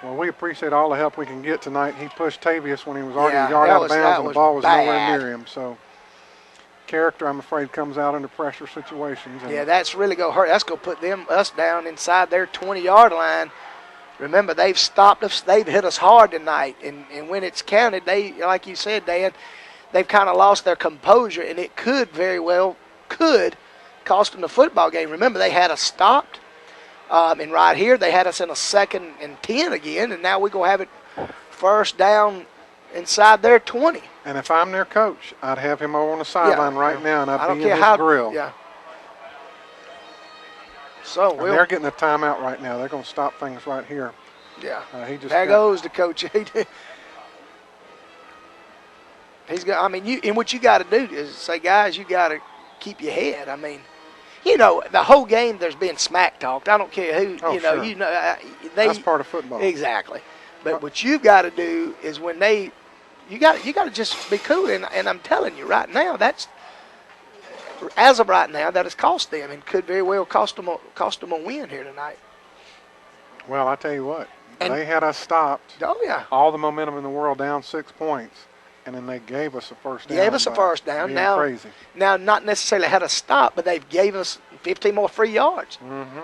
Well, we appreciate all the help we can get tonight. He pushed Tavius when he was already a yard out of bounds, and the ball was nowhere near him. So character, I'm afraid, comes out under pressure situations. Yeah, that's really going to hurt. That's going to put us down inside their 20-yard line. Remember, they've stopped us. They've hit us hard tonight. And when it's counted, they, like you said, Dan, they've kind of lost their composure, and it could very well cost them the football game. Remember, they had us stopped. And right here, they had us in a 2nd and 10 again, and now we're going to have it first down inside their 20. And if I'm their coach, I'd have him over on the sideline right now, and I'd be in his grill. Yeah. So they're getting a timeout right now. They're going to stop things right here. Yeah. There goes the coach. He's got. I mean, and what you got to do is say, guys, you got to keep your head. I mean, you know, the whole game there's been smack talked. I don't care who. Sure. That's part of football. Exactly. But what you've got to do is when you got to just be cool. And I'm telling you right now, as of right now, that has cost them and could very well cost them a win here tonight. Well, I tell you what, they had us stopped. Oh yeah. All the momentum in the world, down 6 points, and then they gave us a first down. Gave us a first down. Now, crazy. Now, not necessarily had us stop, but they've gave us 15 more free yards. Mm-hmm.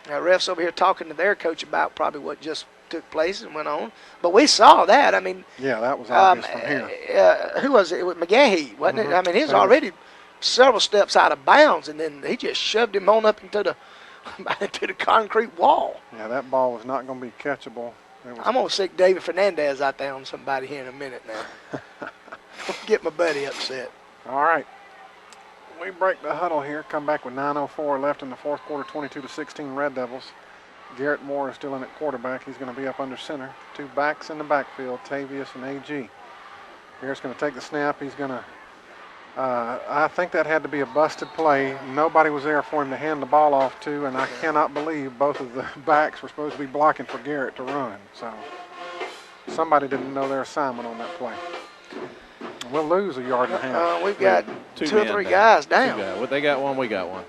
Now, refs over here talking to their coach about probably what just took place and went on. But we saw that. I mean, yeah, that was obvious from here. Who was it? It was McGahee, wasn't it? I mean, he was already several steps out of bounds, and then he just shoved him on up into the concrete wall. Yeah, that ball was not going to be catchable. I'm going to stick David Fernandez out there on somebody here in a minute now. Get my buddy upset. All right. We break the huddle here, come back with 9:04 left in the fourth quarter, 22-16 Red Devils. Garrett Moore is still in at quarterback. He's going to be up under center. 2 backs in the backfield, Tavius and AG. Garrett's going to take the snap. He's going to, I think that had to be a busted play. Nobody was there for him to hand the ball off to, and I cannot believe both of the backs were supposed to be blocking for Garrett to run. So somebody didn't know their assignment on that play. We'll lose a yard and a half. We've got two or three guys down. Well, they got one, we got one.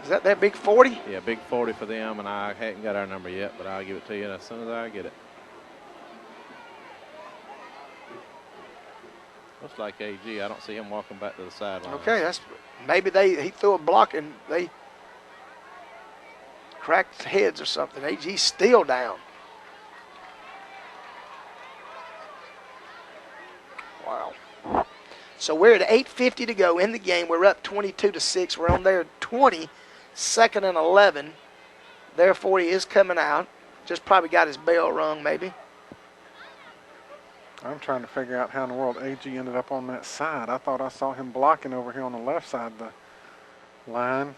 Is that their big 40? Yeah, big 40 for them, and I hadn't got our number yet, but I'll give it to you as soon as I get it. Looks like AG. I don't see him walking back to the sideline. Okay, maybe he threw a block and they cracked heads or something. AG's still down. Wow. So we're at 8:50 to go in the game. We're up 22-6. We're on their 20, 2nd and 11. Their 40 is coming out. Just probably got his bell rung, maybe. I'm trying to figure out how in the world AG ended up on that side. I thought I saw him blocking over here on the left side of the line.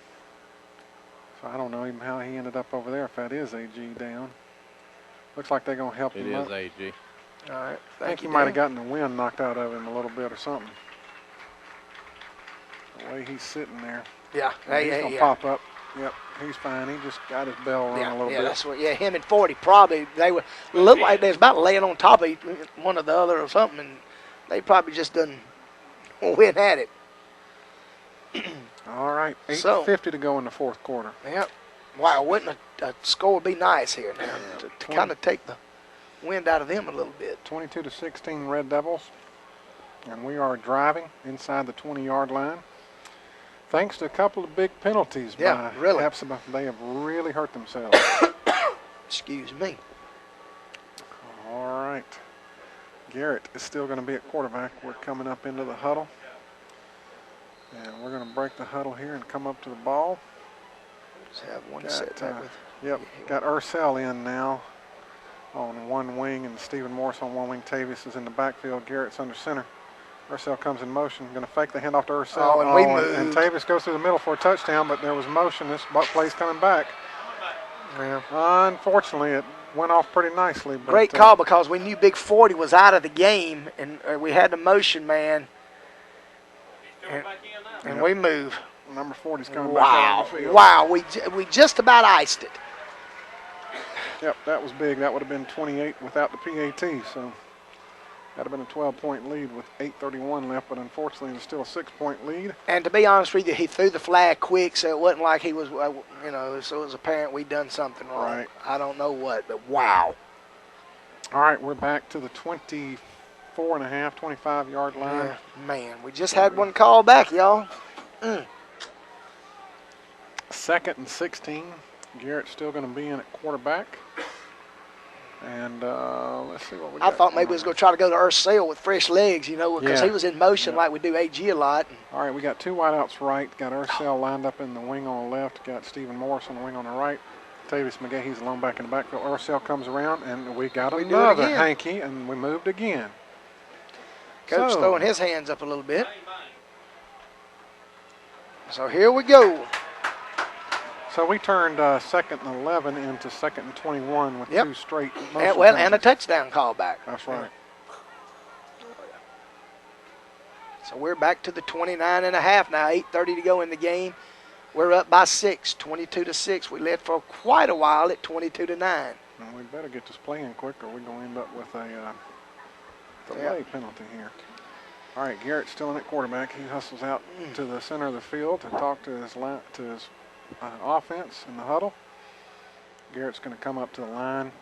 So I don't know even how he ended up over there if that is AG down. Looks like they're going to help him up. It is AG. All right. I think he might have gotten the wind knocked out of him a little bit or something. The way he's sitting there. Yeah. He's going to pop up. Yep, he's fine. He just got his bell rung a little bit. That's what. Yeah, him and 40 probably they were looked like they was about laying on top of one or the other or something, and they probably just done went at it. All right, 8:50 to go in the fourth quarter. Yep. Wow, wouldn't a score would be nice here now to kind of take the wind out of them a little bit. 22-16 Red Devils, and we are driving inside the 20-yard line. Thanks to a couple of big penalties by Hephzibah, they have really hurt themselves. Excuse me. All right. Garrett is still going to be at quarterback. We're coming up into the huddle. And we're going to break the huddle here and come up to the ball. Just have one set back with. Yep, got Ursel in now on one wing and Stephen Morris on one wing. Tavius is in the backfield. Garrett's under center. Ursel comes in motion. Going to fake the handoff to Ursel. Oh, and we moved. And Tavius goes through the middle for a touchdown, but there was motion. This play's coming back. Yeah. Unfortunately, it went off pretty nicely. But, Great call because we knew Big 40 was out of the game, and we had the motion man. And we move. Number 40's coming back out of the field. Wow, we just about iced it. Yep, that was big. That would have been 28 without the PAT, so that would have been a 12-point lead with 8:31 left, but unfortunately it's still a 6-point lead. And to be honest with you, he threw the flag quick, so it wasn't like he was, so it was apparent we'd done something wrong. Right. I don't know what, but wow. All right, we're back to the 24.5, 25-yard line. Yeah, man, we just had one call back, y'all. 2nd and 16. Garrett's still going to be in at quarterback. And let's see what we got. I thought maybe we was going to try to go to Ursel with fresh legs, because Yeah. he was in motion like we do AG a lot. All right, we got two wideouts right. Got Ursel lined up in the wing on the left. Got Stephen Morris on the wing on the right. Tavius McGahee's alone back in the backfield. Ursel comes around, and we got We do it another again. hanky, and we moved again. Coach So- throwing his hands up a little bit. So here we go. So we turned 2nd and 11 into 2nd and 21 with Yep. two straight motion And a penalties. touchdown call back. That's right. So we're back to the 29.5 now. 8:30 to go in the game. We're up by 6, 22-6. We led for quite a while at 22-9. Well, we better get this play in quick, or we're going to end up with a delay penalty here. All right, Garrett's still in at quarterback. He hustles out to the center of the field to talk to his offense in the huddle. Garrett's going to come up to the line.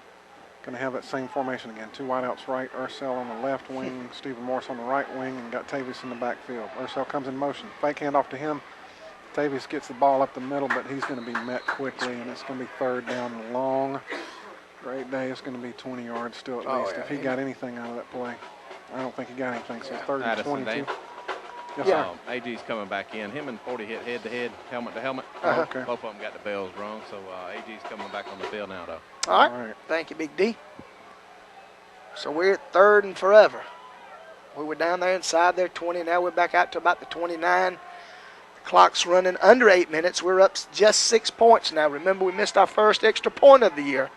Going to have that same formation again. Two wideouts right, Ursel on the left wing, Stephen Morris on the right wing, and got Tavius in the backfield. Ursel comes in motion. Fake handoff to him. Tavius gets the ball up the middle, but he's going to be met quickly, and it's going to be 3rd down and long. Great day. It's going to be 20 yards still at least if he got anything out of that play. I don't think he got anything, so 3rd and Addison, 22. Dave. Yes, sir. AG's coming back in. Him and 40 hit head-to-head, helmet-to-helmet. Okay. Both of them got the bells rung, so AG's coming back on the field now, though. All right. Thank you, Big D. So we're at 3rd and forever. We were down there inside their 20. Now we're back out to about the 29. The clock's running under 8 minutes. We're up just 6 points now. Remember, we missed our first extra point of the year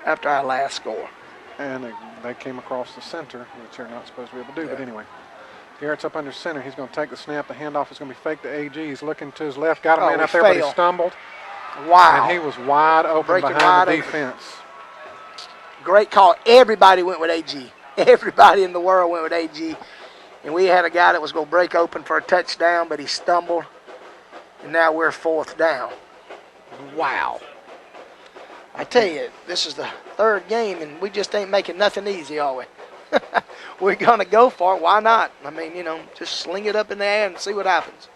after our last score. And they came across the center, which they're not supposed to be able to do. But anyway, Garrett's up under center. He's going to take the snap. The handoff is going to be faked to AG. He's looking to his left. Got a man we out there, but fail. he stumbled. Wow. And he was wide open Breaking behind wide the open. defense. Great call. Everybody went with AG. Everybody in the world went with AG. And we had a guy that was going to break open for a touchdown, but he stumbled. And now we're 4th down. Wow. I tell you, this is the 3rd game, and we just ain't making nothing easy, are we? We're going to go for it. Why not? I mean, just sling it up in the air and see what happens.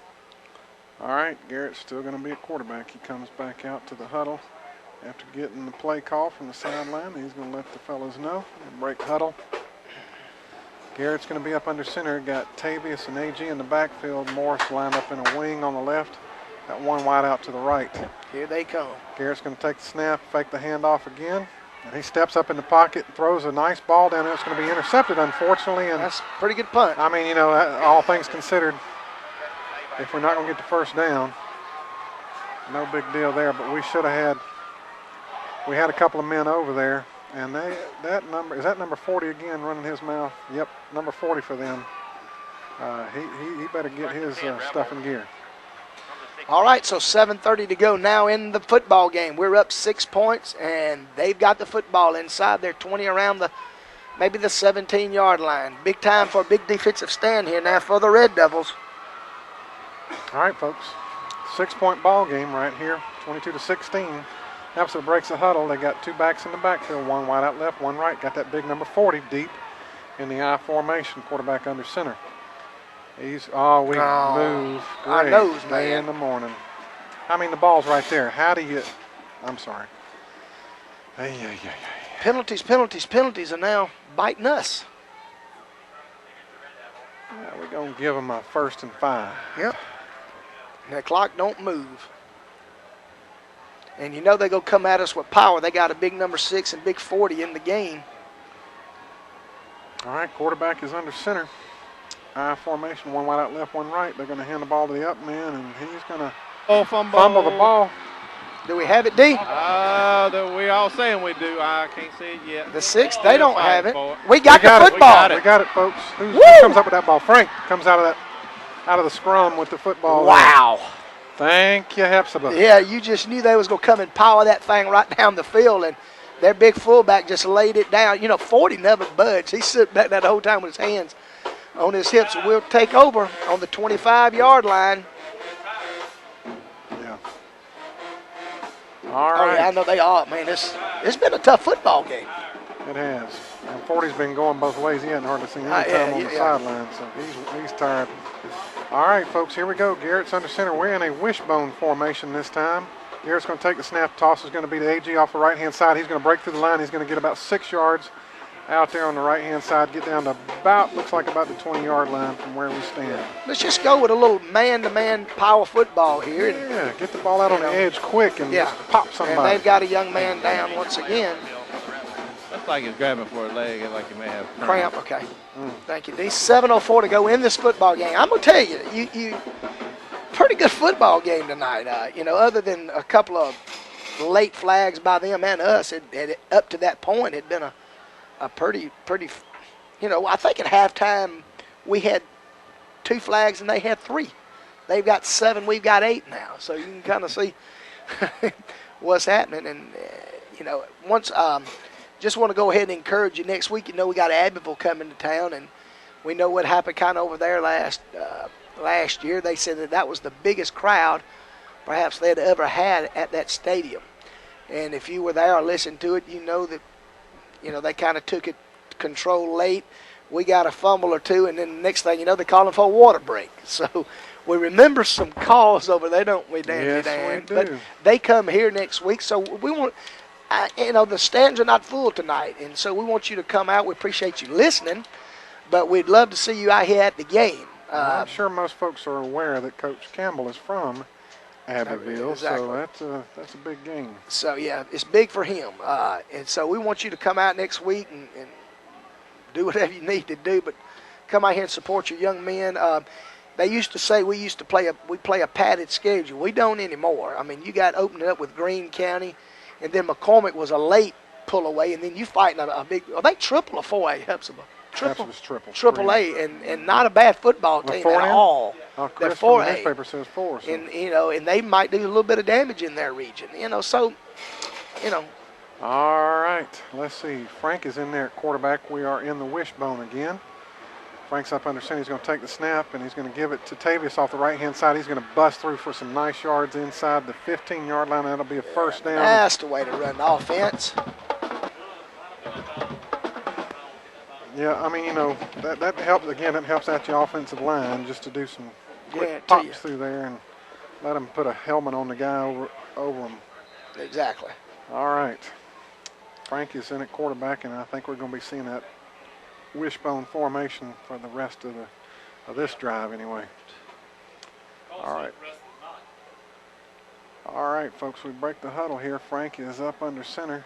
All right, Garrett's still going to be at quarterback. He comes back out to the huddle after getting the play call from the sideline. He's going to let the fellas know. Break huddle. Garrett's going to be up under center. Got Tavius and AG in the backfield. Morris lined up in a wing on the left. Got one wide out to the right. Here they come. Garrett's going to take the snap, fake the handoff again. And he steps up in the pocket and throws a nice ball down there. It's going to be intercepted, unfortunately. And That's a pretty good punt. I mean, all things considered, if we're not going to get the first down, no big deal there. But we should have we had a couple of men over there. And is that number 40 again running his mouth? Yep, number 40 for them. He better get his stuff in gear. All right, so 7:30 to go now in the football game. We're up 6 points, and they've got the football inside their 20 around maybe the 17-yard line. Big time for a big defensive stand here now for the Red Devils. All right, folks. 6-point ball game right here, 22-16. Hephzibah breaks the huddle. They got two backs in the backfield, one wide out left, one right. Got that big number 40 deep in the I formation, quarterback under center. We move. Our Great nose, day man. in the morning. I mean, the ball's right there. How do you? I'm sorry. Penalties are now biting us. Yeah, we going to give them a 1st and 5. Yep. And the clock don't move. And you know they're going to come at us with power. They got a big number 6 and big 40 in the game. All right, quarterback is under center. I formation, one wide out left, one right. They're going to hand the ball to the up man, and he's going to fumble the ball. Do we have it, D? We're all saying we do. I can't see it yet. The 6, they don't have it. For We got the football. We got it, folks. Who comes up with that ball? Frank comes out of the scrum with the football. Wow. Thank you, Hephzibah. Yeah, you just knew they was going to come and power that thing right down the field, and their big fullback just laid it down. You know, 40 never budged. He's sitting back there the whole time with his hands on his hips. So we'll take over on the 25-yard line. Yeah. All right. Oh, yeah, I know they are, man. It's been a tough football game. It has. And 40's been going both ways. He hadn't hardly seen any time on the sideline, so he's tired. All right, folks, here we go. Garrett's under center. We're in a wishbone formation this time. Garrett's going to take the snap. Toss is going to be to AG off the right-hand side. He's going to break through the line. He's going to get about 6 yards out there on the right-hand side, get down to looks like about the 20-yard line from where we stand. Let's just go with a little man-to-man power football here. And, yeah, get the ball out on the edge quick and just pop somebody. And they've got a young man down once again. Looks like he's grabbing for a leg, like he may have cramp. Okay. Thank you, D. 7:04 to go in this football game. I'm going to tell you, you pretty good football game tonight. Other than a couple of late flags by them and us, up to that point, it had been a pretty, I think at halftime we had 2 flags and they had 3. They've got 7, we've got 8 now. So you can kind of see what's happening. And, once just want to go ahead and encourage you next week. We got Abbeville coming to town, and we know what happened kind of over there last year. They said that was the biggest crowd perhaps they'd ever had at that stadium. And if you were there or listened to it, you know that they kind of took it control late. We got a fumble or 2, and then the next thing you know, they're calling for a water break. So we remember some calls over there, don't we, Dan? Yes, we do. But they come here next week, so we want the stands are not full tonight, and so we want you to come out. We appreciate you listening, but we'd love to see you out here at the game. I'm sure most folks are aware that Coach Campbell is from Abbeville, exactly. So that's a big game. So, yeah, it's big for him. And so we want you to come out next week and do whatever you need to do, but come out here and support your young men. They used to say we play a padded schedule. We don't anymore. I mean, you got opened up with Greene County, and then McCormick was a late pull away, and then you fighting a big. Are they triple or 4A, Hephzibah? Triple A, and not a bad football team at all. They're 4A. The newspaper says 4. So. And they might do a little bit of damage in their region. All right, let's see. Frank is in there at quarterback. We are in the wishbone again. Frank's up under center. He's going to take the snap, and he's going to give it to Tavius off the right-hand side. He's going to bust through for some nice yards inside the 15-yard line. That'll be a first down. That's the way to run the offense. Yeah, I mean, that helps. Again, it helps out your offensive line just to do some quick pops through there and let him put a helmet on the guy over him. Exactly. All right. Frank is in at quarterback, and I think we're going to be seeing that wishbone formation for the rest of this drive anyway. All right. All right, folks, we break the huddle here. Frank is up under center.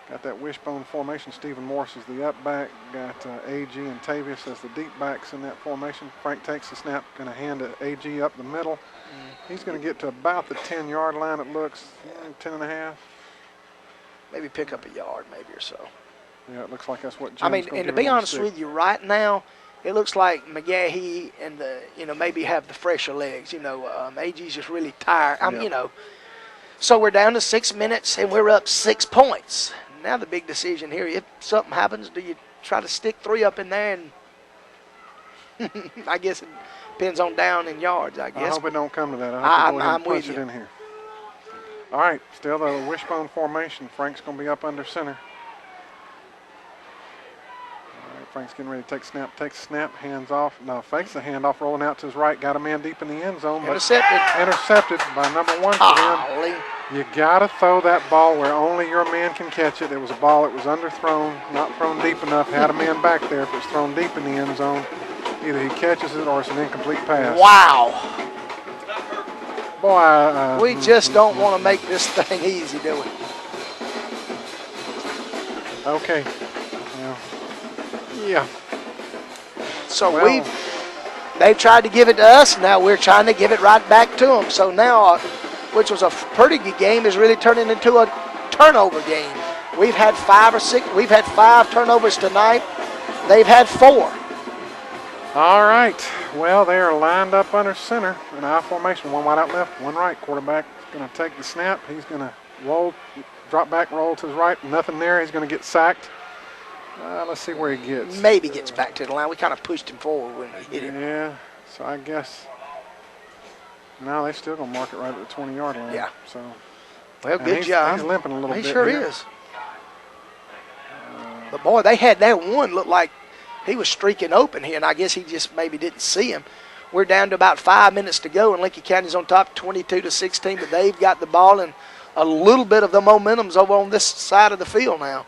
Got that wishbone formation. Stephen Morris is the up back. Got AG and Tavius as the deep backs in that formation. Frank takes the snap, going to hand it AG up the middle. He's going to get to about the 10-yard line, it looks, 10.5. Maybe pick up a yard, maybe or so. Yeah, it looks like that's what Jim's I mean, and to be honest with you, right now, it looks like McGahee and maybe have the fresher legs. AG's just really tired. So we're down to 6 minutes and we're up 6 points. Now the big decision here: if something happens, do you try to stick 3 up in there? And I guess it depends on down in yards. I guess. I hope it don't come to that. I hope I'm punch with it you. in here. All right, still the wishbone formation. Frank's going to be up under center. Frank's getting ready to take snap, takes snap, hands off. No, fakes the handoff, rolling out to his right. Got a man deep in the end zone. Intercepted by number 1 for them. You got to throw that ball where only your man can catch it. It was a ball that was underthrown, not thrown deep enough. Had a man back there. If it was thrown deep in the end zone, Either he catches it or it's an incomplete pass. Wow. Boy, We just don't want to make this thing easy, do we? Okay. Yeah. So Well, they've tried to give it to us. Now we're trying to give it right back to them. So now, which was a pretty good game, is really turning into a turnover game. We've had 5 or 6. We've had 5 turnovers tonight. They've had 4. all right. Well, they are lined up under center in I formation. One wide out left, one right. Quarterback is going to take the snap. He's going to roll, drop back, roll to his right. Nothing there. He's going to get sacked. Let's see where he gets. Maybe gets back to the line. We kind of pushed him forward when we hit him. Yeah. So I guess. No, they're still going to mark it right at the 20-yard line. Yeah. So. Well, And good he's, job. He's limping a little He bit. sure here. is. But boy, they had that one look like he was streaking open here, and I guess he just maybe didn't see him. We're down to about 5 minutes to go, and Lincoln County's on top 22-16, but they've got the ball, and a little bit of the momentum's over on this side of the field now.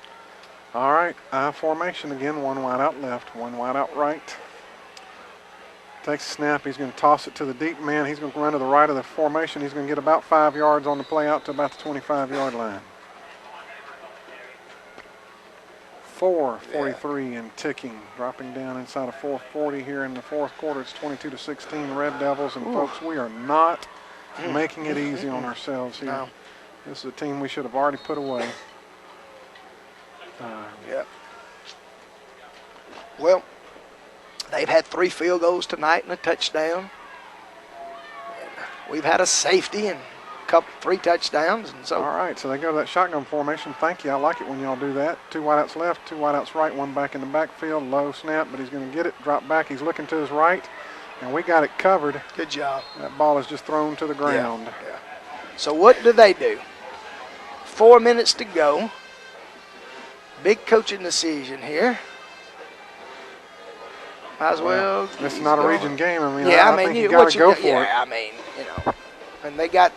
All right, I formation again. One wide out left, one wide out right. Takes a snap. He's going to toss it to the deep man. He's going to run to the right of the formation. He's going to get about 5 yards on the play out to about the 25-yard line. 4:43 and ticking, dropping down inside of 4:40 here in the fourth quarter. It's 22-16 Red Devils, and folks, we are not making it easy on ourselves here. No. This is a team we should have already put away. Yep. Well, they've had 3 field goals tonight and a touchdown. And we've had a safety and 3 touchdowns, and so. All right, so they go to that shotgun formation. Thank you. I like it when y'all do that. 2 wideouts left, 2 wideouts right, one back in the backfield. Low snap, but he's going to get it. Drop back. He's looking to his right, and we got it covered. Good job. That ball is just thrown to the ground. Yeah. So what do they do? 4 minutes to go. Big coaching decision here. Might as well. This is not a region game. I mean, Yeah, I think you you got to go for it. Yeah, I mean, and they got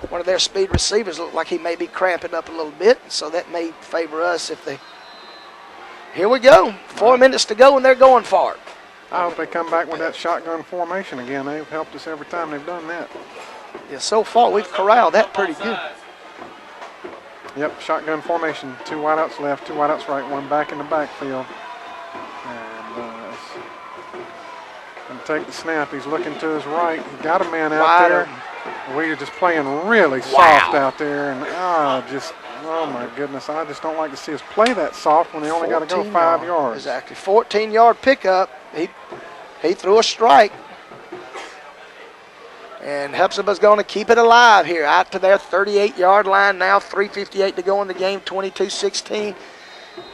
one of their speed receivers look like he may be cramping up a little bit, so that may favor us if they. Here we go. 4 minutes to go, and they're going for it. I hope they come back with that shotgun formation again. They've helped us every time they've done that. Yeah, so far we've corralled that pretty good. Yep, shotgun formation. 2 wideouts left, 2 wideouts right, one back in the backfield. And going to take the snap. He's looking to his right. He got a man out there. We are just playing really soft out there. And oh my goodness, I just don't like to see us play that soft when they only got to go 5 yards. Exactly, 14-yard pickup. He threw a strike. And Hephzibah's going to keep it alive here out to their 38-yard line now. 3:58 to go in the game, 22-16.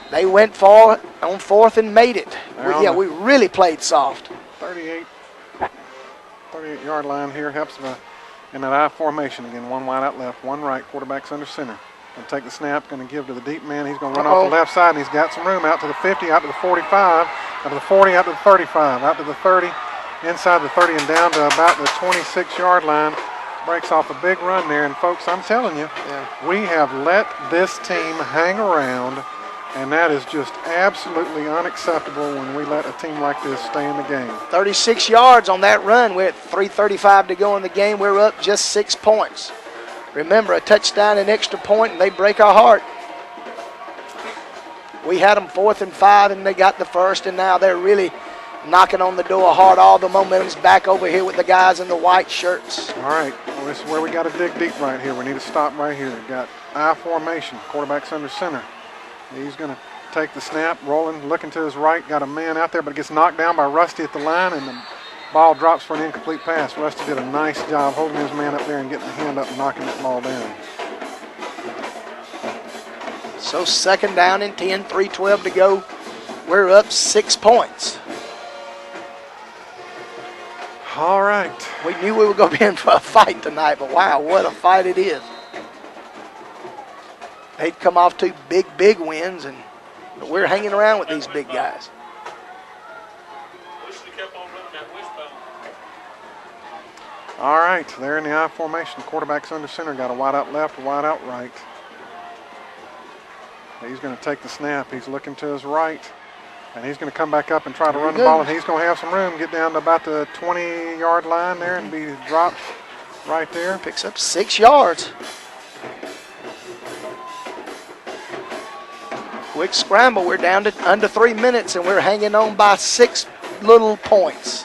They went for it on 4th and made it. We really played soft. 38-yard line here. Hephzibah in that I formation again. 1 wide out left, 1 right. Quarterback's under center. Going to take the snap, going to give to the deep man. He's going to run off the left side, and he's got some room out to the 50, out to the 45, out to the 40, out to the 35, out to the 30, inside the 30, and down to about the 26-yard line. Breaks off a big run there, and folks, I'm telling you, we have let this team hang around, and that is just absolutely unacceptable when we let a team like this stay in the game. 36 yards on that run. We're at 3:35 to go in the game. We're up just 6 points. Remember, a touchdown and extra point, and they break our heart. We had them 4th and 5, and they got the first, and now they're really knocking on the door hard. All the momentum's back over here with the guys in the white shirts. All right, well, this is where we got to dig deep right here. We need to stop right here. Got I formation. Quarterback's under center. He's going to take the snap, rolling, looking to his right. Got a man out there, but gets knocked down by Rusty at the line, and the ball drops for an incomplete pass. Rusty did a nice job holding his man up there and getting the hand up and knocking that ball down. So 2nd down and 10, 3:12 to go. We're up 6 points. All right. We knew we were going to be in for a fight tonight, but wow, what a fight it is. They'd come off 2 big wins, but we're hanging around with these big guys. All right, they're in the I formation. Quarterback's under center. Got a wide out left, a wide out right. He's going to take the snap. He's looking to his right. And he's going to come back up and try to There run he the ball, goes. and he's going to have some room, get down to about the 20-yard line there and be dropped right there. Picks up 6 yards. Quick scramble. We're down to under 3 minutes, and we're hanging on by 6 little points.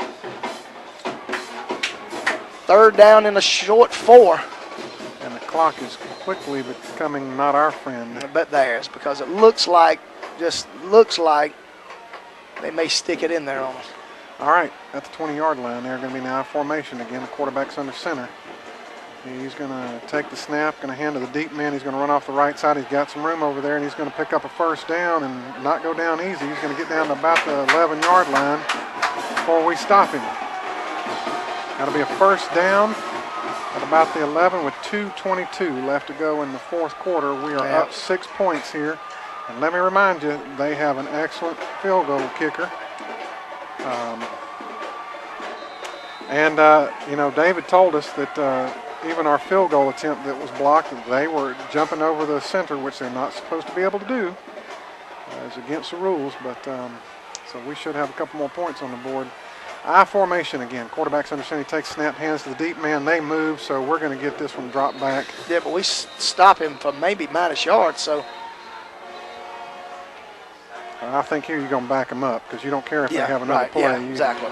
3rd down and a short 4. And the clock is quickly becoming not our friend. But theirs, because it looks like, they may stick it in there on us. All right, at the 20-yard line, they're going to be now formation again. The quarterback's under center. He's going to take the snap, going to hand to the deep man. He's going to run off the right side. He's got some room over there, and he's going to pick up a 1st down and not go down easy. He's going to get down to about the 11-yard line before we stop him. That'll be a 1st down at about the 11 with 2:22 left to go in the 4th quarter. We are up 6 points here. And let me remind you, they have an excellent field goal kicker. You know, David told us that even our field goal attempt that was blocked, they were jumping over the center, which they're not supposed to be able to do. It's against the rules, but so we should have a couple more points on the board. I formation again. Quarterback's under center. He takes snap, hands to the deep man. They move, so we're going to get this one dropped back. Yeah, but we stop him for maybe minus yards, so. I think here you're going to back them up because you don't care if they have another right, play. Yeah, exactly.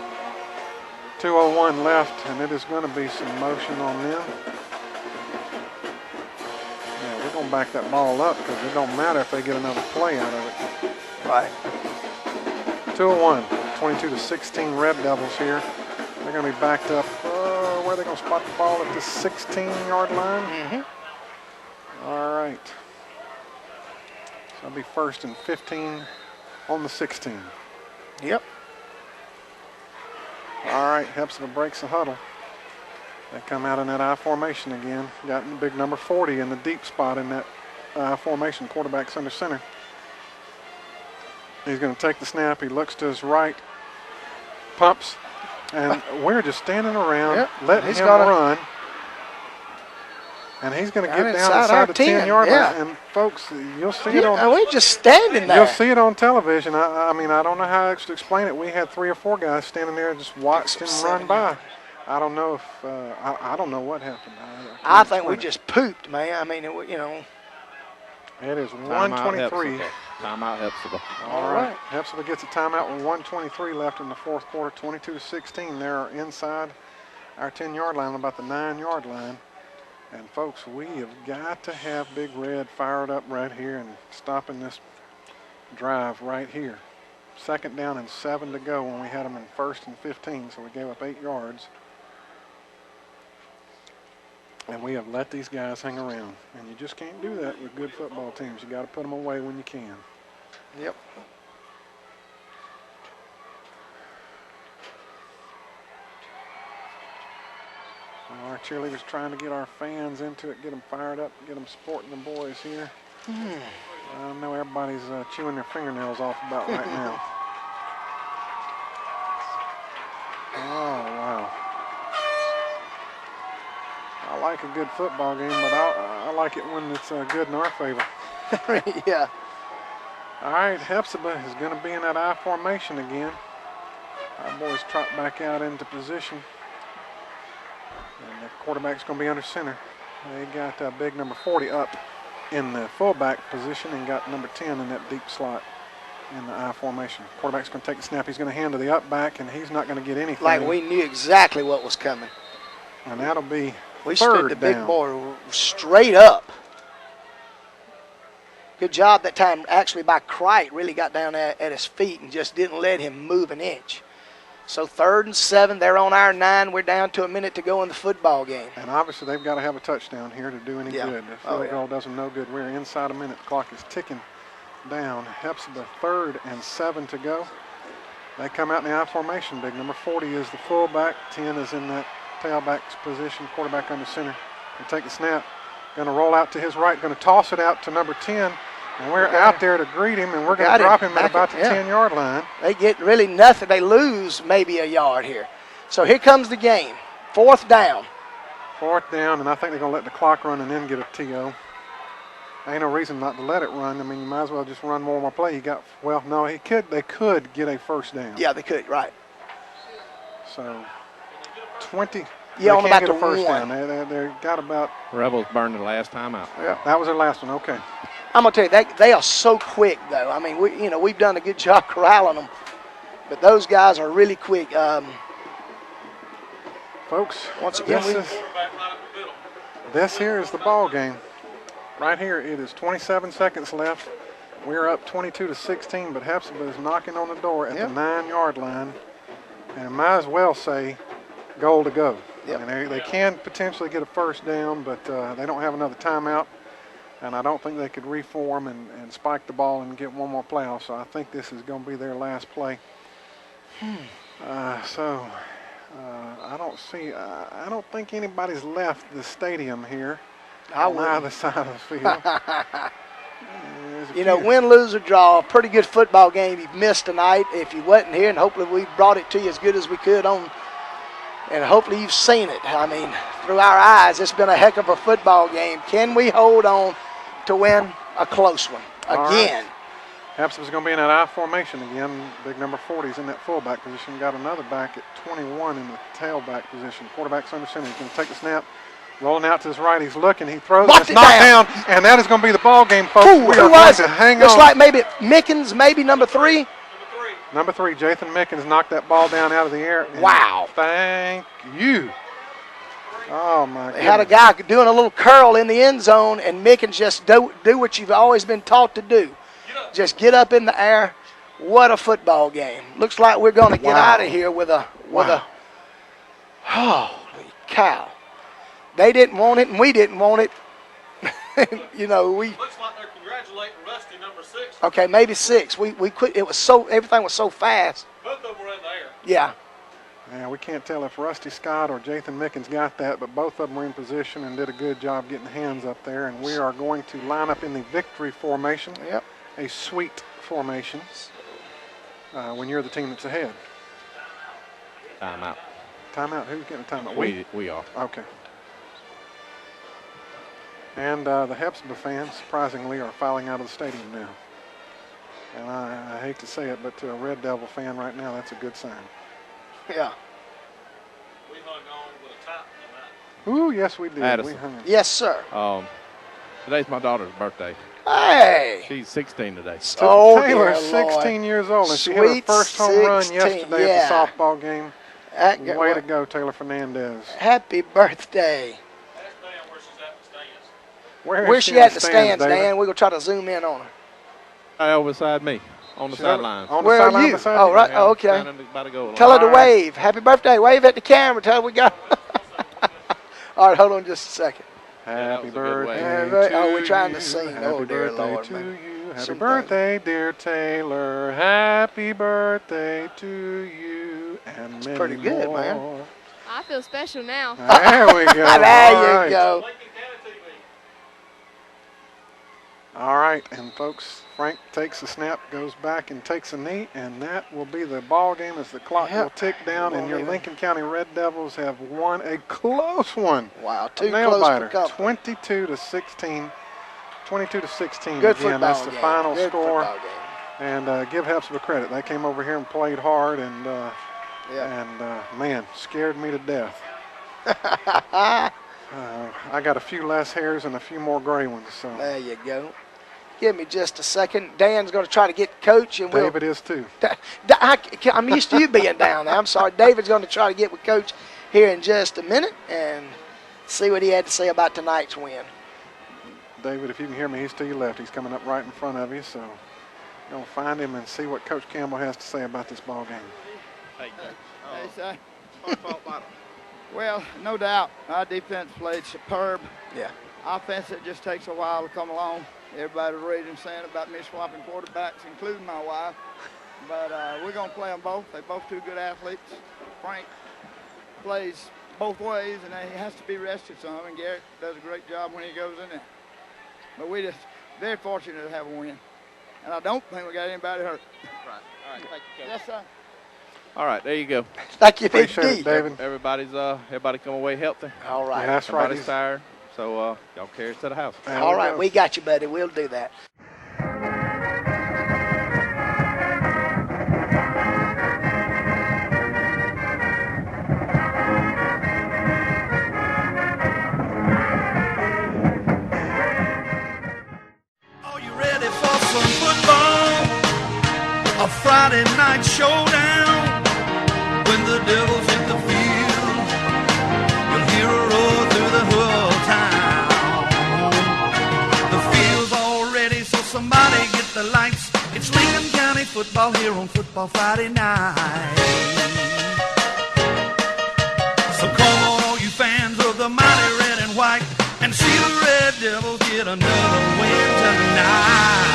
2:01 left, and it is going to be some motion on them. Yeah, we're going to back that ball up because it don't matter if they get another play out of it. Right. 2:01, 22-16 Red Devils here. They're going to be backed up. Where are they going to spot the ball at the 16-yard line? Mm-hmm. All right. So it'll be 1st and 15 on the 16. Yep. All right, Hephzibah breaks the huddle. They come out in that I formation again. Got big number 40 in the deep spot in that I formation. Quarterback's under center. He's going to take the snap. He looks to his right, pumps, and we're just standing around letting him run. And he's going to get down inside the 10-yard line. And folks, you'll see it on. We're just standing there. You'll see it on television. I mean, I don't know how else to explain it. We had 3 or 4 guys standing there just watched him run by. I don't know if I don't know what happened. I think we just pooped, man. I mean, you know. It is 1:23. Timeout Hephzibah. All right. Hephzibah gets a timeout with 1:23 left in the 4th quarter. 22-16. They're inside our 10-yard line, about the 9-yard line. And folks, we have got to have Big Red fired up right here and stopping this drive right here. 2nd down and 7 to go when we had them in 1st and 15, so we gave up 8 yards. And we have let these guys hang around. And you just can't do that with good football teams. You got to put them away when you can. Yep. Our cheerleaders trying to get our fans into it, get them fired up, get them supporting the boys here. I know everybody's chewing their fingernails off about right now. Oh, wow. I like a good football game, but I like it when it's good in our favor. Yeah. All right, Hephzibah is going to be in that I formation again. Our boys trot back out into position. And the quarterback's going to be under center. They got big number 40 up in the fullback position and got number 10 in that deep slot in the I formation. Quarterback's going to take the snap. He's going to hand to the up back, and he's not going to get anything. Like we knew exactly what was coming. And that'll be we 3rd stood the down. big boy straight up. Good job that time. Actually, by Crite really got down at his feet and just didn't let him move an inch. So 3rd and 7, they're on our 9. We're down to a minute to go in the football game. And obviously they've got to have a touchdown here to do any good. The field goal does them no good. We're inside a minute. The clock is ticking down. Hephzibah 3rd and 7 to go. They come out in the I formation. Big number 40 is the fullback. 10 is in that tailback's position. Quarterback under center. They take the snap. Going to roll out to his right. Going to toss it out to number 10. And we're out there to greet him, and we're going to drop him at about the 10-yard line. They get really nothing. They lose maybe a yard here. So here comes the game. 4th down. 4th down, and I think they're going to let the clock run and then get a TO. Ain't no reason not to let it run. I mean, you might as well just run one more play. No, they could get a first down. Yeah, they could, right. So 20. Yeah, on they about can't get a the first one. down. They got about. Rebels burned the last time out. Yeah, that was their last one. Okay. I'm gonna tell you, they are so quick though. I mean, we've done a good job corralling them, but those guys are really quick. Folks, Once again, this here is the ball game. Right here, it is 27 seconds left. We're up 22-16, but Hephzibah is knocking on the door at the 9-yard line, and might as well say goal to go. Yep. And they can potentially get a first down, but they don't have another timeout, and I don't think they could reform and spike the ball and get one more playoff. So I think this is going to be their last play. I don't think anybody's left the stadium here. On either side of the field. Win, lose, or draw, a pretty good football game you've missed tonight if you wasn't here, and hopefully we brought it to you as good as we could and hopefully you've seen it. I mean, through our eyes, it's been a heck of a football game. Can we hold on to win a close one again? Right. Hephzibah's going to be in that I formation again. Big number 40 is in that fullback position. Got another back at 21 in the tailback position. Quarterback's under center. He's going to take the snap. Rolling out to his right, he's looking, he throws, it's knocked down, and that is going to be the ball game, folks. Ooh, we are going to hang on. Looks like maybe Mickens, maybe number 3. Number 3, Jathan Mickens knocked that ball down out of the air. Wow. Thank you. Oh, my goodness. They had a guy doing a little curl in the end zone, and Mickens just do what you've always been taught to do. Just get up in the air. What a football game. Looks like we're going to get out of here with a holy cow. They didn't want it, and we didn't want it. Looks like they're congratulating Rusty, number 6. Okay, maybe 6. We quit. It was everything was so fast. Both of them were in the air. Yeah. Yeah, we can't tell if Rusty Scott or Jathan Mickens got that, but both of them were in position and did a good job getting hands up there. And we are going to line up in the victory formation. Yep. A sweet formation when you're the team that's ahead. Timeout. Timeout. Who's getting a timeout? We are. Okay. And the Hephzibah fans, surprisingly, are filing out of the stadium now. And I hate to say it, but to a Red Devil fan right now, that's a good sign. Yeah. We hung on with a top tonight. Ooh, yes, we did. Addison. We hung. Yes, sir. Today's my daughter's birthday. Hey. She's 16 today. Oh, Taylor, dear 16 Lord. years old, and she hit her Sweet first home run 16, yesterday at the softball game. Way to go, Taylor Fernandez. Happy birthday. Ask Dan where she's at in the stands. Where's she at the stands, David? Dan? We're going to try to zoom in on her. Right over beside me on the sidelines. On the Where are sideline you? beside Oh, you? right. Yeah, Oh, okay. standing by the goal line. Tell her to All right. wave. Happy birthday. Wave at the camera. Tell her we got. All right, hold on just a second. Happy was a good way. birthday to Oh, we're trying to you. sing. Happy Oh, dear birthday Lord, to man. you. Happy Something. birthday, dear Taylor. Happy birthday to you. And many pretty good, more. man. I feel special now. There we go. There All you right. go. Lincoln County TV. All right, and folks, Frank takes the snap, goes back and takes a knee, and that will be the ball game as the clock will tick down, and your Lincoln County Red Devils have won a close one. Wow, A too nail close biter, for comfort. 22-16. 22-16 Good again. football That's the game. final Good score. football game. And give Hephzibah credit. They came over here and played hard, and man, scared me to death. I got a few less hairs and a few more gray ones. So There you go. Give me just a second. Dan's going to try to get Coach, and David is too. I'm used to you being down there. I'm sorry. David's going to try to get with Coach here in just a minute and see what he had to say about tonight's win. David, if you can hear me, he's to your left. He's coming up right in front of you. So you're going to find him and see what Coach Campbell has to say about this ball game. Hey, Si. Well, no doubt, our defense played superb. Yeah. Offense, it just takes a while to come along. Everybody's raging saying about me swapping quarterbacks, including my wife. But we're going to play them both. They're both two good athletes. Frank plays both ways, and he has to be rested some, and Garrett does a great job when he goes in there. But we just very fortunate to have a win. And I don't think we got anybody hurt. Right. All right. Thank you, Coach. Yes, sir. All right, there you go. Thank you, Big Appreciate D. it, David. Everybody come away healthy. All right. Yeah, that's right. Everybody's tired. So y'all carry us to the house. There All we right, go. we got you, buddy. We'll do that. Are you ready for some football? A Friday night showdown. When the Devils hit the field, you'll hear a roar through the whole town. The field's all ready, so somebody get the lights. It's Lincoln County football here on Football Friday night. So come on, all you fans of the mighty red and white, and see the Red Devils get another win tonight.